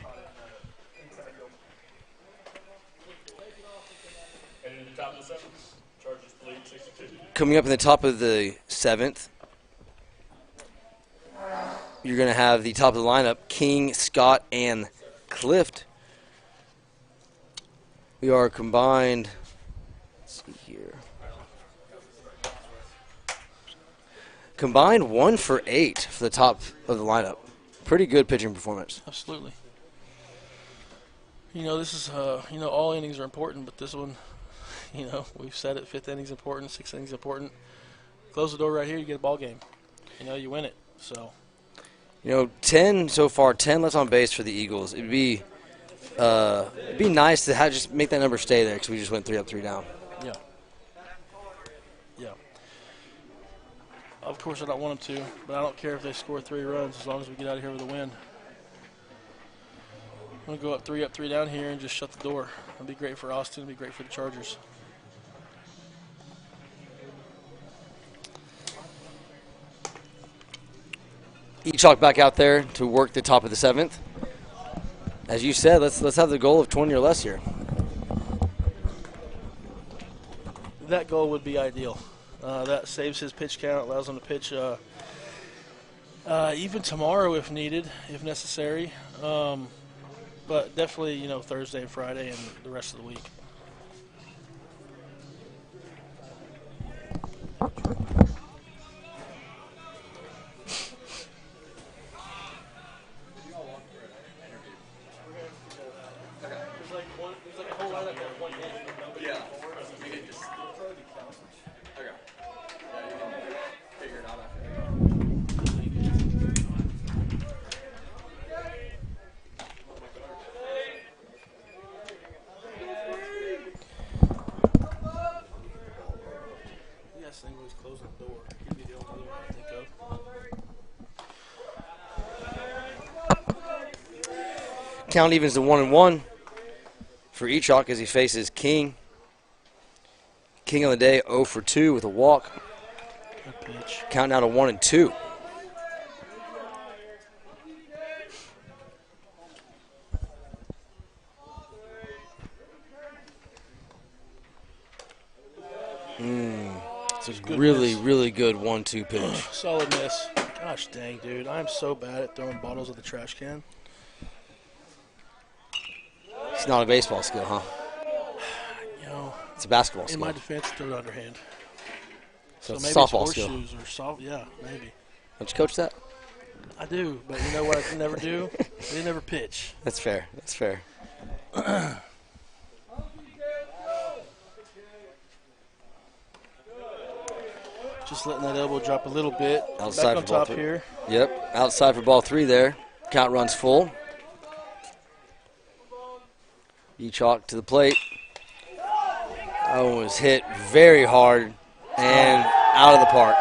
Heading to the top of the seventh. Chargers lead 6-2. Coming up in the top of the 7th, you're going to have the top of the lineup, King, Scott, and Clift. We are combined, let's see here, combined 1 for 8 for the top of the lineup. Pretty good pitching performance. Absolutely. This is, all innings are important, but this one, we've said it, 5th inning's important, 6th inning's important. Close the door right here, you get a ball game. You win it. So, 10 so far, 10 left on base for the Eagles. It'd be nice to just make that number stay there because we just went 3 up, 3 down. yeah. Yeah. Of course, I don't want them to, but I don't care if they score 3 runs as long as we get out of here with a win. I'm going to go up 3 down here and just shut the door. It'll be great for Austin. It'll be great for the Chargers. Echok back out there to work the top of the 7th. As you said, let's have the goal of 20 or less here. That goal would be ideal. That saves his pitch count, allows him to pitch even tomorrow if needed, if necessary. But definitely, Thursday and Friday and the rest of the week. Count evens to 1-1 for Echok as he faces King. King on the day 0 for 2 with a walk. Good pitch. Count now to 1-2. It's a really good 1-2 pitch. Solid miss. Gosh dang, dude. I'm so bad at throwing bottles at the trash can. It's not a baseball skill, huh? It's a basketball In skill. my defense, throw it underhand. So it's a maybe softball it's skill. horseshoes or soft. Yeah, maybe. Don't you coach that? I do, but you know what I can never do? I can never pitch. That's fair. That's fair. Just letting that elbow drop a little bit. Outside Back on for ball top 3. here. Yep, outside for ball 3 there. Count runs full. Echok to the plate. That one was hit very hard and out of the park.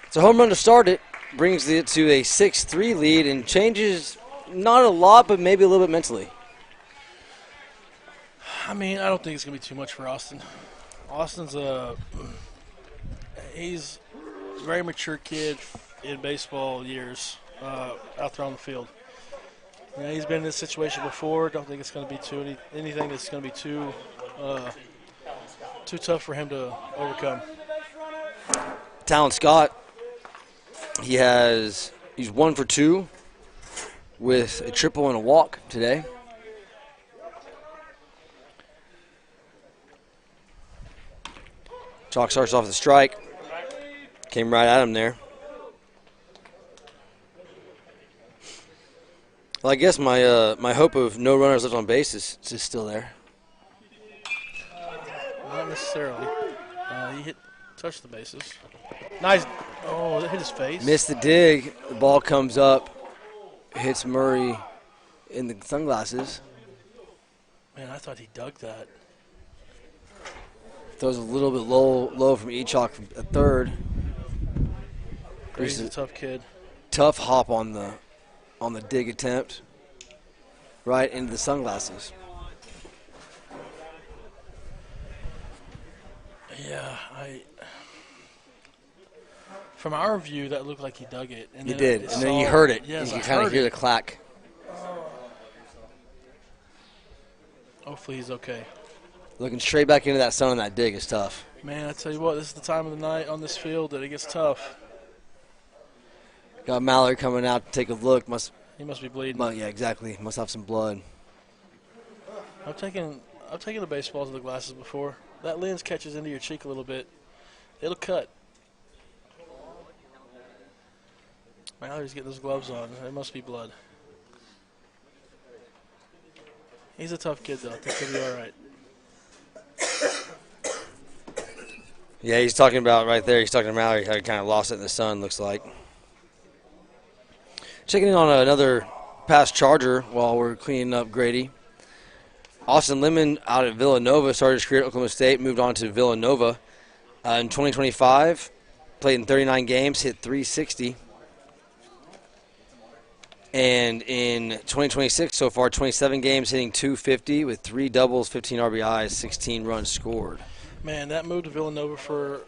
It's a home run to start it. Brings it to a 6-3 lead and changes not a lot, but maybe a little bit mentally. I mean, I don't think it's going to be too much for Austin. Austin's he's a very mature kid in baseball years out there on the field. He's been in this situation before. Don't think it's going to be anything that's going to be too tough for him to overcome. Talon Scott, he's 1 for 2 with a triple and a walk today. Chalk starts off with a strike. Came right at him there. Well, I guess my hope of no runners left on base is still there. Not necessarily. He touched the bases. Nice. Oh, that hit his face. Missed the dig. The ball comes up, hits Murray in the sunglasses. Man, I thought he dug that. Throws a little bit low from Echok at third. He's a tough kid. Tough hop on the dig attempt. Right into the sunglasses. Yeah, from our view, that looked like he dug it. And You did, and then you heard it. Yes, you kind of hear the clack. Hopefully he's okay. Looking straight back into that sun on that dig is tough. Man, I tell you what, this is the time of the night on this field that it gets tough. Got Mallory coming out to take a look. He must be bleeding. Yeah, exactly. Must have some blood. I've taken the baseball to the glasses before. That lens catches into your cheek a little bit. It'll cut. Mallory's getting those gloves on. There must be blood. He's a tough kid, though. I think he'll be all right. Yeah, he's talking about right there. He's talking to Mallory how he kind of lost it in the sun, looks like. Checking in on another past Charger while we're cleaning up Grady. Austin Lemon out at Villanova started his career at Oklahoma State, moved on to Villanova. In 2025, played in 39 games, hit .360. And in 2026 so far, 27 games, hitting .250 with 3 doubles, 15 RBIs, 16 runs scored. Man, that move to Villanova for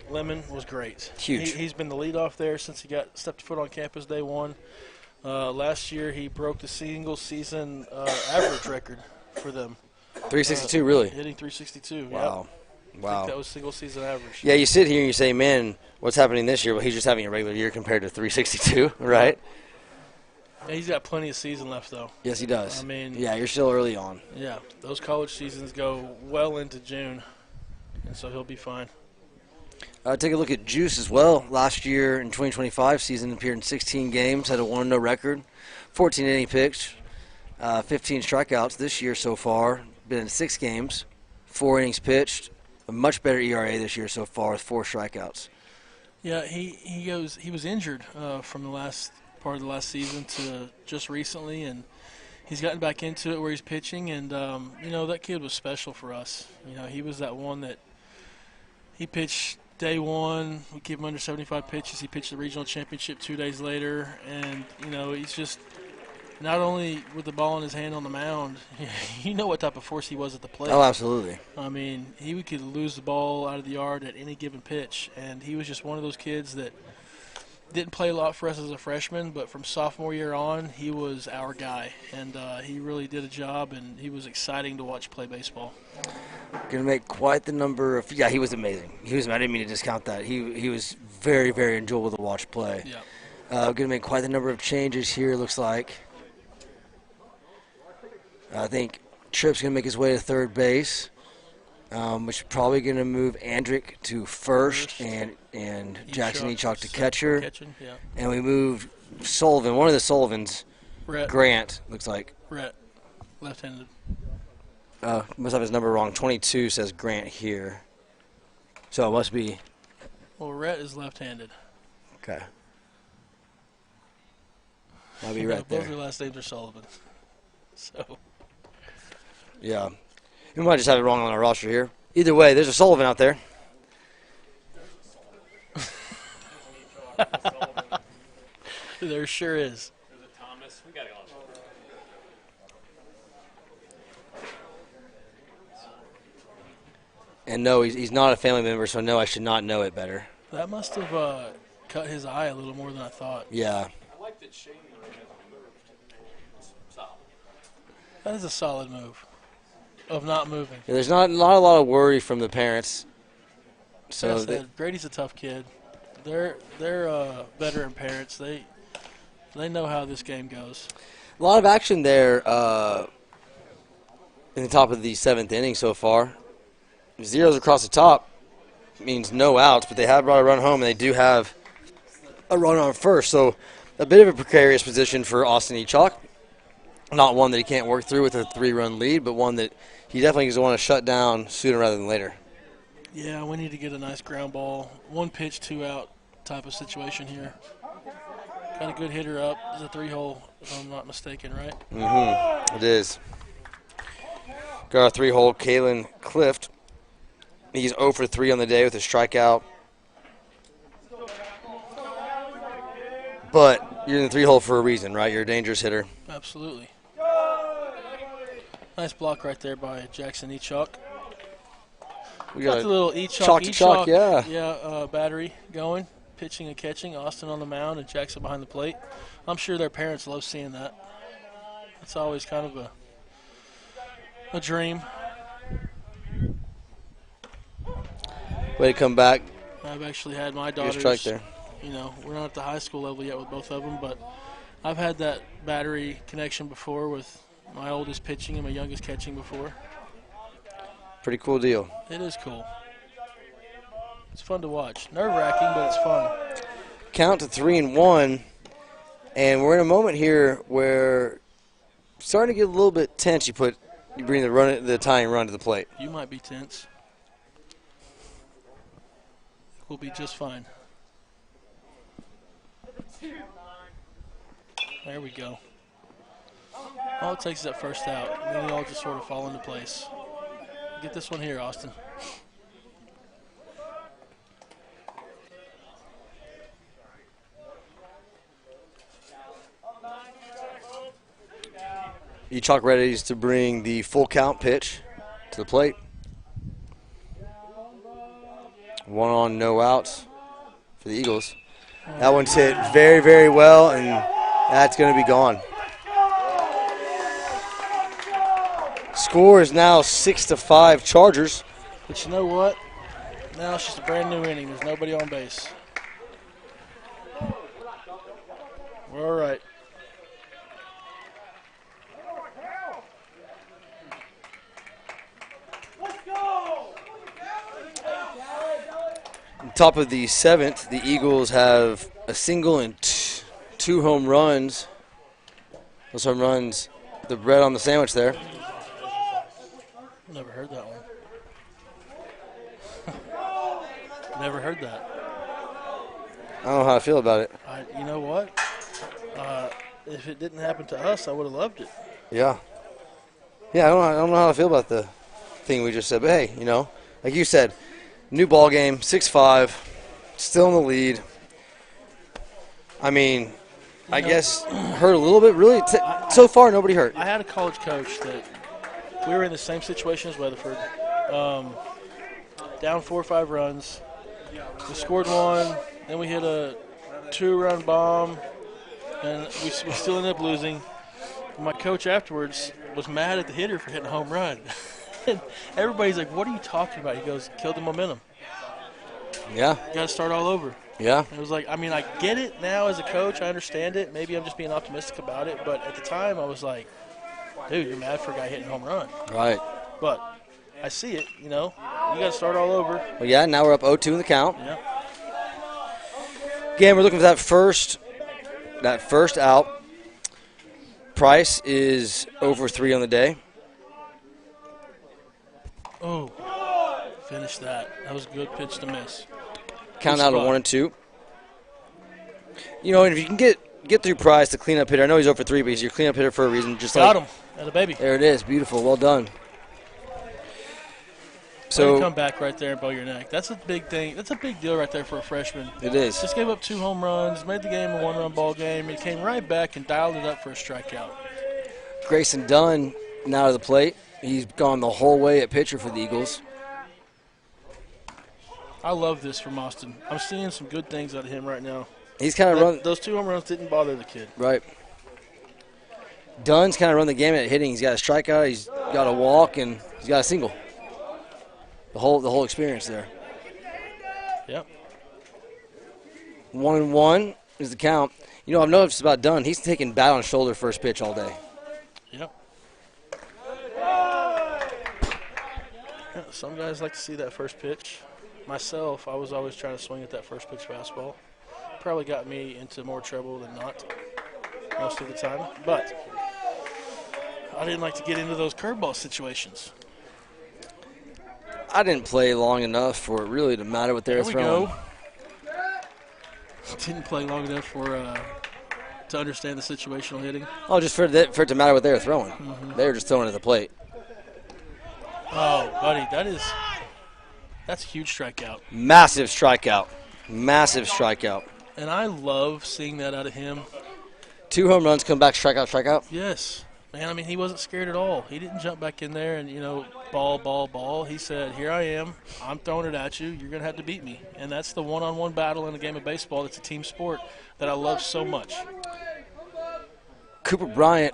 Lemon was great. Huge. He's been the leadoff there since he stepped foot on campus day one. Last year, he broke the single-season average record for them. 362, really? Hitting .362. Wow. Yep. Wow. I think that was single-season average. Yeah, you sit here and you say, man, what's happening this year? Well, he's just having a regular year compared to 362, right? Yeah, he's got plenty of season left, though. Yes, he does. I mean, yeah, you're still early on. Yeah, those college seasons go well into June, and so he'll be fine. Take a look at Juice as well. Last year in 2025 season, appeared in 16 games, had a 1-0 record, 14 inning pitched, 15 strikeouts this year so far. Been in 6 games, 4 innings pitched, a much better ERA this year so far with 4 strikeouts. Yeah, he was injured from the last part of the last season to just recently, and he's gotten back into it where he's pitching, and that kid was special for us. He was that one that he pitched day one. We gave him under 75 pitches. He pitched the regional championship 2 days later, and he's just not only with the ball in his hand on the mound, you know what type of force he was at the plate. Oh, absolutely. I mean, he could lose the ball out of the yard at any given pitch, and he was just one of those kids that didn't play a lot for us as a freshman, but from sophomore year on, he was our guy, and he really did a job, and he was exciting to watch play baseball. Going to make quite the number of – yeah, he was amazing. I didn't mean to discount that. He was very, very enjoyable to watch play. Yeah. Going to make quite the number of changes here, looks like. I think Tripp's going to make his way to third base, which is probably going to move Andrick to first and Jackson Echok to catcher. Yeah. And we moved Sullivan, one of the Sullivans, Grant, looks like. Rhett, left-handed. Must have his number wrong. 22 says Grant here. So it must be. Well, Rhett is left-handed. Okay. I'll be right there. Both their last names are Sullivan. So. Yeah. We might just have it wrong on our roster here. Either way, there's a Sullivan out there. There sure is. There's a Thomas. We got it all. And no, he's not a family member, so no, I should not know it better. That must have cut his eye a little more than I thought. Yeah. I like that Shane hasn't moved. It's solid. That is a solid move of not moving. Yeah, there's not a lot of worry from the parents. So Grady's a tough kid. They're veteran parents. They know how this game goes. a lot of action there in the top of the 7th inning so far. Zeros across the top means no outs, but they have brought a run home, and they do have a run on first. So a bit of a precarious position for Austin Echok. Not one that he can't work through with a 3-run lead, but one that he definitely is going to want to shut down sooner rather than later. Yeah, we need to get a nice ground ball, 1 pitch, 2 out type of situation here. Got a good hitter up. It's a 3-hole, if I'm not mistaken, right? Mm-hmm. It is. Got a 3-hole, Kalen Clift. He's 0 for 3 on the day with a strikeout. But you're in the 3-hole for a reason, right? You're a dangerous hitter. Absolutely. Nice block right there by Jackson Echok. We got the little Echok, yeah. Battery going, pitching and catching. Austin on the mound and Jackson behind the plate. I'm sure their parents love seeing that. It's always kind of a dream. Way to come back. I've actually had my daughters. Good strike there. You know, we're not at the high school level yet with both of them, but I've had that battery connection before with my oldest pitching and my youngest catching before. Pretty cool deal. It is cool. It's fun to watch. Nerve-wracking, but it's fun. Count to 3-1, and we're in a moment here where it's starting to get a little bit tense. You bring the tying run to the plate. You might be tense. We'll be just fine. There we go. All it takes is that first out, and then they all just sort of fall into place. Get this one here, Austin. Echok ready to bring the full count pitch to the plate. 1 on, no outs for the Eagles. That one's hit very, very well, and that's going to be gone. Score is now 6-5 Chargers. But you know what? Now it's just a brand new inning. There's nobody on base. We're all right. Top of the 7th, the Eagles have a single and 2 home runs. Those home runs, the bread on the sandwich there. Never heard that one. Never heard that. I don't know how I feel about it. You know what? If it didn't happen to us, I would have loved it. Yeah. Yeah, I don't know how I feel about the thing we just said. But, hey, you know, like you said, new ball game, 6-5, still in the lead. I mean, I guess hurt a little bit. Really, so far, nobody hurt. I had a college coach that we were in the same situation as Weatherford. Down 4 or 5 runs. We scored 1, then we hit a 2-run bomb, and we still ended up losing. My coach afterwards was mad at the hitter for hitting a home run. And everybody's like, what are you talking about? He goes, killed the momentum. Yeah. You got to start all over. Yeah. It was like, I mean, I get it now as a coach. I understand it. Maybe I'm just being optimistic about it. But at the time, I was like, dude, you're mad for a guy hitting a home run. Right. But I see it, you know. You got to start all over. Well, yeah, now we're up 0-2 in the count. Yeah. Again, we're looking for that first out. Price is over 3 on the day. Oh, finish that. That was a good pitch to miss. Count out of 1 and 2. You know, and if you can get through Price, the cleanup hitter. I know he's 0 for 3, but he's your cleanup hitter for a reason. Just got like, him. At a baby. There it is. Beautiful. Well done. So come back right there and bow your neck. That's a big thing. That's a big deal right there for a freshman. It is. Just gave up 2 home runs, made the game a 1-run ball game. He came right back and dialed it up for a strikeout. Grayson Dunn now to the plate. He's gone the whole way at pitcher for the Eagles. I love this from Austin. I'm seeing some good things out of him right now. He's kind of run. Those 2 home runs didn't bother the kid. Right. Dunn's kind of run the gamut at hitting. He's got a strikeout, he's got a walk, and he's got a single. The whole experience there. Yep. 1-1 is the count. You know, I've noticed about Dunn. He's taking bat on shoulder first pitch all day. Yep. Yeah, some guys like to see that first pitch. Myself, I was always trying to swing at that first pitch fastball. probably got me into more trouble than not most of the time. But I didn't like to get into those curveball situations. I didn't play long enough for it really to matter what they're throwing. There we go. Didn't play long enough for to understand the situational hitting. Oh, just for it to matter what they were throwing. They were just throwing at the plate. Oh, buddy, that's a huge strikeout. Massive strikeout. Massive strikeout. And I love seeing that out of him. 2 home runs, come back, strikeout, strikeout. Yes. Man, I mean, he wasn't scared at all. He didn't jump back in there and, ball, ball, ball. He said, here I am. I'm throwing it at you. You're going to have to beat me. And that's the one-on-one battle in a game of baseball. That's a team sport that I love so much. Cooper Bryant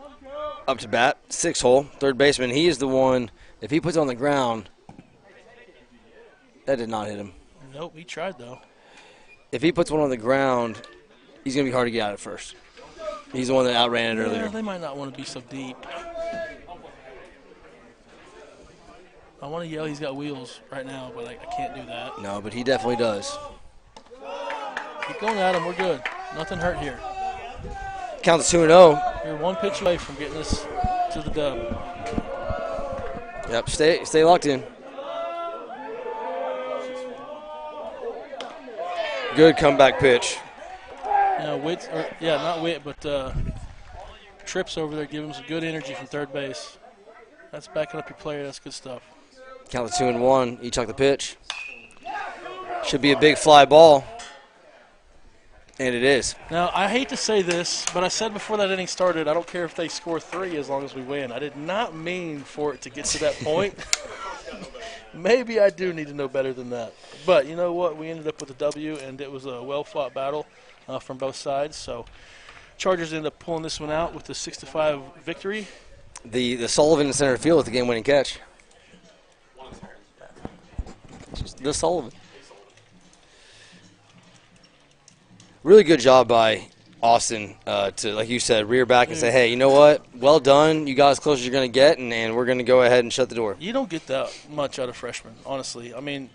up to bat, 6-hole, third baseman. He is the one, if he puts it on the ground, that did not hit him. Nope, he tried, though. If he puts one on the ground, he's going to be hard to get out at first. He's the one that outran it earlier. They might not want to be so deep. I want to yell he's got wheels right now, but I can't do that. No, but he definitely does. Keep going at him. We're good. Nothing hurt here. Counts 2-0. You're one pitch away from getting us to the dub. Yep, stay locked in. Good comeback pitch. Not Witt, but Trips over there give him some good energy from third base. That's backing up your player. That's good stuff. Count the 2-1. Each took the pitch. Should be a big fly ball. And it is. Now, I hate to say this, but I said before that inning started, I don't care if they score 3 as long as we win. I did not mean for it to get to that point. Maybe I do need to know better than that. But you know what? We ended up with a W, and it was a well-fought battle from both sides. So Chargers ended up pulling this one out with a 6-5 victory. The Sullivan in center field with the game-winning catch. The Sullivan. Really good job by Austin to, like you said, rear back and say, hey, you know what? Well done. You got as close as you're going to get, and we're going to go ahead and shut the door. You don't get that much out of freshmen, honestly. I mean,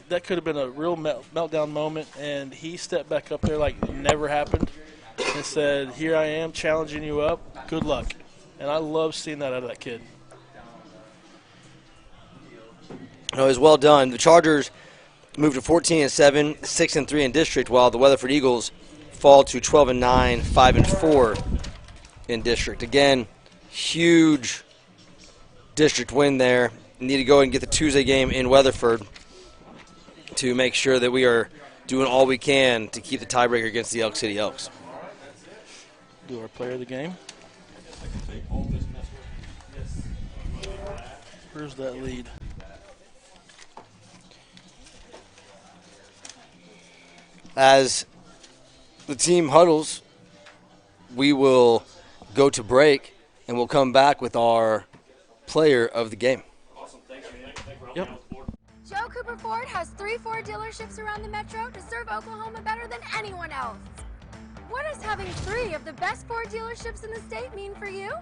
that could have been a real meltdown moment, and he stepped back up there like it never happened and said, here I am challenging you up. Good luck. And I love seeing that out of that kid. No, it was well done. The Chargers moved to 14-7, 6-3 in district, while the Weatherford Eagles fall to 12-9, 5-4 in district. Again, huge district win there. Need to go and get the Tuesday game in Weatherford to make sure that we are doing all we can to keep the tiebreaker against the Elk City Elks. Do our player of the game. Where's that lead? As the team huddles, we will go to break, and we'll come back with our player of the game. Awesome. Thank you. Yep. Joe Cooper Ford has 3 Ford dealerships around the metro to serve Oklahoma better than anyone else. What does having 3 of the best Ford dealerships in the state mean for you?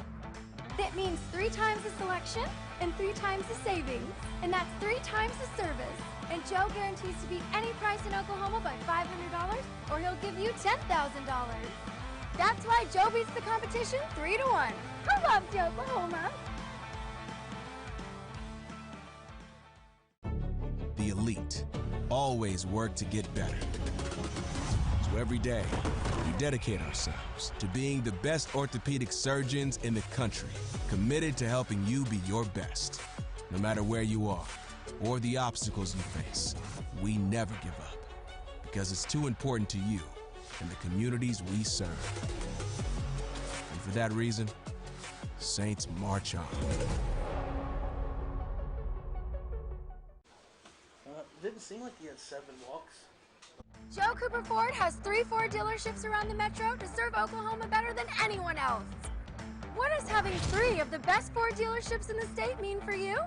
It means 3 times the selection and 3 times the savings, and that's 3 times the service. And Joe guarantees to beat any price in Oklahoma by $500, or he'll give you $10,000. That's why Joe beats the competition 3-1. I love you, Oklahoma. The elite always work to get better. So every day, we dedicate ourselves to being the best orthopedic surgeons in the country, committed to helping you be your best. No matter where you are or the obstacles you face, we never give up, because it's too important to you and the communities we serve. And for that reason, Saints march on. Didn't seem like he had 7 walks. Joe Cooper Ford has 3 Ford dealerships around the metro to serve Oklahoma better than anyone else. What does having 3 of the best Ford dealerships in the state mean for you?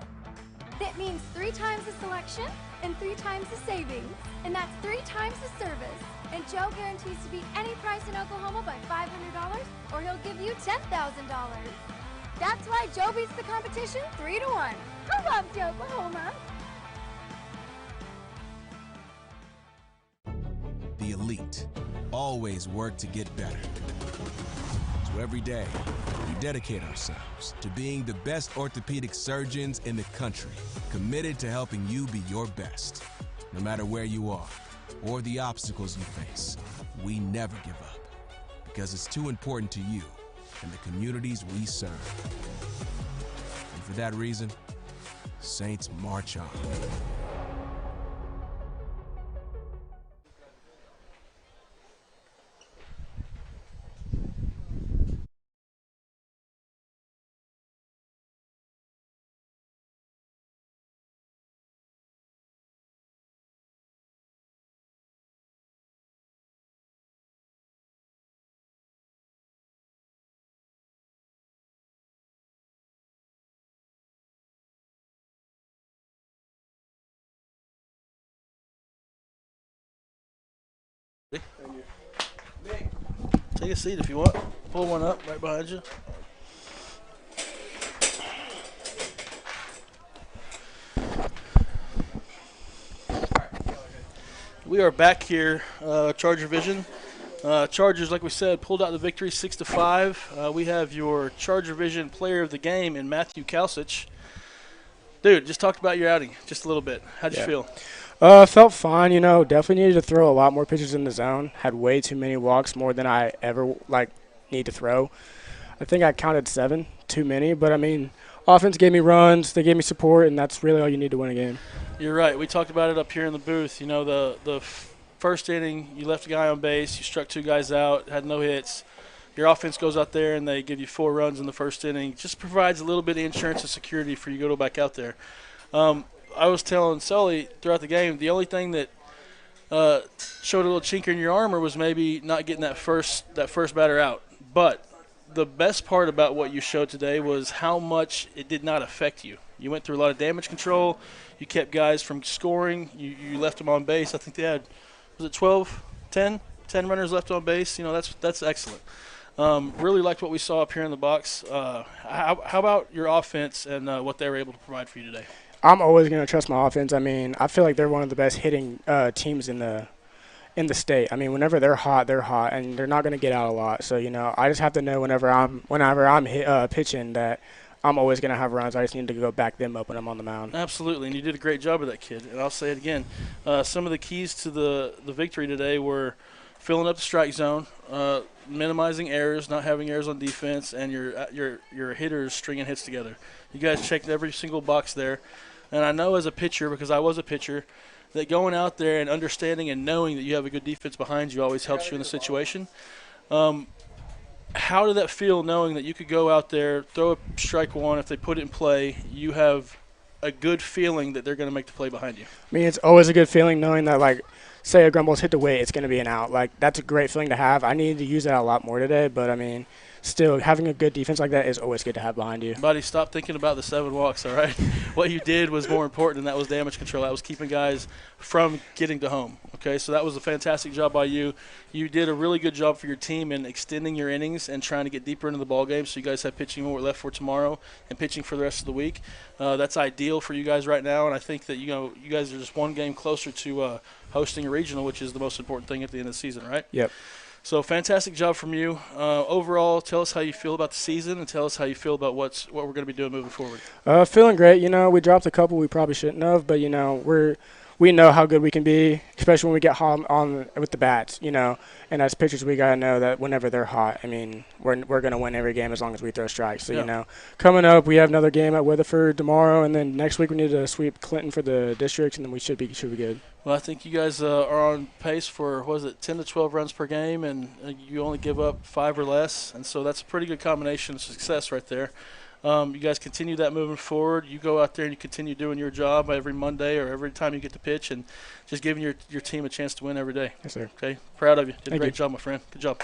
It means 3 times the selection and 3 times the savings, and that's 3 times the service. And Joe guarantees to beat any price in Oklahoma by $500, or he'll give you $10,000. That's why Joe beats the competition 3-1. I love you, Oklahoma. The elite always work to get better. So every day, we dedicate ourselves to being the best orthopedic surgeons in the country, committed to helping you be your best. No matter where you are or the obstacles you face, we never give up, because it's too important to you and the communities we serve. And for that reason, Saints march on. Take a seat if you want. Pull one up right behind you. We are back here, ChargerVision. Chargers, like we said, pulled out the victory 6-5. We have your ChargerVision player of the game in Matthew Kalsic. Dude, just talked about your outing just a little bit. How'd you feel? Felt fine, definitely needed to throw a lot more pitches in the zone. Had way too many walks, more than I ever, need to throw. I think I counted 7, too many, but, offense gave me runs, they gave me support, and that's really all you need to win a game. You're right. We talked about it up here in the booth. The first inning, you left a guy on base, you struck 2 guys out, had no hits. Your offense goes out there, and they give you 4 runs in the first inning. Just provides a little bit of insurance and security for you to go back out there. I was telling Sully throughout the game, the only thing that showed a little chink in your armor was maybe not getting that first batter out. But the best part about what you showed today was how much it did not affect you. You went through a lot of damage control. You kept guys from scoring. You left them on base. I think they had, was it 12, 10 runners left on base? That's excellent. Really liked what we saw up here in the box. How about your offense and what they were able to provide for you today? I'm always going to trust my offense. I feel like they're one of the best hitting teams in the state. Whenever they're hot, and they're not going to get out a lot. So, I just have to know whenever I'm pitching that I'm always going to have runs. I just need to go back them up when I'm on the mound. Absolutely, and you did a great job of that, kid. And I'll say it again. Some of the keys to the victory today were filling up the strike zone, minimizing errors, not having errors on defense, and your hitters stringing hits together. You guys checked every single box there. And I know as a pitcher, because I was a pitcher, that going out there and understanding and knowing that you have a good defense behind you always helps you in the situation. How did that feel, knowing that you could go out there, throw a strike one, if they put it in play, you have a good feeling that they're going to make the play behind you? It's always a good feeling knowing that, say a Grumbles hit the weight, it's going to be an out. That's a great feeling to have. I needed to use that a lot more today, but, still, having a good defense like that is always good to have behind you. Buddy, stop thinking about the 7 walks, all right? What you did was more important, and that was damage control. That was keeping guys from getting to home, okay? So that was a fantastic job by you. You did a really good job for your team in extending your innings and trying to get deeper into the ball game, so you guys have pitching more left for tomorrow and pitching for the rest of the week. That's ideal for you guys right now, and I think that, you guys are just one game closer to hosting a regional, which is the most important thing at the end of the season, right? Yep. So fantastic job from you. Overall, tell us how you feel about the season and tell us how you feel about what we're going to be doing moving forward. Feeling great. We dropped a couple we probably shouldn't have, but, we know how good we can be, especially when we get hot on with the bats, And as pitchers, we got to know that whenever they're hot, we're going to win every game as long as we throw strikes. So, coming up, we have another game at Weatherford tomorrow, and then next week we need to sweep Clinton for the districts, and then we should be good. Well, I think you guys are on pace for, 10 to 12 runs per game, and you only give up 5 or less, and so that's a pretty good combination of success right there. You guys continue that moving forward. You go out there and you continue doing your job every Monday or every time you get to pitch, and just giving your team a chance to win every day. Yes, sir. Okay, proud of you. Did a Thank great you. job, my friend. Good job.